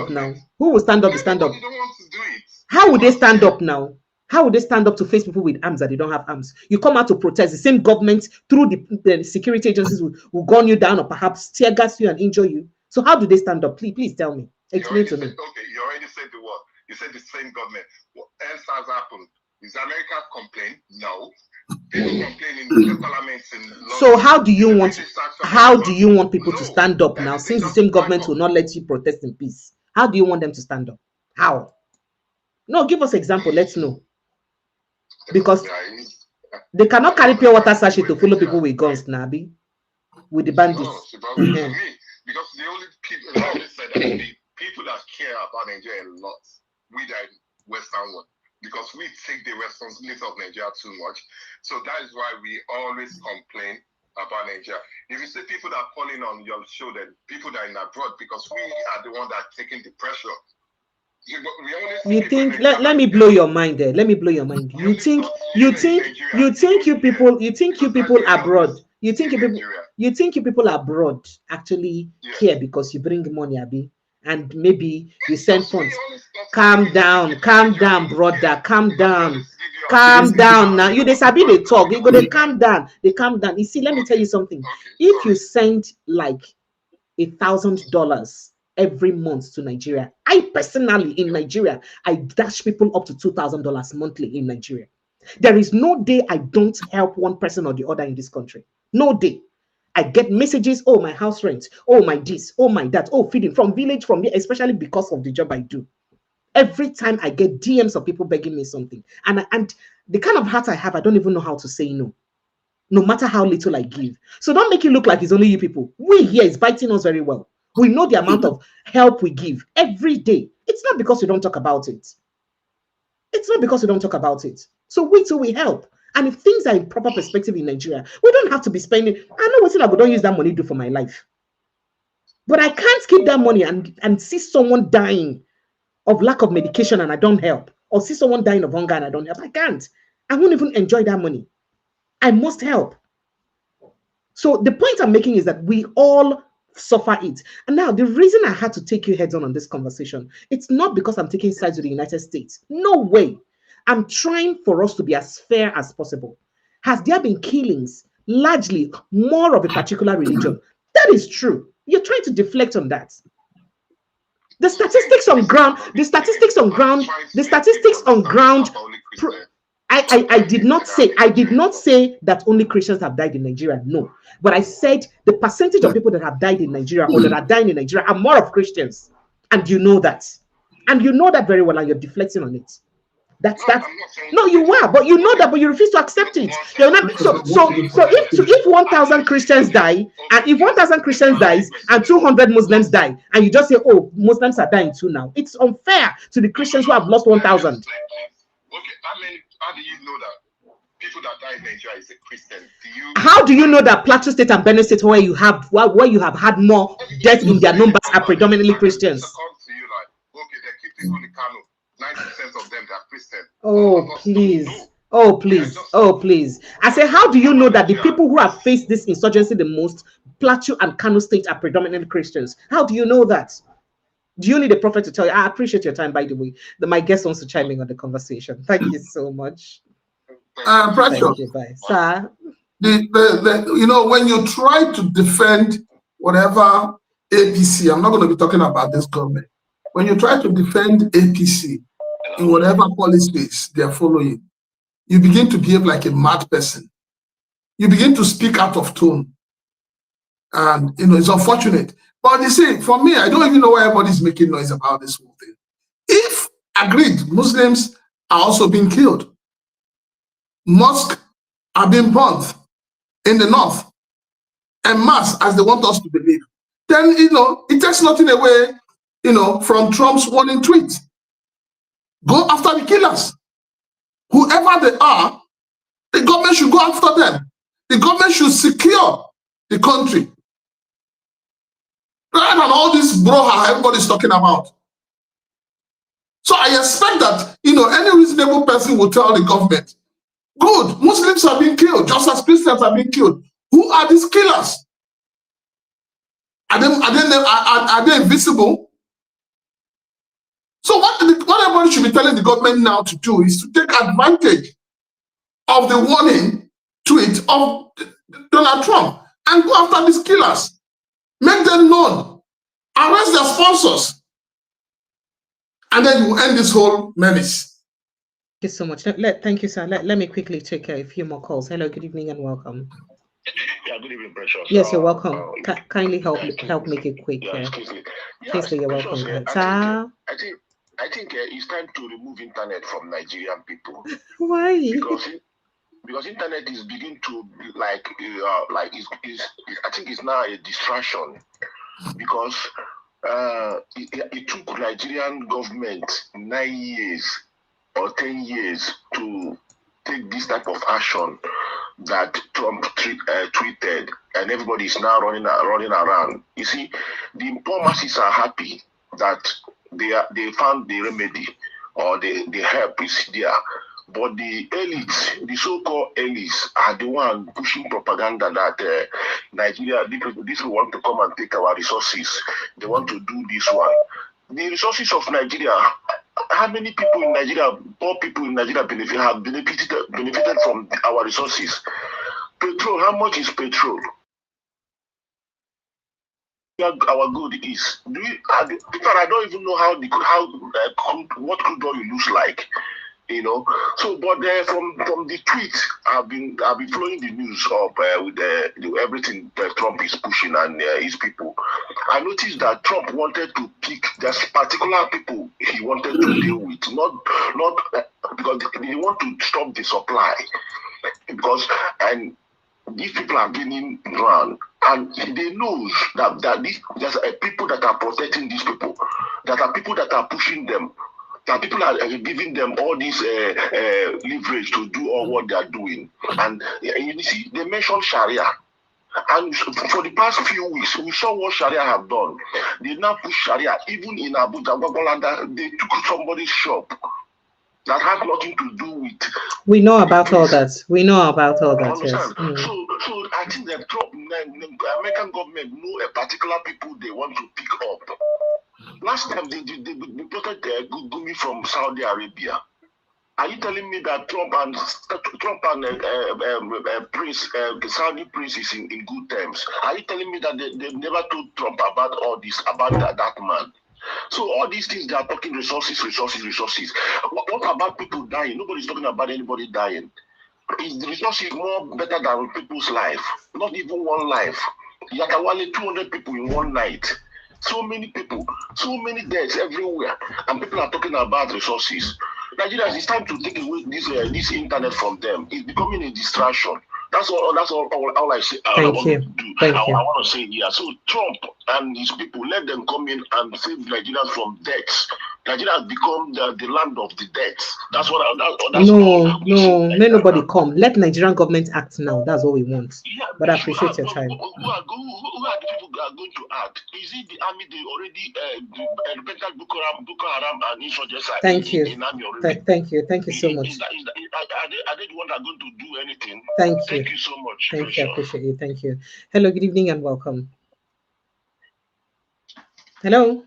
now? Who will stand up the stand up? You don't want to do it. How would they stand up now? How would they stand up to face people with arms that they don't have arms? You come out to protest. The same government through the security agencies will gun you down or perhaps tear gas you and injure you. So how do they stand up? Please tell me. Explain to me. Okay, you already said the word. You said the same government. What else has happened? Is America complain? No. People complain in the parliaments in London. So how do you want people to stand up now, since the same government will not let you protest in peace? How do you want them to stand up? How? No, give us example. Let's know. Because they cannot carry pure water sachet to follow people with guns, Nabi, with the bandits. No, because the only people that care about Nigeria a lot, we the Western one, because we take the responsibility of Nigeria too much. So that is why we always complain about Nigeria. If you say people that are calling on your shoulder, people that are in abroad, because we are the one that are taking the pressure. You think let me blow your mind there. Let me blow your mind. You think you people abroad. You think you people abroad actually care because you bring money, Abi, and maybe you send funds. Calm down, brother. Calm down now. You they sabi they talk. You go they calm down. You see, let me tell you something. If you send like $1,000 every month to Nigeria, I personally in Nigeria, I dash people up to $2,000 monthly in Nigeria. There is no day I don't help one person or the other in this country. No day. I get messages, oh, my house rent, oh, my this, oh, my that, oh, feeding from village, from here, especially because of the job I do. Every time I get DMs of people begging me something, and the kind of heart I have, I don't even know how to say no, no matter how little I give. So don't make it look like it's only you people. We here is biting us very well. We know the amount of help we give every day. It's not because we don't talk about it. It's not because we don't talk about it. So we too, we help. And if things are in proper perspective in Nigeria, we don't have to be spending. I know what I don't use that money to do for my life. But I can't keep that money and see someone dying of lack of medication and I don't help. Or see someone dying of hunger and I don't help. I can't. I won't even enjoy that money. I must help. So the point I'm making is that we all suffer it. And now the reason I had to take you heads on this conversation, it's not because I'm taking sides with the United States. No way. I'm trying for us to be as fair as possible. Has there been killings, largely more of a particular religion? That is true. You're trying to deflect on that. The statistics on ground, I did not say that only Christians have died in Nigeria. No. But I said the percentage of people that have died in Nigeria or that are dying in Nigeria are more of Christians. And you know that. And you know that very well, and you're deflecting on it. That's no, you were, but you know that, but you refuse to accept it. You're not, so if 1,000 Christians die, and if 1,000 Christians dies and 200 Muslims die, and you just say, oh, Muslims are dying too now, it's unfair to the Christians who have lost 1,000. Okay, how do you know that people that die in Nigeria is a Christian? How do you know that Plateau State and Benue State, where you have had more death in their numbers, are predominantly Christians? Okay, they keep people in Kano. 90% of them are Christian. Oh, please. Oh, please. Oh, please. I say, how do you know that the people who have faced this insurgency the most, Plateau and Kano State, are predominantly Christians? How do you know that? Do you need a prophet to tell you? I appreciate your time, by the way. My guest wants to chime in on the conversation. Thank you so much. Precious. Thank you, bye. Sir? You know, when you try to defend whatever APC, I'm not going to be talking about this government. When you try to defend APC in whatever policies they are following, you begin to behave like a mad person. You begin to speak out of tone. And, you know, it's unfortunate. But you see, for me, I don't even know why everybody's making noise about this whole thing. If, agreed, Muslims are also being killed, mosques are being burned in the north, en masse, as they want us to believe, then, you know, it takes nothing away, you know, from Trump's warning tweet. Go after the killers. Whoever they are, the government should go after them. The government should secure the country. Rather than all this brouhaha everybody's talking about. So I expect that, you know, any reasonable person will tell the government, good, Muslims are being killed, just as Christians are being killed. Who are these killers? Are they invisible? So what everybody should be telling the government now to do is to take advantage of the warning tweet of Donald Trump and go after these killers. Make them known. Arrest their sponsors. And then you will end this whole menace. Thank you so much. Thank you, sir. Let me quickly take a few more calls. Hello, good evening and welcome. Yeah, good evening, Precious. Yes, you're welcome. Kindly help make it quick. Kingsley, you're welcome. I think it's time to remove internet from Nigerian people. Why? Because internet is beginning to I think it's now a distraction, because it took Nigerian government 9 years or 10 years to take this type of action that Trump tweeted, and everybody is now running around. You see, the poor masses are happy that they found the remedy, or the help is there. But the elites, the so-called elites, are the one pushing propaganda that Nigeria, these people want to come and take our resources. They want to do this one. The resources of Nigeria, how many people in Nigeria, poor people in Nigeria have benefited from our resources? Petrol, how much is petrol? Our good is. I don't even know what crude oil looks like. You know, so but from the tweet, I've been following the news of with everything that Trump is pushing and his people. I noticed that Trump wanted to pick just particular people he wanted to deal with, not because they want to stop the supply, because and these people are gaining ground, and they know that there's people that are protecting these people, that are people that are pushing them. That people are giving them all this leverage to do all what they are doing. And you see, they mentioned Sharia. And for the past few weeks, we saw what Sharia have done. They now push Sharia, even in Abuja, Gwagwalada, they took somebody's shop that has nothing to do with. We know about all that. We know about all that. Understand? Yes. So I think that the American government know a particular people they want to pick up. Last time they reported Gumi from Saudi Arabia. Are you telling me that Trump and Prince, Saudi Prince is in good terms? Are you telling me that they never told Trump about all this, about that man? So all these things, they are talking resources. What about people dying? Nobody's talking about anybody dying. Is the resources more better than people's life? Not even one life. Yakawale, 200 people in one night. So many people, so many deaths everywhere, and people are talking about resources. Nigerians, it's time to take away this internet from them. It's becoming a distraction. That's all I say. Thank you. I want to say here. So Trump and his people, let them come in and save Nigerians from deaths. Nigeria has become the land of the dead. That's what. That's let nobody come. Let Nigerian government act now. That's what we want. Yeah, but I appreciate your time. Who are the people that are going to act? Is it the army? They already repented Boko Haram and insurgency. Thank you. Thank you so much. Are they the ones that are going to do anything? Thank you. Thank you so much. Thank you. I appreciate you. Thank you. Hello. Good evening and welcome. Hello.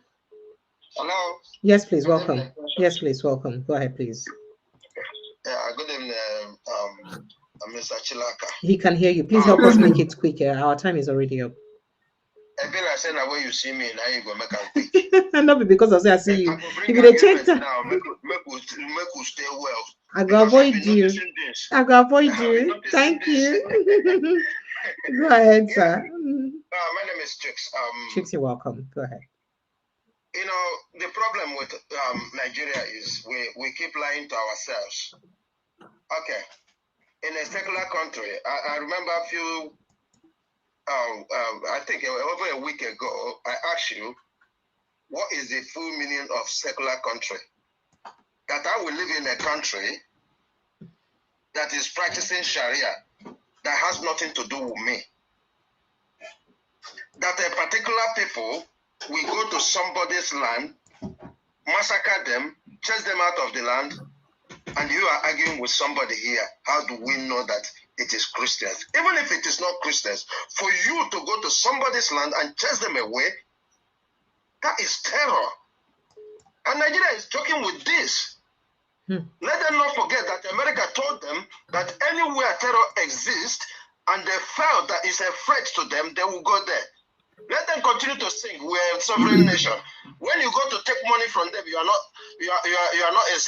Hello. Yes, please. Welcome. Yes, please. Welcome. Go ahead, please. Yeah, good evening, Mr. Chilaka. He can hear you. Please help us make it quicker. Our time is already up. I feel like saying that when you see me, now you go make it quick. Not because I say I see you. If you check now, make you stay well. I go avoid you. I go avoid you. Thank you. Go ahead, sir. My name is Chicks. Chicks, you're welcome. Go ahead. You know, the problem with Nigeria is we keep lying to ourselves. Okay. In a secular country, I remember a few, I think over a week ago, I asked you, what is the full meaning of secular country? That I will live in a country that is practicing Sharia, that has nothing to do with me. That a particular people will go to somebody's land, massacre them, chase them out of the land, and you are arguing with somebody here. How do we know that it is Christians? Even if it is not Christians, for you to go to somebody's land and chase them away, that is terror. And Nigeria is joking with this. Let them not forget that America told them that anywhere terror exists and they felt that it's a threat to them, they will go there. Let them continue to sing, we are a sovereign nation. When you go to take money from them, you are not a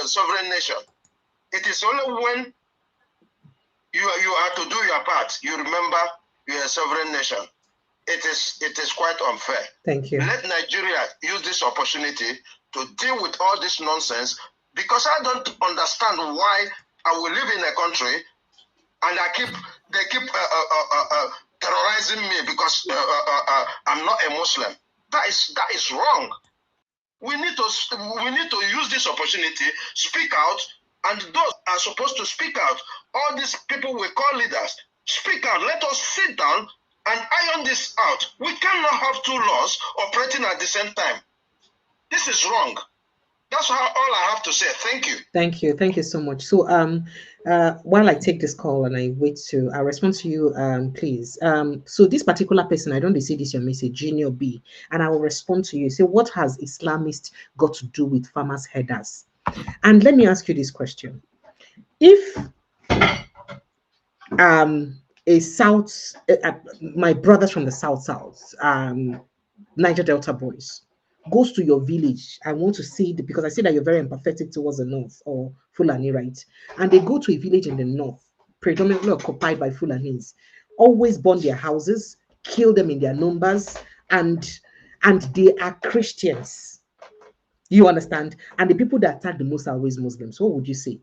sovereign nation. It is only when you are to do your part, you remember you are a sovereign nation. It is quite unfair. Thank you. Let Nigeria use this opportunity to deal with all this nonsense, because I don't understand why I will live in a country and they keep terrorizing me because I'm not a Muslim. That is wrong. We need to use this opportunity, speak out, and those are supposed to speak out. All these people we call leaders, speak out. Let us sit down and iron this out. We cannot have two laws operating at the same time. This is wrong. That's all I have to say. Thank you. Thank you so much. So while I take this call and I wait to respond to you, please. So this particular person, I don't see this your message, Junior B, and I will respond to you. Say, what has Islamist got to do with farmers' headers? And let me ask you this question: if my brothers from the south, Niger Delta boys, goes to your village, I want to see because I see that you're very empathetic towards the north or Fulani, right? And they go to a village in the north, predominantly occupied by Fulanis, always burn their houses, kill them in their numbers, and they are Christians. You understand? And the people that attack the most are always Muslims. What would you say?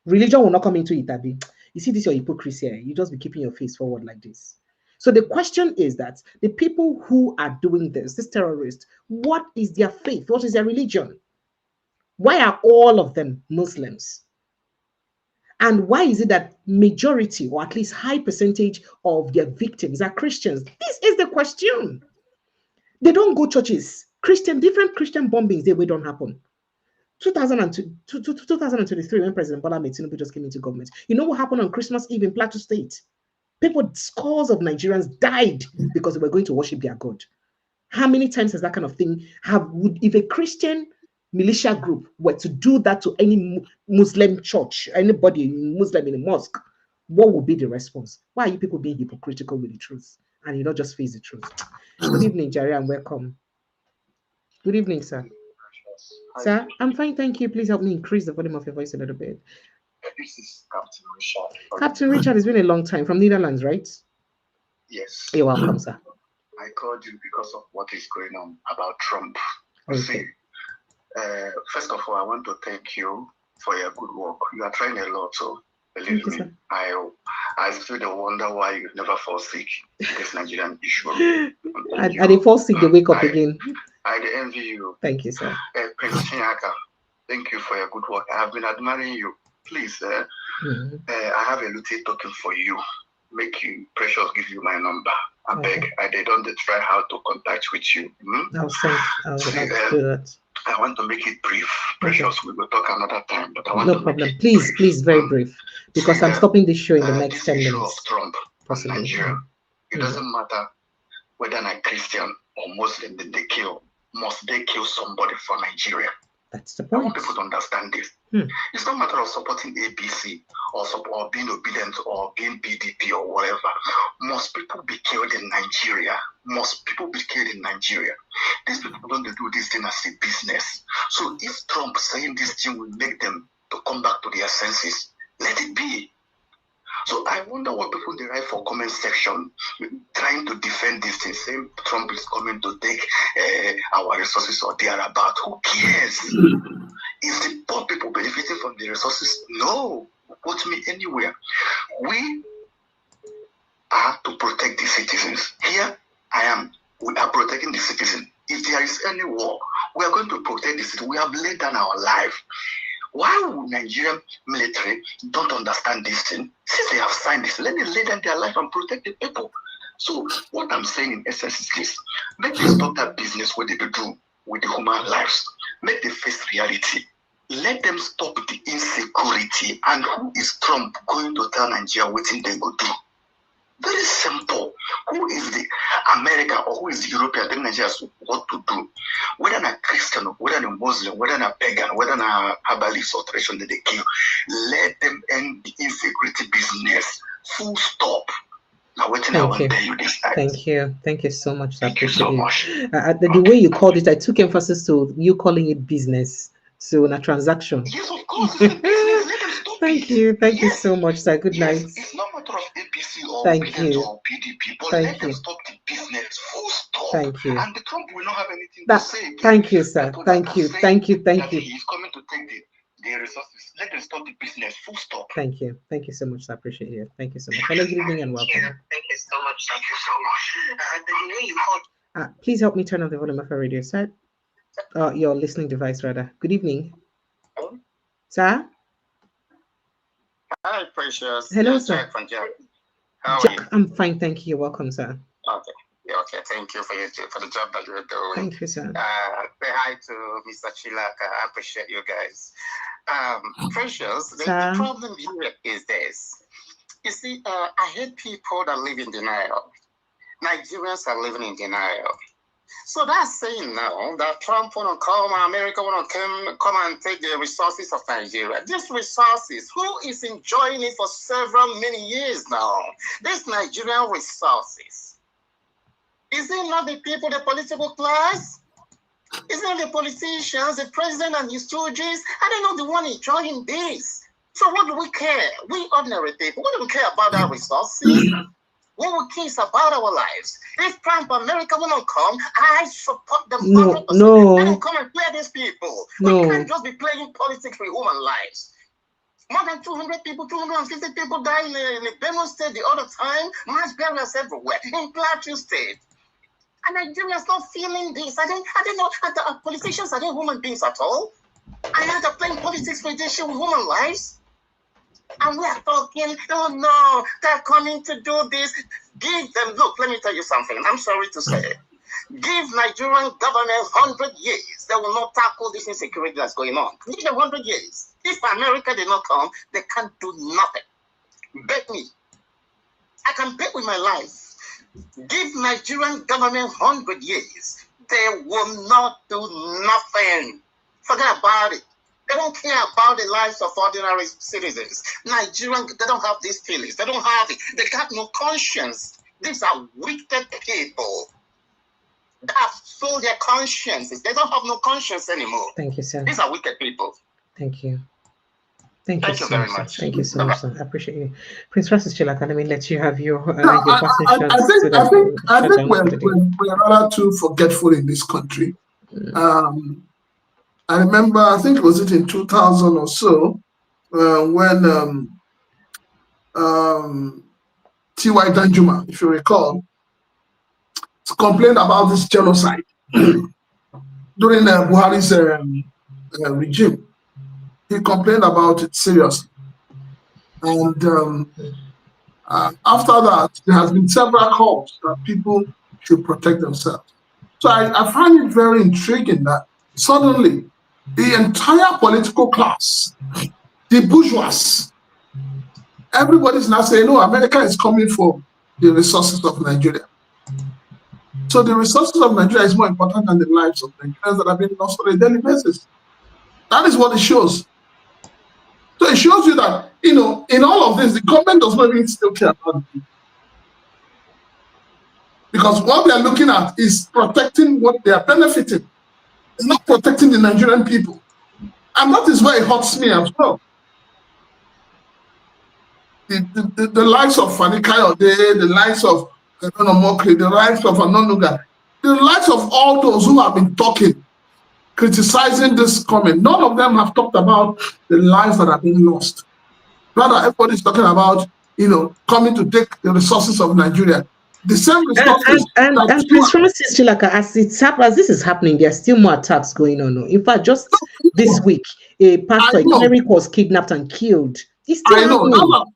Religion will not come into it, Abi. You see this, your hypocrisy. You just be keeping your face forward like this. So the question is that the people who are doing this terrorists, what is their faith? What is their religion? Why are all of them Muslims? And why is it that majority, or at least high percentage of their victims are Christians? This is the question. They don't go churches. Different Christian bombings, they don't happen. 2023, when President Bola Ahmed Tinubu just came into government, you know what happened on Christmas Eve in Plateau State? Scores of Nigerians died because they were going to worship their God. How many times has that kind of thing if a Christian militia group were to do that to any Muslim church, anybody Muslim in a mosque, what would be the response? Why are you people being hypocritical with the truth and you not just face the truth? Good evening, Jerry, and welcome. Good evening, sir. Sir, I'm fine, thank you. Please help me increase the volume of your voice a little bit. This is Captain Richard. Captain Richard, it's been a long time, from Netherlands, right? Yes. You're welcome, sir. I called you because of what is going on about Trump. Okay. See, first of all, I want to thank you for your good work. You are trying a lot, so believe me, sir. I still wonder why you never fall sick in this Nigerian issue. And they fall sick, they wake up again. I envy you. Thank you, sir. Prince Chinyaka, thank you for your good work. I have been admiring you. Please, I have a little token for you. Make you, Precious, give you my number. I beg. They don't try how to contact with you. I'll do that. I want to make it brief. Precious, we will talk another time. But I want no to problem. Make it please, very brief. Because I'm stopping this show in the next 10 minutes. Of Trump, possibly. Nigeria. It doesn't matter whether I'm Christian or Muslim, then they kill. Must they kill somebody for Nigeria? That's the I point. want people to understand this. It's not a matter of supporting APC or being obedient or being PDP or whatever. Must people be killed in Nigeria? Must people be killed in Nigeria? These people don't do this thing as a business. So if Trump saying this thing will make them to come back to their senses, let it be. So I wonder what people they write for comment section trying to defend this thing, saying Trump is coming to take our resources or they are about. Who cares? Is the poor people benefiting from the resources? No. Put me anywhere. We are to protect the citizens. Here I am. We are protecting the citizens. If there is any war, we are going to protect the citizens. We have laid down our life. Why would Nigerian military don't understand this thing? Since they have signed this, let them lay down their life and protect the people. So what I'm saying in essence is this: make them stop that business what they do with the human lives. Make them face reality. Let them stop the insecurity. And who is Trump going to tell Nigeria what they go do? Very simple. Who is the America or who is the European telling Nigeria what to do? Whether a Christian, whether a Muslim, whether a pagan, whether a herbalist or tradition that they kill, let them end the insecurity business. Full stop. Now, what I want to tell you this night. Thank you so much. Thank you so much. The way you called it, I took emphasis to you calling it business. So a transaction. Yes, of course. It's a business. Let them stop Thank you so much, sir. Good night. It's not a matter of APC or Thank you. or PDP, but Thank let them you. stop the business. Full stop. Thank you. And the Trump will not have anything to say. Thank you, sir. Thank you. He's coming to take the resources. Let them stop the business. Full stop. Thank you so much. I appreciate you. Thank you so much. Hello, good evening and welcome. Thank you so much. Thank you so much. And the way you called. Please help me turn off the volume of our radio set. Your listening device, rather. Good evening. Sir? Hi, Precious. Hello, sir. Jack from Jack. How are you? I'm fine, thank you. Welcome, sir. Okay. Thank you for the job that you're doing. Thank you, sir. Say hi to Mr. Chilaka. I appreciate you guys. Precious, the problem here is this. You see, I hate people that live in denial. Nigerians are living in denial. So that's saying now that Trump want to come, America want to come and take the resources of Nigeria. These resources, who is enjoying it for many years now? These Nigerian resources. Is it not the people, the political class? Is it not the politicians, the president and his stooges? Are they not the one enjoying this? So what do we care? We ordinary people, we don't care about our resources. What we care is about our lives. If Trump America will not come, I support them 100%. Let them come and play these people. We can't just be playing politics with human lives. More than 200 people, 250 people died in the Benue State the other time. Mass burials everywhere. In Plateau State. And Nigerians not feeling this. I don't know. Politicians are not human beings at all. I heard they're playing politics with this shit with human lives. And we are talking, oh no, they're coming to do this. Give them, look, let me tell you something. I'm sorry to say. Give Nigerian government 100 years. They will not tackle this insecurity that's going on. Give them 100 years. If America did not come, they can't do nothing. Bet me. I can bet with my life. Give Nigerian government 100 years. They will not do nothing. Forget about it. They don't care about the lives of ordinary citizens. Nigerian, they don't have these feelings. They don't have it. They have no conscience. These are wicked people. They have sold their consciences. They don't have no conscience anymore. Thank you, sir. These are wicked people. Thank you. Thank you so very much. much. Thank you so much, sir. I appreciate you. Prince Francis Chilaka, let me let you have your passing I shots. think we're rather too forgetful in this country. I remember, I think it was in 2000 or so, when T.Y. Danjuma, if you recall, complained about this genocide during Buhari's regime. He complained about it seriously. And after that, there has been several calls that people should protect themselves. So I find it very intriguing that suddenly the entire political class, the bourgeois, everybody's now saying, no, America is coming for the resources of Nigeria. So the resources of Nigeria is more important than the lives of Nigerians that have been lost on a daily basis. That is what it shows. So it shows you that, you know, in all of this, the government does not even still care about the people. Because what they are looking at is protecting what they are benefiting, not protecting the Nigerian people. And that is why it hurts me as well. The likes of Fani Kayode, the likes of Mokri, the likes of Anonuga, the likes of all those who have been talking, criticizing this comment, none of them have talked about the lives that have been lost. Rather, everybody's talking about, you know, coming to take the resources of Nigeria. The same resources. And Prince Francis Chilaka, as this is happening, there are still more attacks going on. In fact, just this week, a pastor in America was kidnapped and killed. It's still happening.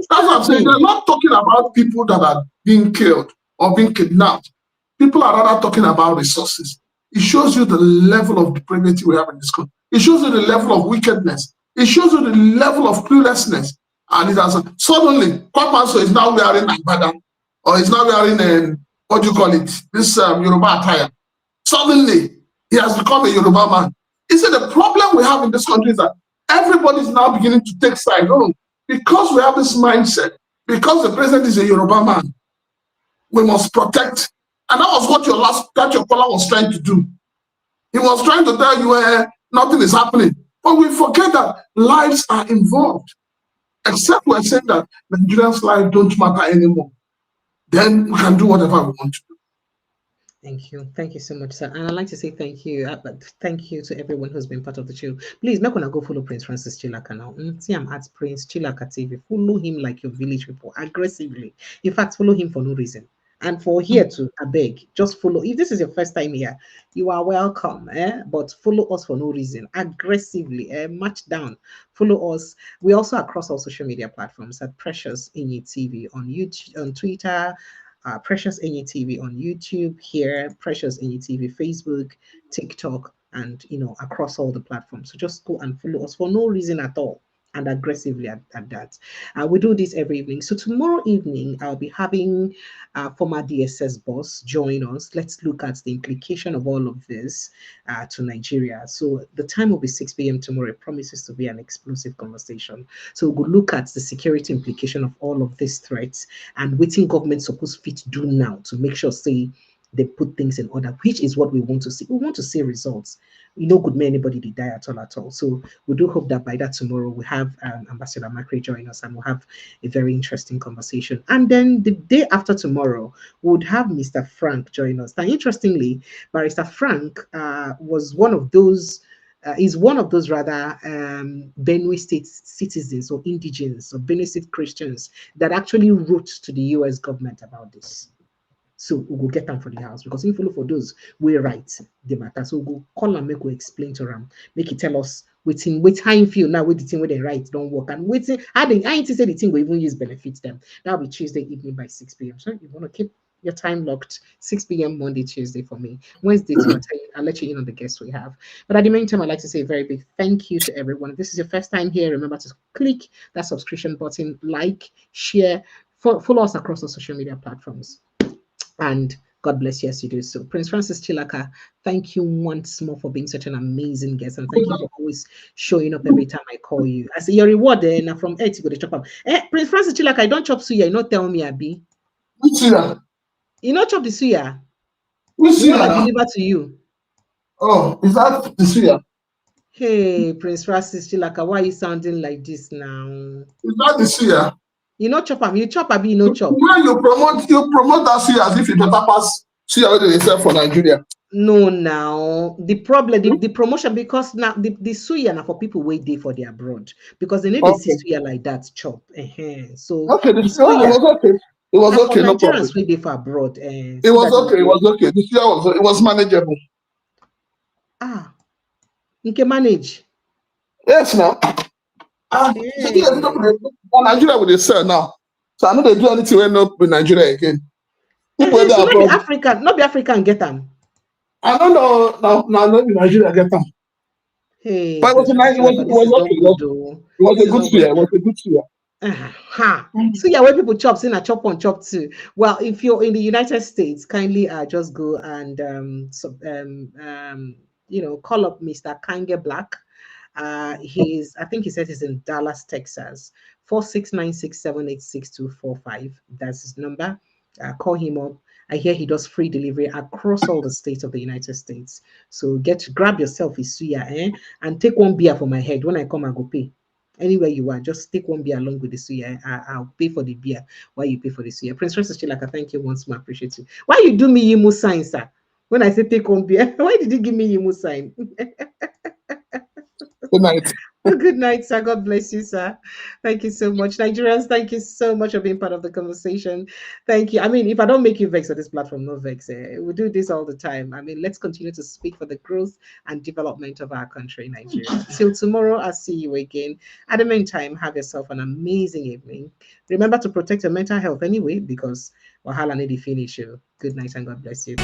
That's what I'm saying. They're not talking about people that are being killed or being kidnapped. People are rather talking about resources. It shows you the level of depravity we have in this country. It shows you the level of wickedness. It shows you the level of cluelessness. And it has suddenly, Kwapanso is now wearing Agbada, or is now wearing what do you call it? This Yoruba attire. Suddenly, he has become a Yoruba man. You see, the problem we have in this country is that everybody is now beginning to take side. Oh, because we have this mindset, because the president is a Yoruba man, we must protect. And that was what your caller was trying to do. He was trying to tell you nothing is happening. But we forget that lives are involved. Except we're saying that Nigerians' lives don't matter anymore. Then we can do whatever we want to do. Thank you. Thank you so much, sir. And I'd like to say thank you. Thank you to everyone who's been part of the show. Please, not gonna go follow Prince Francis Chilaka now. See, I'm at Prince Chilaka TV. Follow him like your village people aggressively. In fact, follow him for no reason. And for here to, I beg, just follow. If this is your first time here, you are welcome. But follow us for no reason, aggressively. March down. Follow us. We also across all social media platforms at Precious Enyi TV on YouTube, on Twitter. Precious Enyi TV on YouTube, here, Precious Enyi TV, Facebook, TikTok, and across all the platforms. So just go and follow us for no reason at all, and aggressively at that. We do this every evening. So tomorrow evening, I'll be having former DSS boss join us. Let's look at the implication of all of this to Nigeria. So the time will be 6 p.m. tomorrow. It promises to be an explosive conversation. So we'll look at the security implication of all of these threats and what government supposed fit to do now to make sure, say, they put things in order, which is what we want to see. We want to see results. Good may anybody did die at all. So we do hope that by that tomorrow we have Ambassador Macri join us and we'll have a very interesting conversation. And then the day after tomorrow, we would have Mr. Frank join us. Now, interestingly, Barrister Frank was one of those, is one of those rather Benue State citizens or indigenes or Benue State Christians that actually wrote to the US government about this. So we will get them for the house because we follow for those we write the matter. So we will call and make we explain to them, make it tell us waiting wait time feel now with the thing where they write don't work and waiting. I ain't to say the thing we even use benefits them. That'll be Tuesday evening by 6 p.m. So you want to keep your time locked 6 p.m. Monday, Tuesday for me. Wednesday too, I'll let you in on the guests we have. But at the meantime, I'd like to say a very big thank you to everyone. If this is your first time here, remember to click that subscription button, like, share, follow us across the social media platforms. And God bless you as you do so. Prince Francis Chilaka, thank you once more for being such an amazing guest. And thank you for always showing up every time I call you. I say your reward now from Earth, you go to chop up. Prince Francis Chilaka, I don't chop suya, you not tell me, Abi. Which suya? You not chop the suya. Which suya? I deliver to you. Oh, is that the suya? Hey, Prince Francis Chilaka, why are you sounding like this now? Is that the suya? You not chop am, you chop abi, you no chop. When you promote that suya as if you better pass suya wey they sell for Nigeria. No, now the problem, the promotion, because now the suya now for people wait for their abroad because they need to see suya like that chop. So okay, the suya, it was okay. It was okay, no problem. Nigerians wait for abroad. It was okay. It was okay. The suya was manageable. Ah, you can manage. Yes, now. Nigeria will they sell now. So I know they do anything when not in Nigeria again. So not be African, not be African get them. I don't know. Now not in Nigeria get them. Hey, but it was okay. It was a good suya. It was a good suya. So yeah, when people chop, in a chop on chop too. Well, if you're in the United States, kindly just go and call up Mr. Kange Black. I think he said he's in Dallas, Texas. 4696786245. That's his number. Call him up. I hear he does free delivery across all the states of the United States. So grab yourself a suya, and take one beer for my head. When I come, I go pay. Anywhere you are, just take one beer along with the suya. I'll pay for the beer while you pay for the suya. Prince Francis Chilaka, thank you once more. I appreciate you. Why you do me Yimu sign, sir? When I say take one beer, why did you give me Yimu sign? Good night. Good night, sir. God bless you, sir. Thank you so much. Nigerians, thank you so much for being part of the conversation. Thank you. I mean, if I don't make you vex on this platform, no vex. We do this all the time. I mean, let's continue to speak for the growth and development of our country, Nigeria. Till tomorrow, I'll see you again. At the meantime, have yourself an amazing evening. Remember to protect your mental health anyway, because Wahala need to finish you. Good night and God bless you.